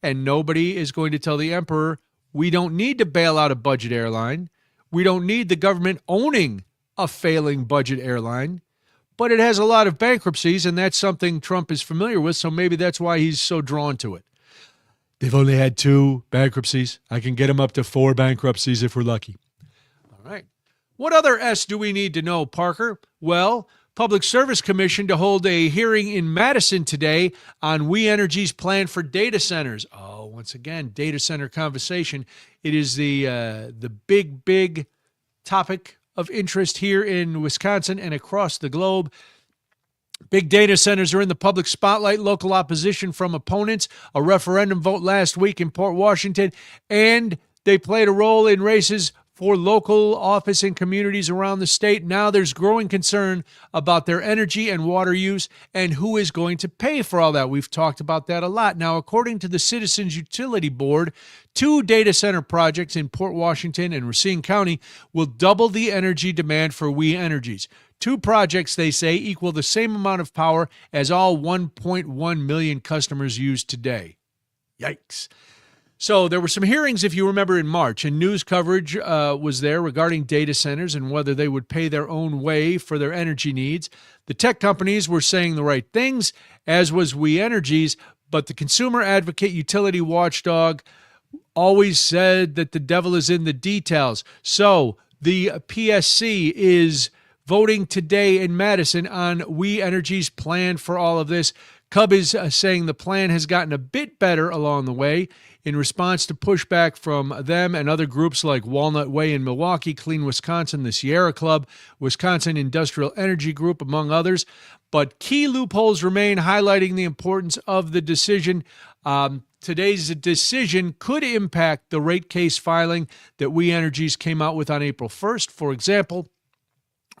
And nobody is going to tell the emperor, we don't need to bail out a budget airline. We don't need the government owning a failing budget airline. But it has a lot of bankruptcies, and that's something Trump is familiar with, so maybe that's why he's so drawn to it. They've only had 2 bankruptcies. I can get them up to 4 bankruptcies if we're lucky. All right. What other S do we need to know, Parker? Well, Public Service Commission to hold a hearing in Madison today on We Energy's plan for data centers. Oh, once again, data center conversation. It is the big topic of interest here in Wisconsin and across the globe. Big data centers are in the public spotlight, local opposition from opponents, a referendum vote last week in Port Washington, and they played a role in races for local office and communities around the state. Now there's growing concern about their energy and water use and who is going to pay for all that. We've talked about that a lot. Now, according to the Citizens Utility Board, 2 data center projects in Port Washington and Racine County will double the energy demand for We Energies. 2 projects, they say, equal the same amount of power as all 1.1 million customers use today. Yikes. So there were some hearings, if you remember, in March, and news coverage was there regarding data centers and whether they would pay their own way for their energy needs. The tech companies were saying the right things, as was We Energies, but the consumer advocate utility watchdog always said that the devil is in the details. So the PSC is voting today in Madison on We Energies' plan for all of this. Cub is saying the plan has gotten a bit better along the way in response to pushback from them and other groups like Walnut Way in Milwaukee, Clean Wisconsin, the Sierra Club, Wisconsin Industrial Energy Group, among others. But key loopholes remain, highlighting the importance of the decision. Today's decision could impact the rate case filing that We Energies came out with on April 1st. For example,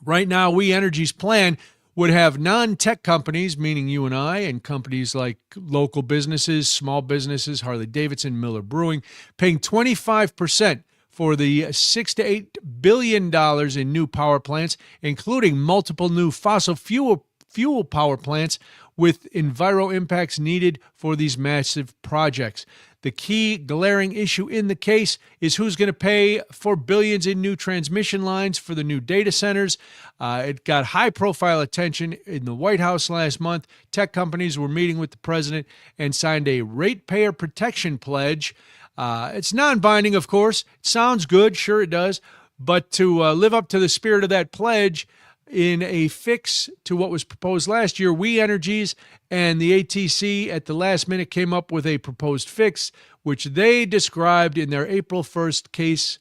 right now, We Energies' plan would have non-tech companies, meaning you and I, and companies like local businesses, small businesses, Harley-Davidson, Miller Brewing, paying 25% for the $6 to $8 billion in new power plants, including multiple new fossil fuel power plants with enviro impacts needed for these massive projects. The key glaring issue in the case is who's going to pay for billions in new transmission lines for the new data centers. It got high-profile attention in the White House last month. Tech companies were meeting with the president and signed a ratepayer protection pledge. It's non-binding, of course. It sounds good, sure it does. But to live up to the spirit of that pledge, in a fix to what was proposed last year, We Energies and the ATC at the last minute came up with a proposed fix, which they described in their April 1st case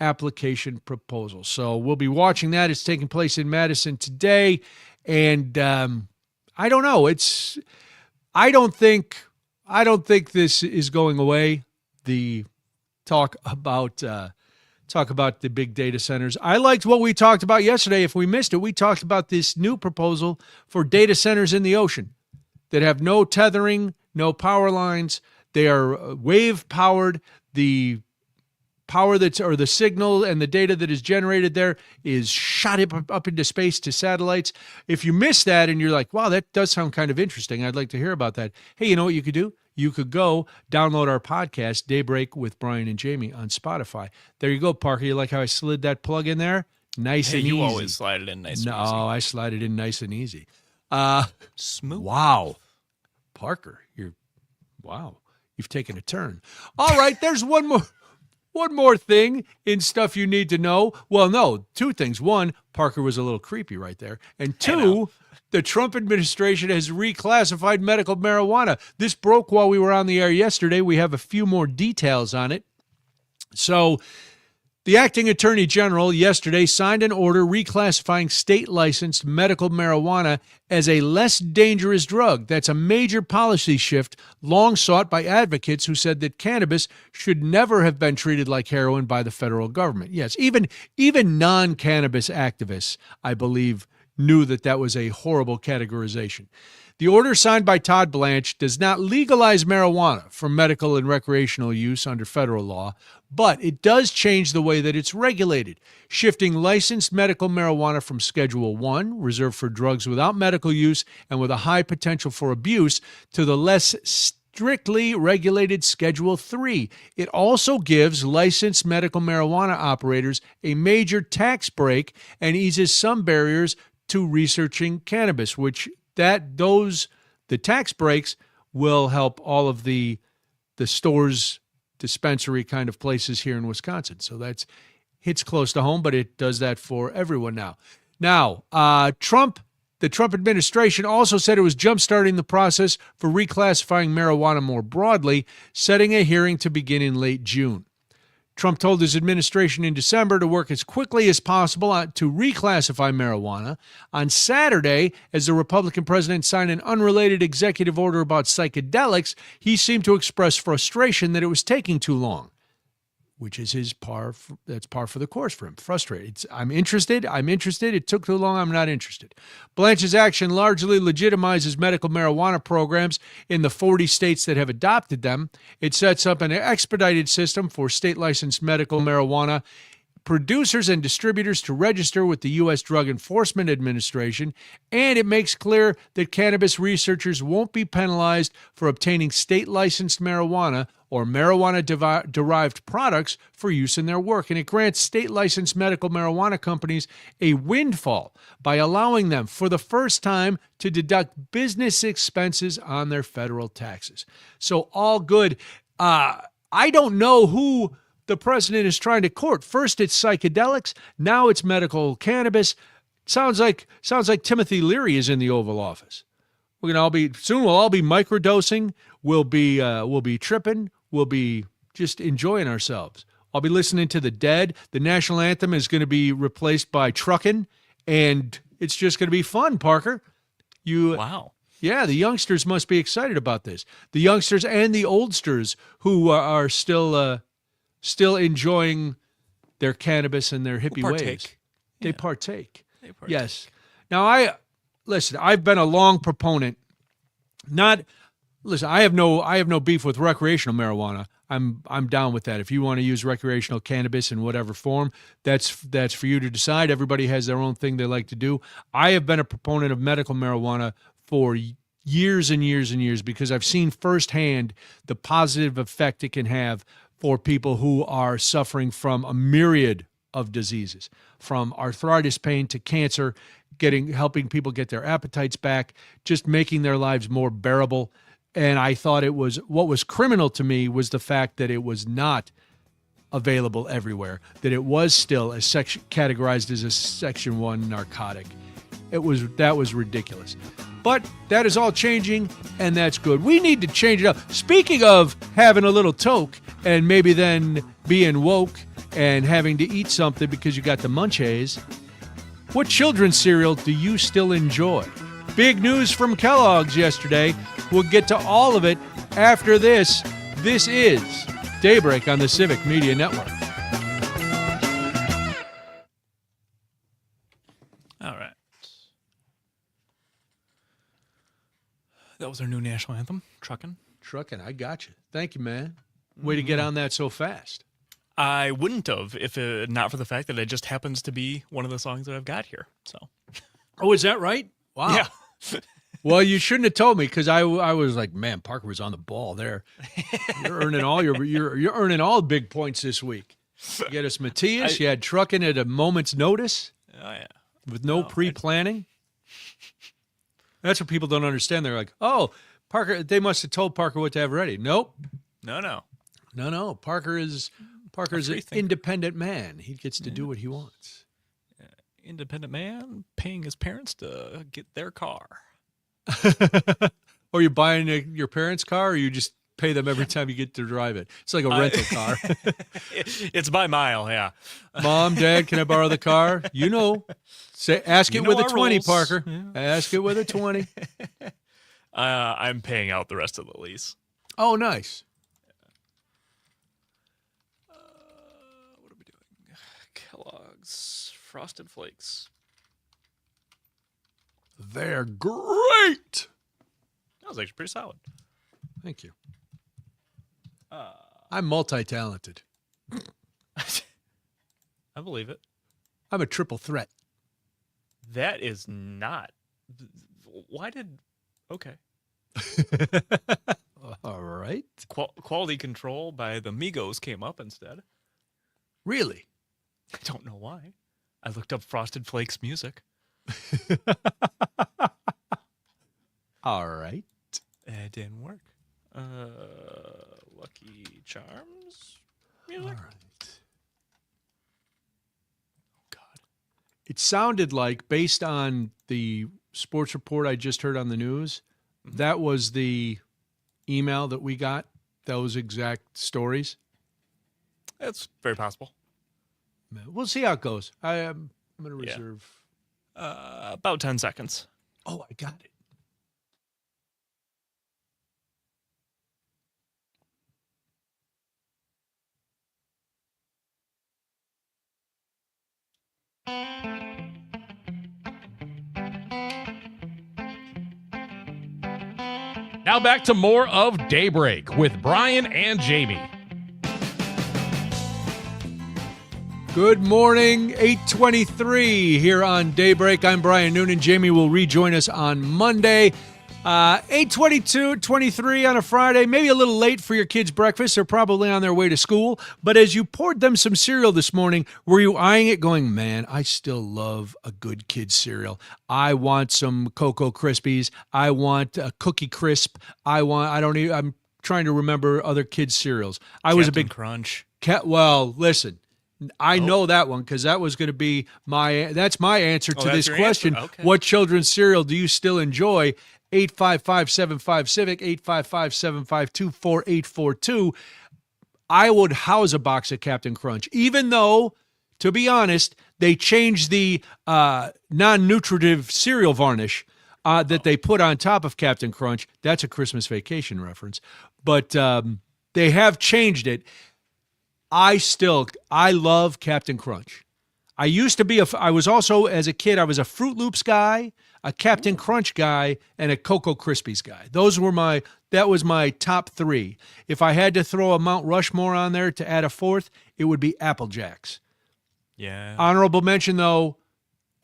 application proposal. So we'll be watching that. It's taking place in Madison today. And I don't know. I don't think this is going away. The talk about the big data centers. I liked what we talked about yesterday. If we missed it, we talked about this new proposal for data centers in the ocean that have no tethering, no power lines. They are wave powered. The power or the signal and the data that is generated there is shot up into space to satellites. If you missed that and you're like, wow, that does sound kind of interesting, I'd like to hear about that. Hey, you know what you could do? You could go download our podcast, Daybreak with Brian and Jamie, on Spotify. There you go, Parker. You like how I slid that plug in there? Nice and easy. You always slide it in nice and easy. No, I slide it in nice and easy. Smooth. Wow. Parker, you've taken a turn. All right, there's one more thing in stuff you need to know. Well, no, two things. One, Parker was a little creepy right there. And two, the Trump administration has reclassified medical marijuana. This broke while we were on the air yesterday. We have a few more details on it. So the acting attorney general yesterday signed an order reclassifying state-licensed medical marijuana as a less dangerous drug. That's a major policy shift long sought by advocates who said that cannabis should never have been treated like heroin by the federal government. Yes, even non-cannabis activists, I believe, knew that was a horrible categorization. The order signed by Todd Blanche does not legalize marijuana for medical and recreational use under federal law, but it does change the way that it's regulated, shifting licensed medical marijuana from Schedule 1, reserved for drugs without medical use and with a high potential for abuse, to the less strictly regulated Schedule 3. It also gives licensed medical marijuana operators a major tax break and eases some barriers to researching cannabis, which the tax breaks will help all of the stores, dispensary kind of places here in Wisconsin. So that hits close to home, but it does that for everyone now. Now, the Trump administration also said it was jumpstarting the process for reclassifying marijuana more broadly, setting a hearing to begin in late June. Trump told his administration in December to work as quickly as possible to reclassify marijuana. On Saturday, as the Republican president signed an unrelated executive order about psychedelics, he seemed to express frustration that it was taking too long, which is that's par for the course for him. Frustrated. I'm interested. It took too long. I'm not interested. Blanche's action largely legitimizes medical marijuana programs in the 40 states that have adopted them. It sets up an expedited system for state-licensed medical marijuana producers and distributors to register with the U.S. Drug Enforcement Administration, and it makes clear that cannabis researchers won't be penalized for obtaining state-licensed marijuana or marijuana-derived products for use in their work. And it grants state-licensed medical marijuana companies a windfall by allowing them, for the first time, to deduct business expenses on their federal taxes. So all good. I don't know who the president is trying to court. First it's psychedelics, now it's medical cannabis. Sounds like Timothy Leary is in the Oval Office. We'll all be microdosing, we'll be tripping, we'll be just enjoying ourselves. I'll be listening to The Dead. The national anthem is going to be replaced by Truckin', and it's just going to be fun, Parker. Wow. Yeah, the youngsters must be excited about this. The youngsters and the oldsters who are still enjoying their cannabis and their hippie ways. They partake. Yes. Now, listen, I've been a long proponent. Listen, I have no beef with recreational marijuana. I'm down with that. If you want to use recreational cannabis in whatever form, that's for you to decide. Everybody has their own thing they like to do. I have been a proponent of medical marijuana for years and years and years because I've seen firsthand the positive effect it can have for people who are suffering from a myriad of diseases, from arthritis pain to cancer, helping people get their appetites back, just making their lives more bearable. And I thought what was criminal to me was the fact that it was not available everywhere, that it was still categorized as a Section 1 narcotic. That was ridiculous. But that is all changing, and that's good. We need to change it up. Speaking of having a little toke and maybe then being woke and having to eat something because you got the munchies, what children's cereal do you still enjoy? Big news from Kellogg's yesterday. We'll get to all of it after this. This is Daybreak on the Civic Media Network. All right. That was our new national anthem, Truckin'. Truckin', I got you. Thank you, man. Way to get on that so fast. I wouldn't have if not for the fact that it just happens to be one of the songs that I've got here. So. Oh, is that right? Wow. Yeah. Well, you shouldn't have told me because I was like, man, Parker was on the ball there. You're earning all you're earning all big points this week. You get us Matthias. You had Truckin' at a moment's notice. Oh yeah. With no pre-planning. That's what people don't understand. They're like, oh, Parker. They must have told Parker what to have ready. Nope. No. Parker's an independent man. He gets to do what he wants. Independent man paying his parents to get their car. Or you buying your parents' car, or you just pay them every time you get to drive it? It's like a rental car. It's by mile, yeah. Mom, Dad, can I borrow the car? Ask it with a 20, rules. Parker. Yeah. Ask it with a 20. I'm paying out the rest of the lease. Oh, nice. What are we doing? Kellogg's Frosted Flakes. They're great. That was actually pretty solid. Thank you. I'm multi-talented. I believe it. I'm a triple threat. That is not. Why did? Okay. All right. Quality Control by the Migos came up instead. Really? I don't know why. I looked up Frosted Flakes music. All right. It didn't work. Lucky Charms music. All right. Oh, God. It sounded like, based on the sports report I just heard on the news, that was the email that we got, those exact stories. It's very possible. We'll see how it goes. I'm going to reserve. About 10 seconds. Oh, I got it. Now back to more of Daybreak with Brian and Jamie. Good morning, 8:23 here on Daybreak. I'm Brian Noonan. Jamie will rejoin us on Monday. 8:22-23 on a Friday, maybe a little late for your kids' breakfast. They're probably on their way to school. But as you poured them some cereal this morning, were you eyeing it going, man, I still love a good kid's cereal. I want some Cocoa Krispies. I want a Cookie Crisp. I'm trying to remember other kids' cereals. I was a big Crunch. Well, listen. I know that one because that was going to be my answer to this question. Okay. What children's cereal do you still enjoy? 855-75-CIVIC, 855-752-4842. I would house a box of Captain Crunch, even though, to be honest, they changed the non-nutritive cereal varnish that they put on top of Captain Crunch. That's a Christmas Vacation reference. But they have changed it. I love Captain Crunch. I used to be I was also, as a kid, I was a Fruit Loops guy, a Captain Crunch guy, and a Cocoa Krispies guy. That was my top 3. If I had to throw a Mount Rushmore on there to add a 4th, it would be Apple Jacks. Yeah. Honorable mention, though,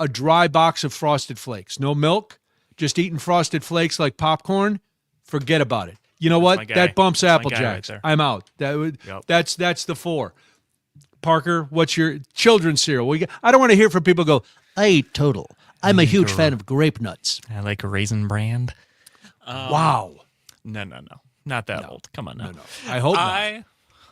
a dry box of Frosted Flakes. No milk, just eating Frosted Flakes like popcorn. Forget about it. You know what? That bumps Apple Jacks. Right, I'm out. That's the 4. Parker, what's your children's cereal? I don't want to hear from people go, I eat Total. I'm a huge fan of Grape Nuts. I like Raisin Bran. Wow. No. Not that old. Come on now. No. I hope not.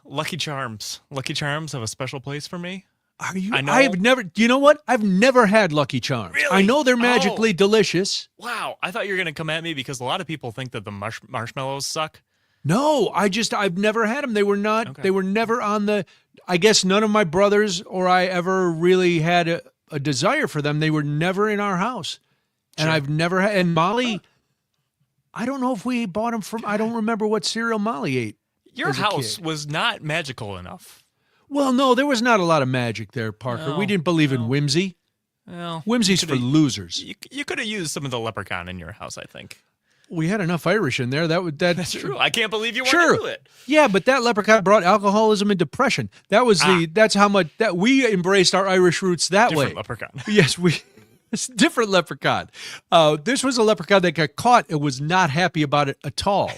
Lucky Charms. Lucky Charms have a special place for me. Are you? I know. I've never. You know what? I've never had Lucky Charms. Really? I know they're magically delicious. Wow. I thought you were going to come at me because a lot of people think that the marshmallows suck. No, I've never had them. They were not. Okay. They were never on the. I guess none of my brothers or I ever really had a desire for them. They were never in our house, and I've never had. And Molly, I don't know if we bought them from. I don't remember what cereal Molly ate. Your house was not magical enough. Well, no, there was not a lot of magic there, Parker. We didn't believe in whimsy. Well, whimsy's for losers. You could have used some of the leprechaun in your house, I think. We had enough Irish in there. That's true. I can't believe you want to do it. Yeah, but that leprechaun brought alcoholism and depression. That was that's how much that we embraced our Irish roots that different way. Leprechaun. Yes, it's a different leprechaun. This was a leprechaun that got caught and was not happy about it at all.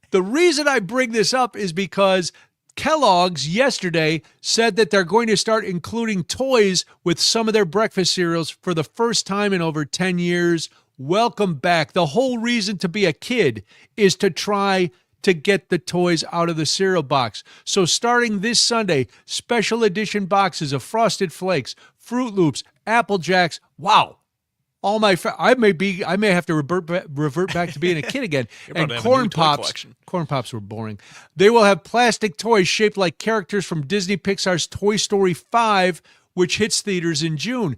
The reason I bring this up is because Kellogg's yesterday said that they're going to start including toys with some of their breakfast cereals for the first time in over 10 years. Welcome back. The whole reason to be a kid is to try to get the toys out of the cereal box. So starting this Sunday, special edition boxes of Frosted Flakes, Fruit Loops, Apple Jacks. Wow. All my I may have to revert back to being a kid again. And Corn Pops. Corn Pops were boring. They will have plastic toys shaped like characters from Disney Pixar's Toy Story 5, which hits theaters in June.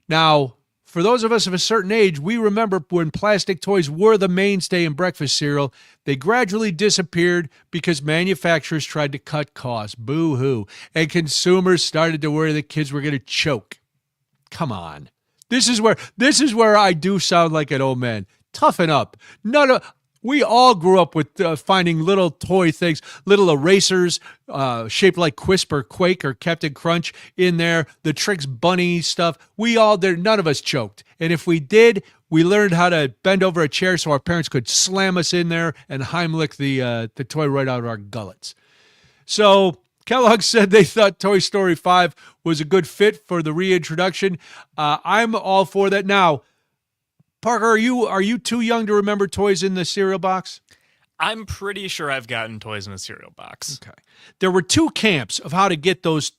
Now, for those of us of a certain age, we remember when plastic toys were the mainstay in breakfast cereal. They gradually disappeared because manufacturers tried to cut costs. Boo-hoo. And consumers started to worry that kids were going to choke. Come on. This is where I do sound like an old man. Toughen up. We all grew up with finding little toy things, little erasers shaped like Quisp or Quake or Captain Crunch in there, the Trix Bunny stuff. We all did. None of us choked. And if we did, we learned how to bend over a chair so our parents could slam us in there and Heimlich the toy right out of our gullets. So Kellogg said they thought Toy Story 5 was a good fit for the reintroduction. I'm all for that. Now, Parker, are you too young to remember toys in the cereal box? I'm pretty sure I've gotten toys in a cereal box. Okay. There were 2 camps of how to get those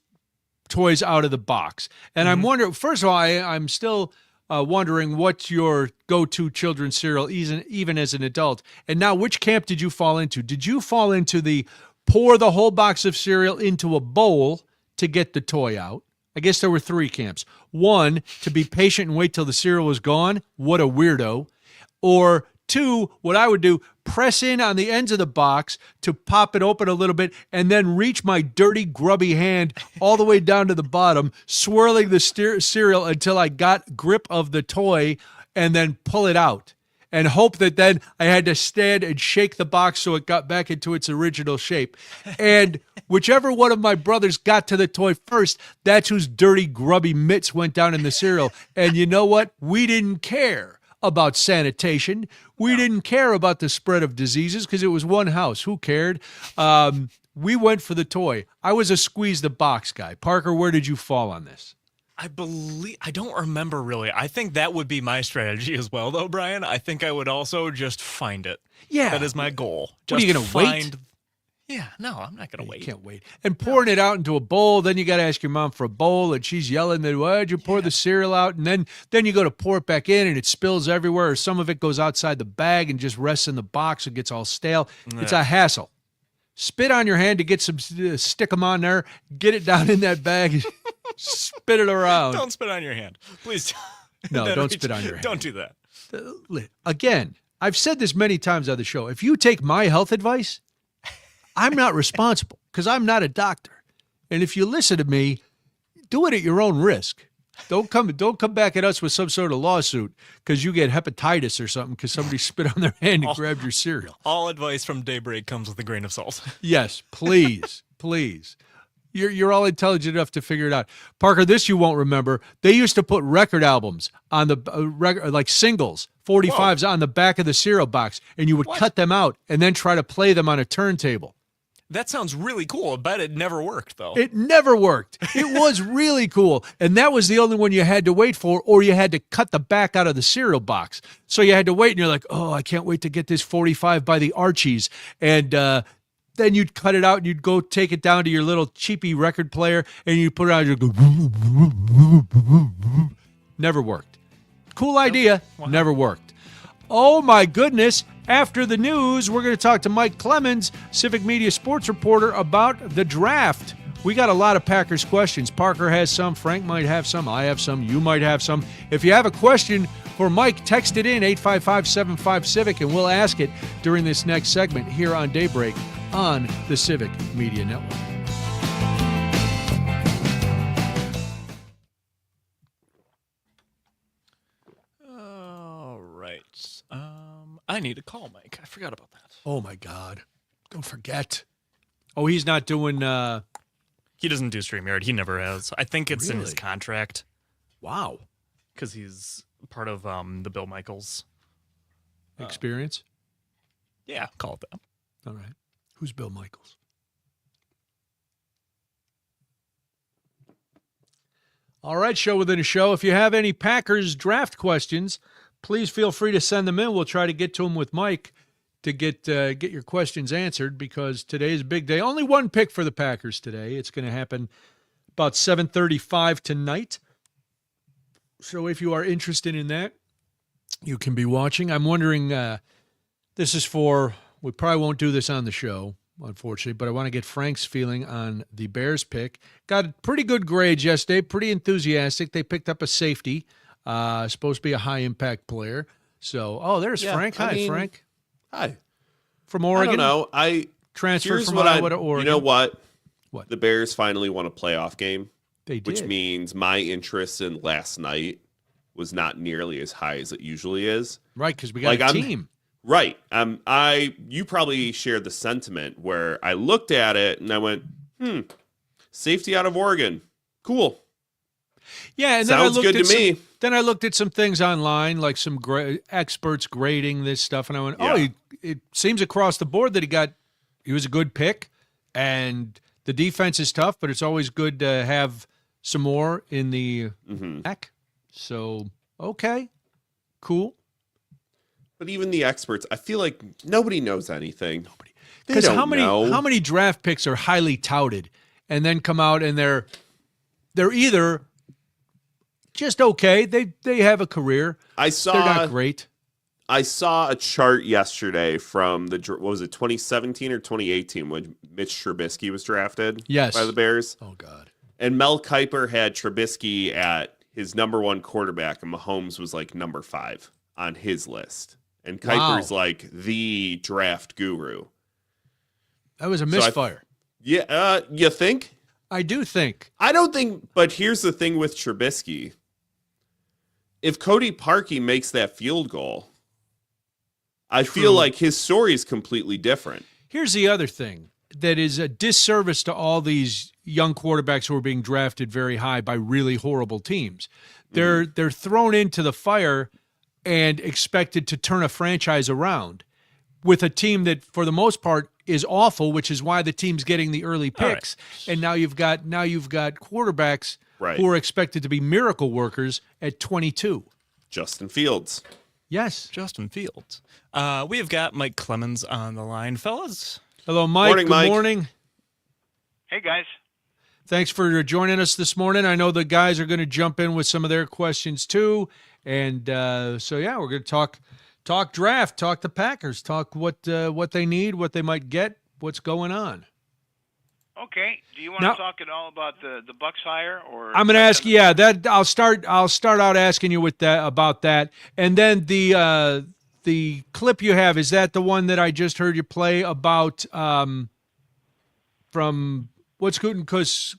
toys out of the box. And I'm wondering, first of all, I'm still wondering what's your go-to children's cereal, even as an adult. And now, which camp did you fall into? Did you fall into the pour the whole box of cereal into a bowl to get the toy out? I guess there were 3 camps. 1, to be patient and wait till the cereal was gone. What a weirdo. Or 2, what I would do, press in on the ends of the box to pop it open a little bit and then reach my dirty, grubby hand all the way down to the bottom, swirling the cereal until I got grip of the toy and then pull it out. And hope that then I had to stand and shake the box so it got back into its original shape. And whichever one of my brothers got to the toy first, that's whose dirty, grubby mitts went down in the cereal. And you know what? We didn't care about sanitation. We didn't care about the spread of diseases because it was one house. Who cared? We went for the toy. I was a squeeze the box guy. Parker, where did you fall on this? I don't remember really. I think that would be my strategy as well, though, Brian. I think I would also just find it. Yeah. That is my goal. What, are you going to wait? Yeah, no, I'm not going to wait. You can't wait. And pouring it out into a bowl, then you got to ask your mom for a bowl, and she's yelling that, why'd you pour the cereal out? And then you go to pour it back in, and it spills everywhere, or some of it goes outside the bag and just rests in the box and gets all stale. Yeah. It's a hassle. Spit on your hand to get some, stick them on there, get it down in that bag, spit it around. Don't spit on your hand. Please. No, don't spit on your hand. Don't do that. Again, I've said this many times on the show. If you take my health advice, I'm not responsible because I'm not a doctor. And if you listen to me, do it at your own risk. Don't come back at us with some sort of lawsuit because you get hepatitis or something because somebody spit on their hand and grabbed your cereal. All advice from Daybreak comes with a grain of salt. Yes, please, please. You're all intelligent enough to figure it out. Parker, this you won't remember. They used to put record albums on the like singles, 45s on the back of the cereal box, and you would cut them out and then try to play them on a turntable. That sounds really cool. I bet it never worked, though. It never worked. It was really cool. And that was the only one you had to wait for, or you had to cut the back out of the cereal box. So you had to wait, and you're like, oh, I can't wait to get this 45 by the Archies. And then you'd cut it out, and you'd go take it down to your little cheapy record player, and you put it on, and you'd go, never worked. Cool idea, never worked. Oh, my goodness. After the news, we're going to talk to Mike Clemens, Civic Media sports reporter, about the draft. We got a lot of Packers questions. Parker has some, Frank might have some, I have some, you might have some. If you have a question for Mike, text it in, 855-75-CIVIC, and we'll ask it during this next segment here on Daybreak on the Civic Media Network. All right. I need to call Mike. I forgot about that. Oh, my God. Don't forget. Oh, he's not doing... He doesn't do StreamYard. He never has. I think it's in his Really? contract. Wow. Because he's part of the Bill Michaels experience? Yeah, call it that. All right. Who's Bill Michaels? All right, show within a show. If you have any Packers draft questions, please feel free to send them in. We'll try to get to them with Mike to get your questions answered because today's a big day. Only one pick for the Packers today. It's going to happen about 7:35 tonight. So if you are interested in that, you can be watching. I'm wondering, this is for, we probably won't do this on the show, unfortunately, but I want to get Frank's feeling on the Bears pick. Got pretty good grades yesterday, pretty enthusiastic. They picked up a safety, supposed to be a high-impact player. So, there's Frank. Hi, Frank. Hi. From Oregon? I don't know. I transferred from Iowa to Oregon. You know what? What? The Bears finally won a playoff game. They did. Which means my interest in last night was not nearly as high as it usually is. Right, because we got a team. Right. You probably shared the sentiment where I looked at it and I went, safety out of Oregon. Cool. Yeah, and sounds good to me. Then I looked at some things online, like some experts grading this stuff, and I went, it seems across the board that he was a good pick, and the defense is tough, but it's always good to have some more in the back. So, okay, cool. But even the experts, I feel like nobody knows anything. Because how many draft picks are highly touted and then come out and they're either just okay, they have a career. They're not great. I saw a chart yesterday from what was it, 2017 or 2018 when Mitch Trubisky was drafted by the Bears. Oh God. And Mel Kiper had Trubisky at his number one quarterback, and Mahomes was like number 5 on his list. And Kiper's like the draft guru. That was a misfire. You think? I do think. I don't think, but here's the thing with Trubisky. If Cody Parkey makes that field goal, I feel like his story is completely different. Here's the other thing that is a disservice to all these young quarterbacks who are being drafted very high by really horrible teams. They're thrown into the fire and expected to turn a franchise around with a team that, for the most part, is awful, which is why the team's getting the early picks. Right. And now you've got quarterbacks who are expected to be miracle workers at 22. Justin Fields. Yes. Justin Fields. We have got Mike Clemens on the line, fellas. Hello, Mike. Morning, Mike. Good morning. Hey, guys. Thanks for joining us this morning. I know the guys are going to jump in with some of their questions too. And we're going to talk draft, talk the Packers, talk what they need, what they might get, what's going on. Okay. Do you want to talk at all about the Bucks hire, or I'm going to ask you? Yeah, that I'll start out asking you about that, and then the clip you have, is that the one that I just heard you play about from what's good? Because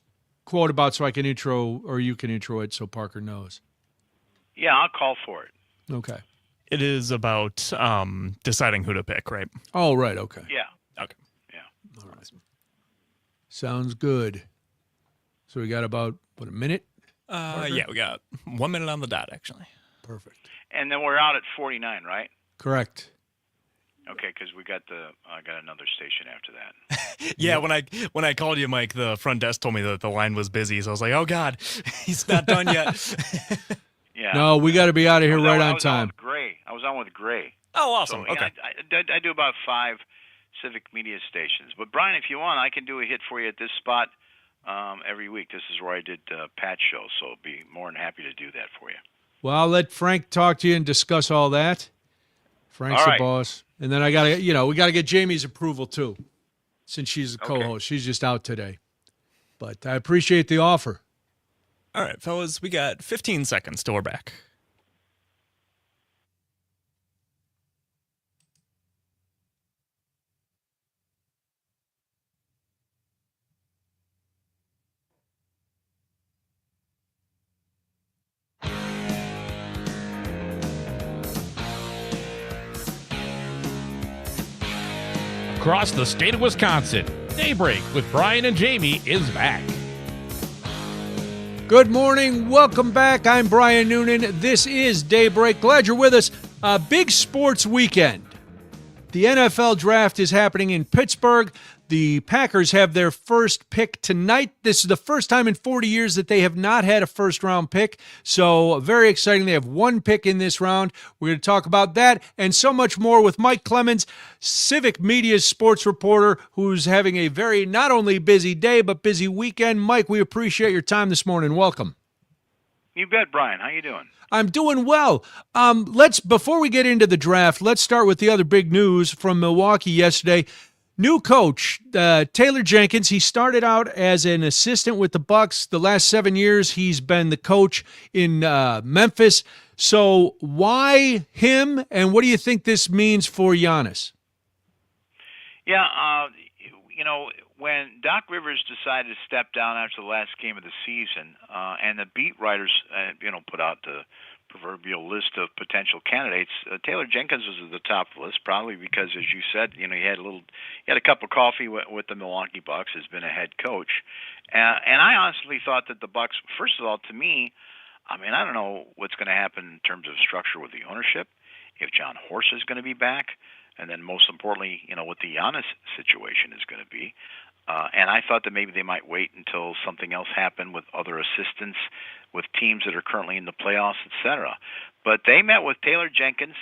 quote about so I can intro, or you can intro it so Parker knows? Yeah, I'll call for it. Okay. It is about deciding who to pick, right? Oh, right. Okay. Yeah. Okay. Yeah. All right. Sounds good. So we got about, what, a minute? Yeah, we got 1 minute on the dot, actually. Perfect. And then we're out at 49, right? Correct. Okay, because I got another station after that. Yeah, when I called you, Mike, the front desk told me that the line was busy, so I was like, "Oh God, he's not done yet." Yeah. No, we got to be out of here right on time. I was on with Gray. Oh, awesome. So, okay. I do about 5 Civic Media stations. But Brian, if you want, I can do a hit for you at this spot every week. This is where I did Pat's show, so I'll be more than happy to do that for you. Well, I'll let Frank talk to you and discuss all that. Frank's All right. the boss. And then we got to get Jamie's approval too, since she's a co-host. Okay. She's just out today. But I appreciate the offer. All right, fellas, we got 15 seconds till we're back. Across the state of Wisconsin, Daybreak with Brian and Jamie is back. Good morning. Welcome back. I'm Brian Noonan. This is Daybreak. Glad you're with us. A big sports weekend. The NFL draft is happening in Pittsburgh. The Packers have their first pick tonight. This is the first time in 40 years that they have not had a first-round pick, so very exciting. They have one pick in this round. We're going to talk about that and so much more with Mike Clemens, Civic Media's sports reporter, who's having a very not only busy day but busy weekend. Mike, we appreciate your time this morning. Welcome. You bet, Brian. How you doing? I'm doing well. Before we get into the draft, let's start with the other big news from Milwaukee yesterday. New coach, Taylor Jenkins. He started out as an assistant with the Bucks. The last 7 years, he's been the coach in Memphis. So why him, and what do you think this means for Giannis? Yeah, when Doc Rivers decided to step down after the last game of the season, and the beat writers, put out the proverbial list of potential candidates, Taylor Jenkins was at the top of the list, probably because, as you said, he had a cup of coffee with the Milwaukee Bucks, has been a head coach, and I honestly thought that the Bucks, first of all, to me, I don't know what's going to happen in terms of structure with the ownership, if John Horst is going to be back, and then most importantly, what the Giannis situation is going to be. And I thought that maybe they might wait until something else happened with other assistants, with teams that are currently in the playoffs, etc. But they met with Taylor Jenkins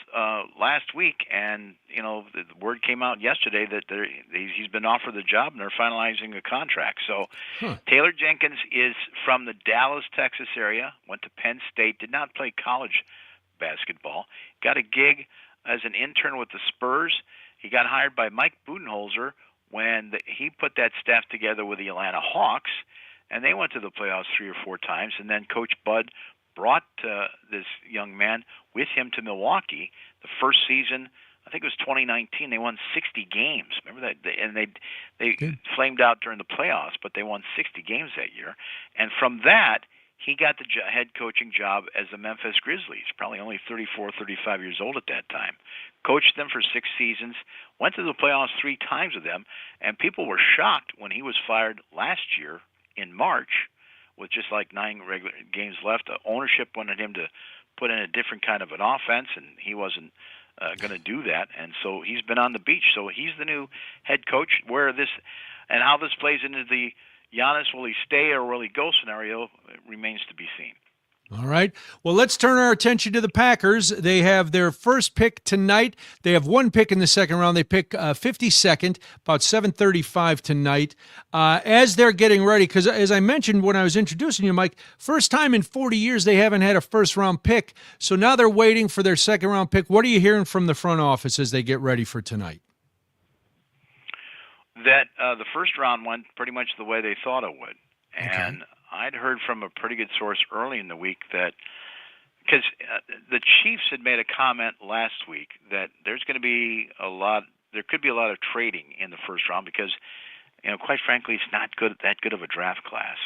last week, and the word came out yesterday that he's been offered the job, and they're finalizing a contract. So Taylor Jenkins is from the Dallas, Texas area, went to Penn State, did not play college basketball, got a gig as an intern with the Spurs. He got hired by Mike Budenholzer when he put that staff together with the Atlanta Hawks, and they went to the playoffs 3 or 4 times. And then Coach Bud brought this young man with him to Milwaukee. The first season, I think it was 2019, they won 60 games. Remember that? And they flamed out during the playoffs, but they won 60 games that year. And from that, he got the head coaching job as the Memphis Grizzlies, probably only 34, 35 years old at that time. Coached them for 6 seasons, went to the playoffs 3 times with them, and people were shocked when he was fired last year in March with just like 9 regular games left. The ownership wanted him to put in a different kind of an offense, and he wasn't going to do that. And so he's been on the beach. So he's the new head coach. Where this and how this plays into the Giannis, will he stay or will he go scenario, remains to be seen. All right. Well, let's turn our attention to the Packers. They have their first pick tonight. They have one pick in the second round. They pick 52nd, about 7:35 tonight. As they're getting ready, because as I mentioned when I was introducing you, Mike, first time in 40 years they haven't had a first-round pick. So now they're waiting for their second-round pick. What are you hearing from the front office as they get ready for tonight? That the first round went pretty much the way they thought it would. And I'd heard from a pretty good source early in the week that, because the Chiefs had made a comment last week that there could be a lot of trading in the first round because, quite frankly, it's not that good of a draft class.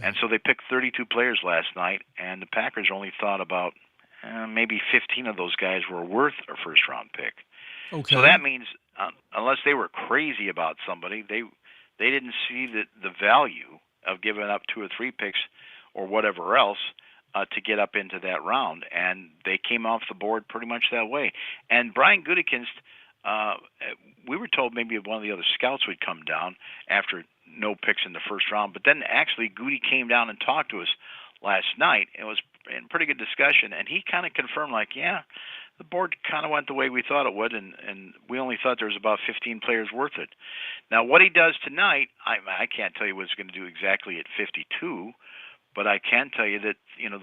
And so they picked 32 players last night, and the Packers only thought about maybe 15 of those guys were worth a first-round pick. Okay. So that means unless they were crazy about somebody, they didn't see the value of giving up 2 or 3 picks or whatever else to get up into that round, and they came off the board pretty much that way. And Brian Gutekunst, we were told maybe one of the other scouts would come down after no picks in the first round, but then actually Goody came down and talked to us last night. It was a pretty good discussion, and he kind of confirmed, like, yeah, the board kind of went the way we thought it would, and we only thought there was about 15 players worth it. Now, what he does tonight, I can't tell you what he's going to do exactly at 52, but I can tell you that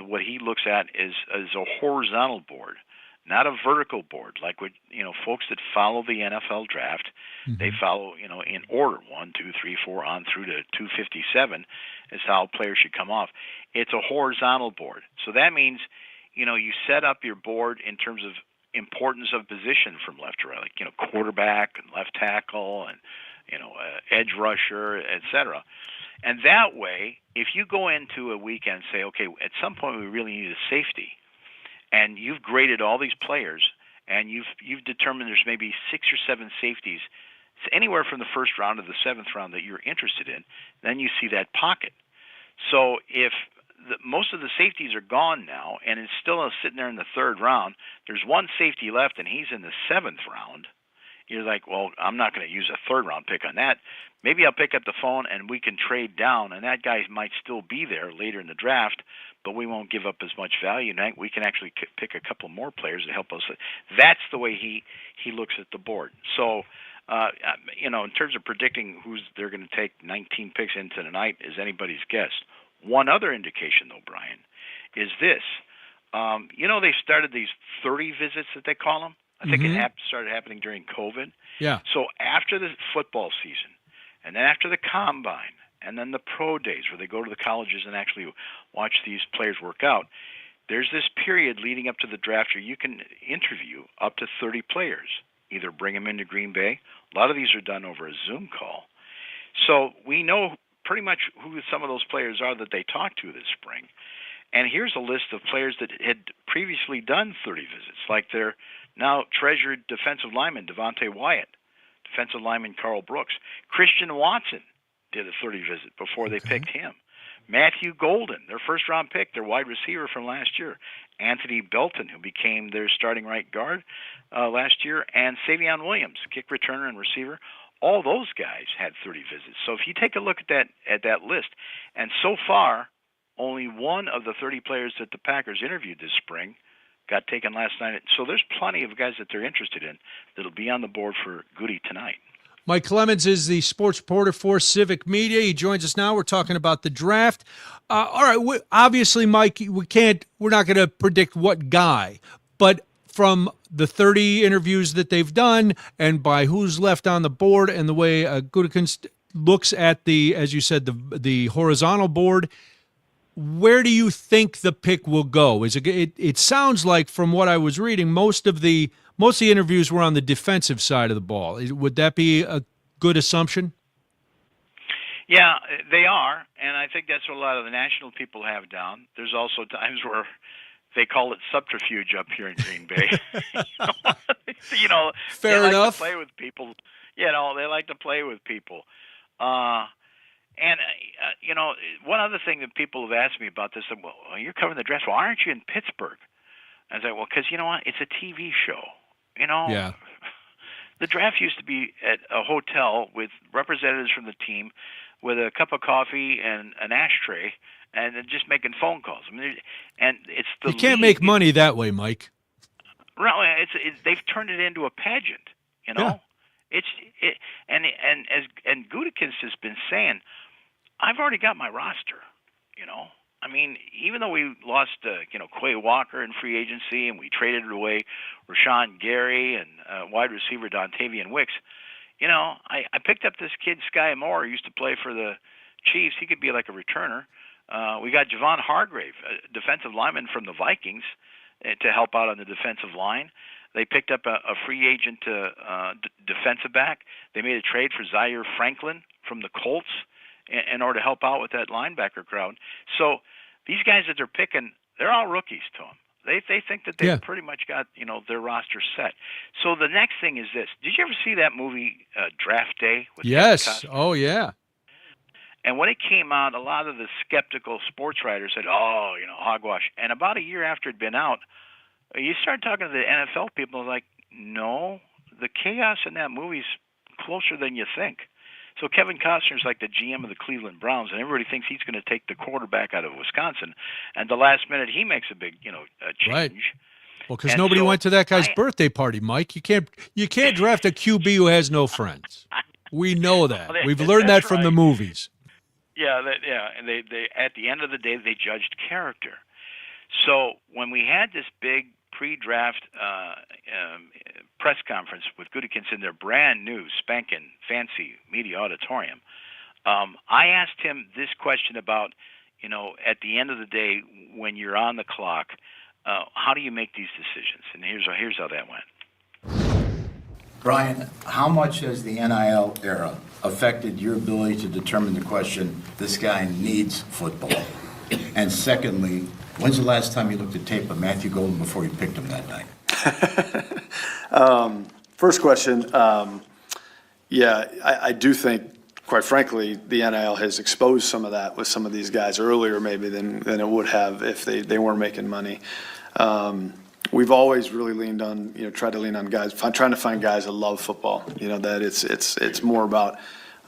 what he looks at is a horizontal board, not a vertical board like what folks that follow the NFL draft. They follow in order 1, 2, 3, 4 on through to 257 is how players should come off. It's a horizontal board, so that means you set up your board in terms of importance of position from left to right, like quarterback and left tackle and edge rusher, etc. And that way, if you go into a weekend and say, okay, at some point we really need a safety, and you've graded all these players, and you've determined there's maybe 6 or 7 safeties, it's anywhere from the first round to the 7th round that you're interested in, then you see that pocket. So if most of the safeties are gone now, and it's still sitting there in the 3rd round, there's one safety left, and he's in the 7th round, you're like, well, I'm not going to use a 3rd round pick on that. Maybe I'll pick up the phone and we can trade down, and that guy might still be there later in the draft, but we won't give up as much value. And we can actually pick a couple more players to help us. That's the way he looks at the board. So, in terms of predicting who's they're going to take 19 picks into tonight is anybody's guess. One other indication, though, Brian, is this. They started these 30 visits that they call them. I think it started happening during COVID. Yeah. So after the football season, and then after the combine, and then the pro days where they go to the colleges and actually watch these players work out, there's this period leading up to the draft where you can interview up to 30 players, either bring them into Green Bay. A lot of these are done over a Zoom call. So we know pretty much who some of those players are that they talked to this spring. And here's a list of players that had previously done 30 visits, like their now treasured defensive lineman Devontae Wyatt, defensive lineman Carl Brooks. Christian Watson did a 30 visit before they picked him. Matthew Golden, their first-round pick, their wide receiver from last year. Anthony Belton, who became their starting right guard last year. And Savion Williams, kick returner and receiver. All those guys had 30 visits. So if you take a look at that list, and so far, only one of the 30 players that the Packers interviewed this spring got taken last night. So there's plenty of guys that they're interested in that'll be on the board for Goody tonight. Mike Clemens is the sports reporter for Civic Media. He joins us now. We're talking about the draft. All right, obviously, Mike, we're not going to predict what guy, but from the 30 interviews that they've done and by who's left on the board and the way Gutekunst looks at as you said, the horizontal board, where do you think the pick will go? It sounds like from what I was reading, most of the interviews were on the defensive side of the ball. Would that be a good assumption? Yeah, they are, and I think that's what a lot of the national people have down. There's also times where they call it subterfuge up here in Green Bay. Fair they enough. Like to play with people. They like to play with people. One other thing that people have asked me about this, well, you're covering the draft. Well, aren't you in Pittsburgh? I was like, well, because you know what? It's a TV show. Yeah. The draft used to be at a hotel with representatives from the team with a cup of coffee and an ashtray and just making phone calls. I mean, and it's the You can't make money that way, Mike. Right. They've turned it into a pageant, Yeah. And Gutekunst has been saying, I've already got my roster, I mean, even though we lost, Quay Walker in free agency and we traded away Rashawn Gary and wide receiver Dontavian Wicks, I picked up this kid, Sky Moore, who used to play for the Chiefs. He could be like a returner. We got Javon Hargrave, a defensive lineman from the Vikings, to help out on the defensive line. They picked up a free agent defensive back. They made a trade for Zaire Franklin from the Colts in order to help out with that linebacker crowd. So these guys that they're picking, they're all rookies to them. They think that they've pretty much got, their roster set. So the next thing is this. Did you ever see that movie Draft Day? With Yes. Oh, yeah. And when it came out, a lot of the skeptical sports writers said, oh, hogwash. And about a year after it'd been out, you start talking to the NFL people, like, no, the chaos in that movie's closer than you think. So Kevin Costner's like the GM of the Cleveland Browns, and everybody thinks he's going to take the quarterback out of Wisconsin. And the last minute, he makes a big, change. Right. Well, because nobody went to that guy's birthday party, Mike. You can't draft a QB who has no friends. We know that. We've learned that from the movies. Yeah, and they at the end of the day, they judged character. So when we had this big pre-draft press conference with Gutekunst in their brand new spanking fancy media auditorium, I asked him this question about, at the end of the day, when you're on the clock, how do you make these decisions? And here's how that went. Brian, how much has the NIL era affected your ability to determine the question, this guy needs football? And secondly, when's the last time you looked at tape of Matthew Golden before you picked him that night? First question, I do think, quite frankly, the NIL has exposed some of that with some of these guys earlier maybe than it would have if they weren't making money. We've always really leaned on, tried to lean on guys, trying to find guys that love football, that it's more about,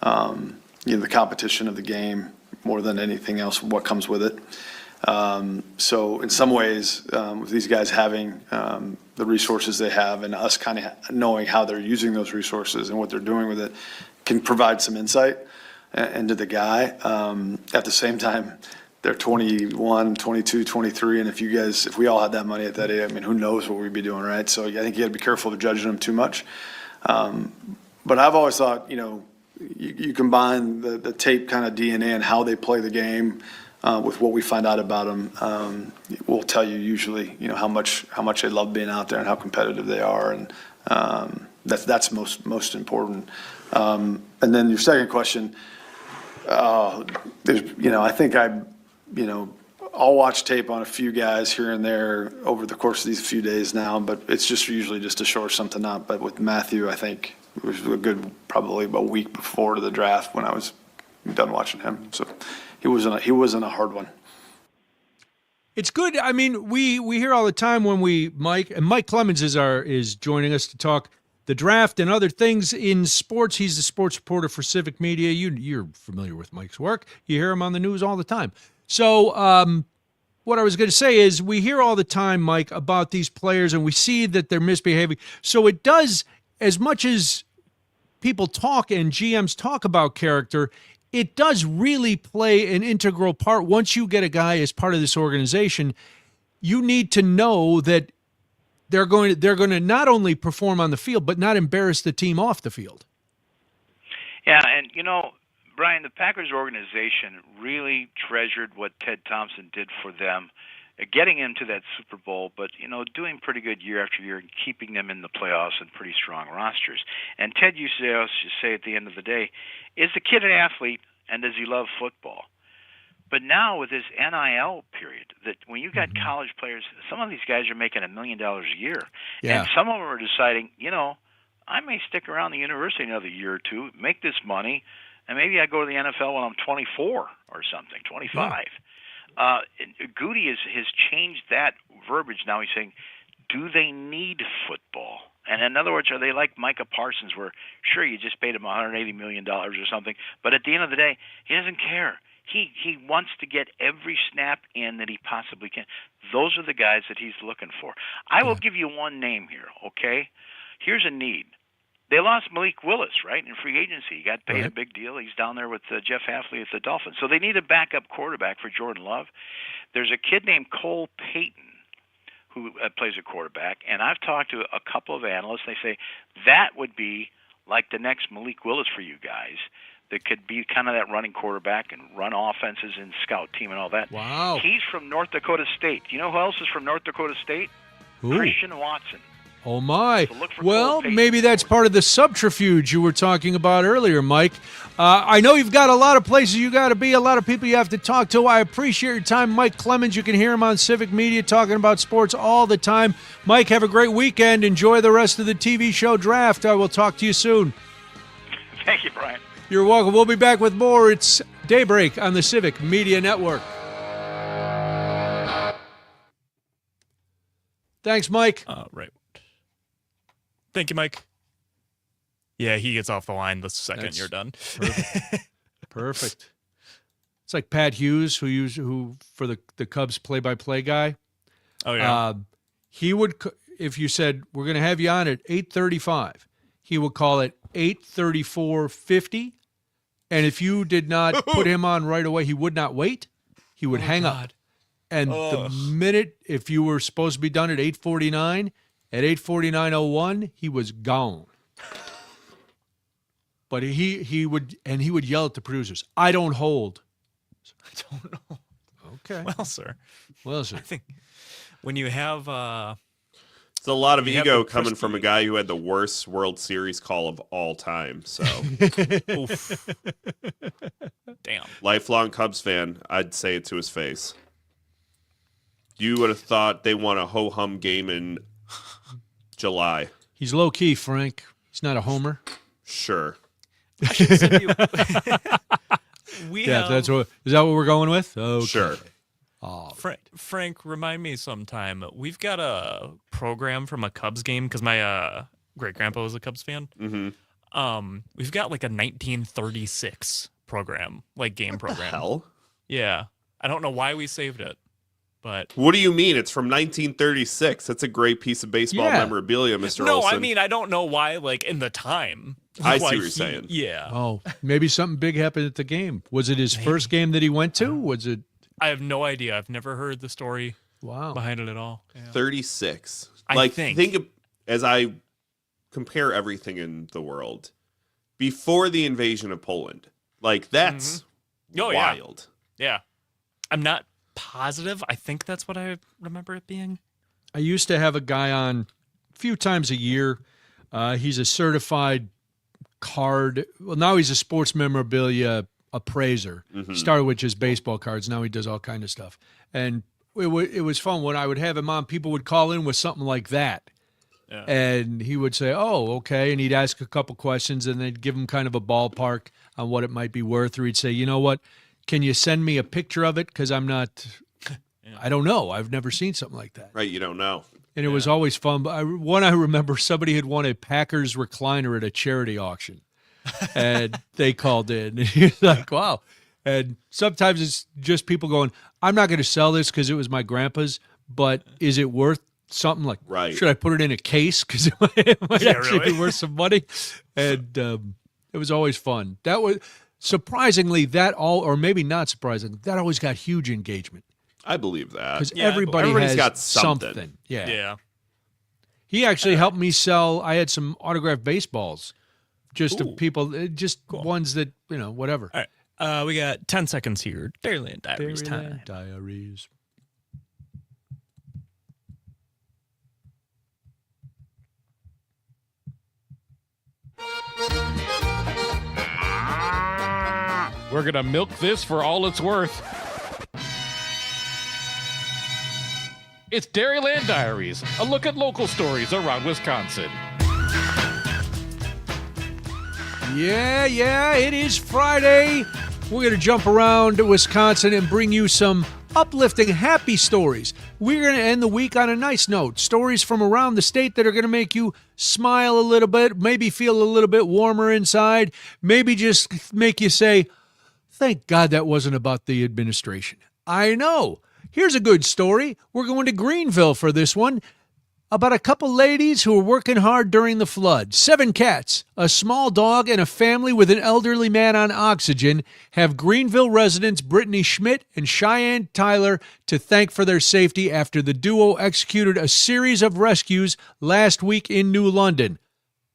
the competition of the game more than anything else, what comes with it. So in some ways, with these guys having the resources they have and us kind of knowing how they're using those resources and what they're doing with it can provide some insight into the guy. At the same time, they're 21, 22, 23, and if we all had that money at that age, who knows what we'd be doing, right? So I think you got to be careful of judging them too much. But I've always thought, you combine the tape kind of DNA and how they play the game with what we find out about them, we'll tell you usually, how much they love being out there and how competitive they are, and that's most important. And then your second question, I think I'll watch tape on a few guys here and there over the course of these few days now, but it's just usually just to shore something up. But with Matthew, I think it was probably a week before the draft when I was done watching him. So he wasn't a hard one. It's good. We hear all the time when Mike Clemens is joining us to talk the draft and other things in sports. He's the sports reporter for Civic Media. You're familiar with Mike's work. You hear him on the news all the time. So what I was going to say is we hear all the time, Mike, about these players, and we see that they're misbehaving. So it does, as much as people talk and GMs talk about character, it does really play an integral part. Once you get a guy as part of this organization, you need to know that they're going to not only perform on the field, but not embarrass the team off the field. Yeah, and Brian, the Packers organization really treasured what Ted Thompson did for them, getting into that Super Bowl, but doing pretty good year after year and keeping them in the playoffs and pretty strong rosters. And Ted used to say at the end of the day, is the kid an athlete and does he love football? But now with this NIL period, that when you got college players, some of these guys are making $1 million a year, and some of them are deciding, I may stick around the university another year or two, make this money, and maybe I go to the NFL when I'm 24 or something, 25. Goody has changed that verbiage. Now he's saying, do they need football? And in other words, are they like Micah Parsons, where sure you just paid him $180 million or something, but at the end of the day, he doesn't care. He wants to get every snap in that he possibly can. Those are the guys that he's looking for. I will give you one name here, okay? Here's a need. They lost Malik Willis, right, in free agency. He got paid a big deal. He's down there with Jeff Hafley at the Dolphins. So they need a backup quarterback for Jordan Love. There's a kid named Cole Payton who plays a quarterback, and I've talked to a couple of analysts. They say that would be like the next Malik Willis for you guys, that could be kind of that running quarterback and run offenses and scout team and all that. Wow. He's from North Dakota State. You know who else is from North Dakota State? Ooh. Christian Watson. Oh, my. So look for Well, cold paste. maybe that's part of the subterfuge you were talking about earlier, Mike. I know you've got a lot of places you got to be, a lot of people you have to talk to. I appreciate your time. Mike Clemens, you can hear him on Civic Media talking about sports all the time. Mike, have a great weekend. Enjoy the rest of the TV show Draft. I will talk to you soon. Thank you, Brian. You're welcome. We'll be back with more. It's Daybreak on the Civic Media Network. Thanks, Mike. Right. Thank you, Mike. Yeah, he gets off the line the second you're done. Perfect. Perfect. It's like Pat Hughes, who for the Cubs play-by-play guy. Oh, yeah. He would, if you said, we're going to have you on at 8:35, he would call it 8:34:50. And if you did not put him on right away, he would not wait. He would hang up. And the minute, if you were supposed to be done at 8:49, at 8:49:01, he was gone. But he would yell at the producers, "I don't hold." I don't know. Okay. Well, sir. Well, sir. I think when you have it's a lot of you have ego the coming from a guy who had the worst World Series call of all time. So, Oof. Damn. Lifelong Cubs fan, I'd say it to his face. You would have thought they won a ho-hum game in July. He's low-key, Frank. He's not a homer. Sure. I should send you. Is that what we're going with? Okay. Sure. Oh, Frank, remind me sometime. We've got a program from a Cubs game because my great grandpa was a Cubs fan. Mm-hmm. We've got like a 1936 program, like game program. Hell? Yeah, I don't know why we saved it, but What do you mean? It's from 1936. That's a great piece of baseball memorabilia, Mr. no, Olson. I mean I don't know why. Like in the time, I see why what you're saying. Yeah. Oh, maybe something big happened at the game. Was it his first game that he went to? Was it? I have no idea. I've never heard the story Wow. behind it at all. Yeah. 36. I think of, as I compare everything in the world, before the invasion of Poland, like that's wild. Yeah. I'm not positive. I think that's what I remember it being. I used to have a guy on a few times a year. He's a certified card. Well, now he's a sports memorabilia appraiser. Mm-hmm. Started with just baseball cards. Now he does all kind of stuff. And it was fun. When I would have him on, people would call in with something like that. Yeah. And he would say, "Oh, okay." And he'd ask a couple questions, and they'd give him kind of a ballpark on what it might be worth. Or he'd say, "You know what? Can you send me a picture of it? Because I'm not, I don't know. I've never seen something like that." Right, you don't know. And it was always fun. But I remember somebody had won a Packers recliner at a charity auction. And they called in. And he was like, wow. And sometimes it's just people going, I'm not going to sell this because it was my grandpa's, but is it worth something? Like, should I put it in a case? Because it might actually be worth some money. And it was always fun. That was surprisingly, or maybe not surprising, that always got huge engagement. I believe that. Because everybody's has got something. Yeah. He actually helped me sell. I had some autographed baseballs just to people, just ones that, whatever. All right. We got 10 seconds here. Dairyland Diaries time. Diaries. We're going to milk this for all it's worth. It's Dairyland Diaries, a look at local stories around Wisconsin. Yeah, it is Friday. We're going to jump around to Wisconsin and bring you some uplifting, happy stories. We're going to end the week on a nice note. Stories from around the state that are going to make you smile a little bit, maybe feel a little bit warmer inside, maybe just make you say, thank God that wasn't about the administration. I know. Here's a good story. We're going to Greenville for this one. About a couple ladies who were working hard during the flood. 7 cats, a small dog, and a family with an elderly man on oxygen have Greenville residents Brittany Schmidt and Cheyenne Tyler to thank for their safety after the duo executed a series of rescues last week in New London.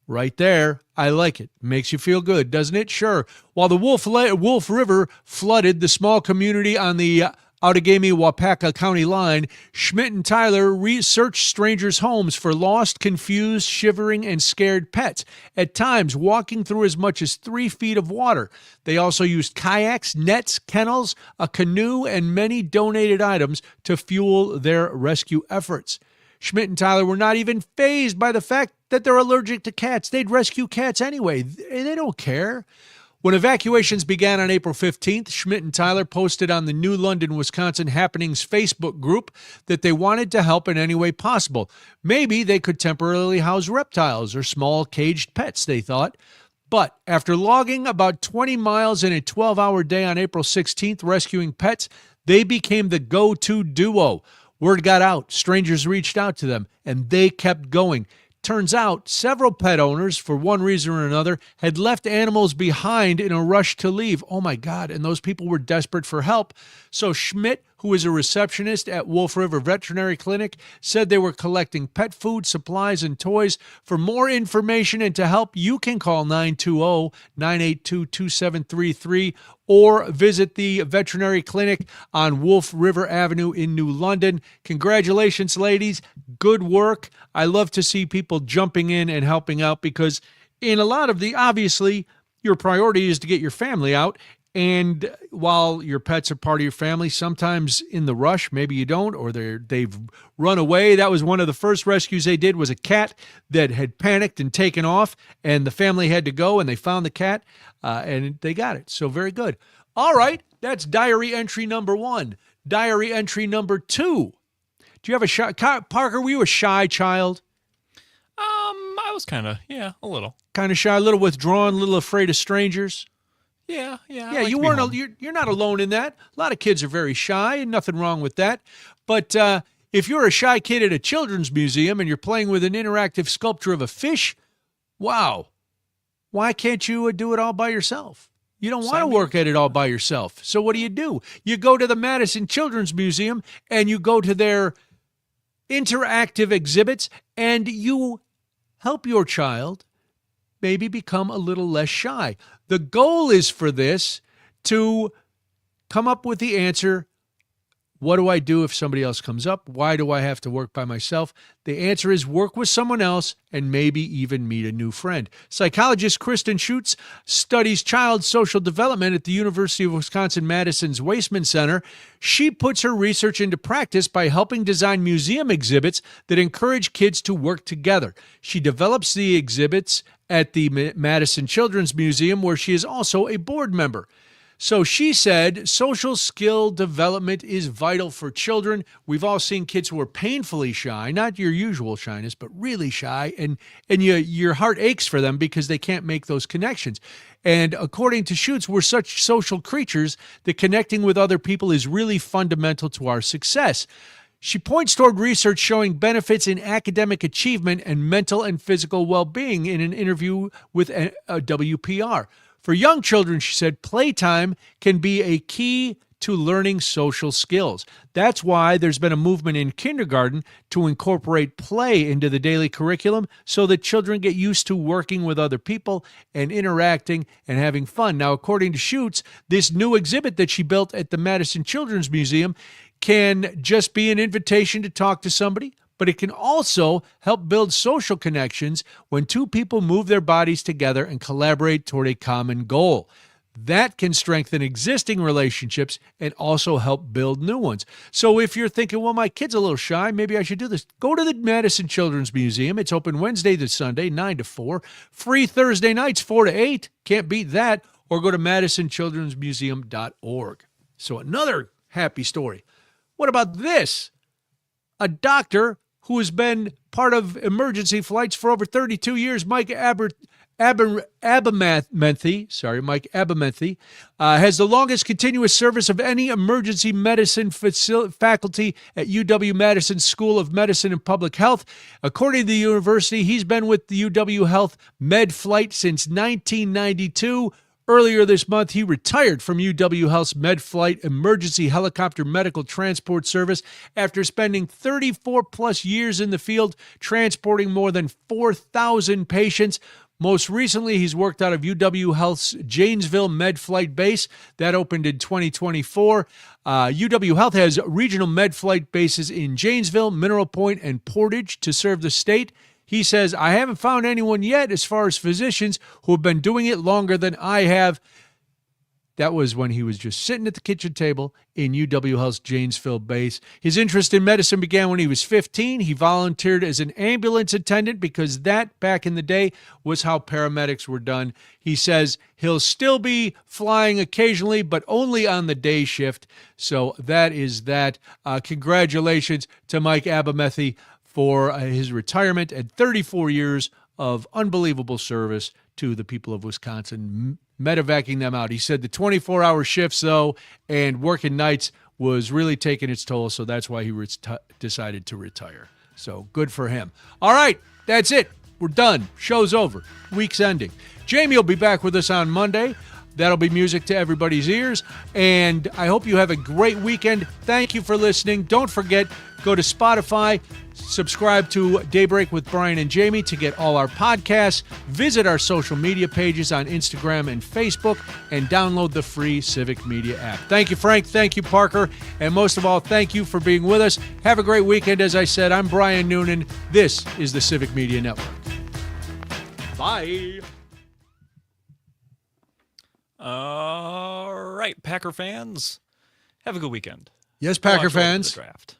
Right there. I like it. Makes you feel good, doesn't it? Sure. While the Wolf River flooded the small community on the Outagamie-Waupaca County line, Schmidt and Tyler researched strangers' homes for lost, confused, shivering, and scared pets, at times walking through as much as 3 feet of water. They also used kayaks, nets, kennels, a canoe, and many donated items to fuel their rescue efforts. Schmidt and Tyler were not even fazed by the fact that they're allergic to cats. They'd rescue cats anyway. They don't care. When evacuations began on April 15th, Schmidt and Tyler posted on the New London, Wisconsin Happenings Facebook group that they wanted to help in any way possible. Maybe they could temporarily house reptiles or small caged pets, they thought. But after logging about 20 miles in a 12-hour day on April 16th rescuing pets, they became the go-to duo. Word got out, strangers reached out to them, and they kept going. Turns out several pet owners, for one reason or another, had left animals behind in a rush to leave. Oh my God, and those people were desperate for help. So Schmidt, who is a receptionist at Wolf River Veterinary Clinic, said they were collecting pet food, supplies, and toys. For more information and to help, you can call 920-982-2733 or visit the veterinary clinic on Wolf River Avenue in New London. Congratulations, ladies. Good work. I love to see people jumping in and helping out because in a lot of obviously, your priority is to get your family out. And while your pets are part of your family, sometimes in the rush, maybe you don't, or they've run away. That was one of the first rescues they did, was a cat that had panicked and taken off, and the family had to go, and they found the cat, and they got it. So very good. All right, that's diary entry number 1. Diary entry number 2. Do you have a shy, Parker, were you a shy child? I was kind of, a little. Kind of shy, a little withdrawn, a little afraid of strangers? Yeah. Yeah, you weren't. You're not alone in that. A lot of kids are very shy, and nothing wrong with that. But if you're a shy kid at a children's museum and you're playing with an interactive sculpture of a fish, wow, why can't you do it all by yourself? You don't want to work at it all by yourself. So what do? You go to the Madison Children's Museum and you go to their interactive exhibits and you help your child maybe become a little less shy. The goal is for this to come up with the answer, what do I do if somebody else comes up? Why do I have to work by myself? The answer is work with someone else and maybe even meet a new friend. Psychologist Kristen Schutz studies child social development at the University of Wisconsin-Madison's Weissman Center. She puts her research into practice by helping design museum exhibits that encourage kids to work together. She develops the exhibits at the Madison Children's Museum, where she is also a board member. So she said social skill development is vital for children. We've all seen kids who are painfully shy, not your usual shyness, but really shy, and your heart aches for them because they can't make those connections. And according to Schutz, we're such social creatures that connecting with other people is really fundamental to our success. She points toward research showing benefits in academic achievement and mental and physical well-being in an interview with WPR. For young children, she said, playtime can be a key to learning social skills. That's why there's been a movement in kindergarten to incorporate play into the daily curriculum so that children get used to working with other people and interacting and having fun. Now, according to Schutz, this new exhibit that she built at the Madison Children's Museum can just be an invitation to talk to somebody, but it can also help build social connections when two people move their bodies together and collaborate toward a common goal. That can strengthen existing relationships and also help build new ones. So if you're thinking, well, my kid's a little shy, maybe I should do this, go to the Madison Children's Museum. It's open Wednesday to Sunday, 9 to 4. Free Thursday nights, 4 to 8. Can't beat that. Or go to madisonchildrensmuseum.org. So another happy story. What about this? A doctor who has been part of emergency flights for over 32 years, Mike Abernethy, has the longest continuous service of any emergency medicine faculty at UW-Madison School of Medicine and Public Health. According to the university, he's been with the UW Health Med Flight since 1992. Earlier this month, he retired from UW Health's Med Flight Emergency Helicopter Medical Transport Service after spending 34-plus years in the field, transporting more than 4,000 patients. Most recently, he's worked out of UW Health's Janesville Med Flight Base. That opened in 2024. UW Health has regional med flight bases in Janesville, Mineral Point, and Portage to serve the state. He says, I haven't found anyone yet as far as physicians who have been doing it longer than I have. That was when he was just sitting at the kitchen table in UW Health's Janesville base. His interest in medicine began when he was 15. He volunteered as an ambulance attendant because that, back in the day, was how paramedics were done. He says he'll still be flying occasionally, but only on the day shift. So that is that. Congratulations to Mike Abernethy for his retirement and 34 years of unbelievable service to the people of Wisconsin, medevacing them out. He said the 24-hour shifts, though, and working nights was really taking its toll, so that's why he decided to retire. So good for him. All right, that's it. We're done. Show's over. Week's ending. Jamie will be back with us on Monday. That'll be music to everybody's ears, and I hope you have a great weekend. Thank you for listening. Don't forget, go to Spotify, subscribe to Daybreak with Brian and Jamie to get all our podcasts, visit our social media pages on Instagram and Facebook, and download the free Civic Media app. Thank you, Frank. Thank you, Parker. And most of all, thank you for being with us. Have a great weekend. As I said, I'm Brian Noonan. This is the Civic Media Network. Bye. All right, Packer fans, have a good weekend. Yes, Packer Watch over the fans. draft.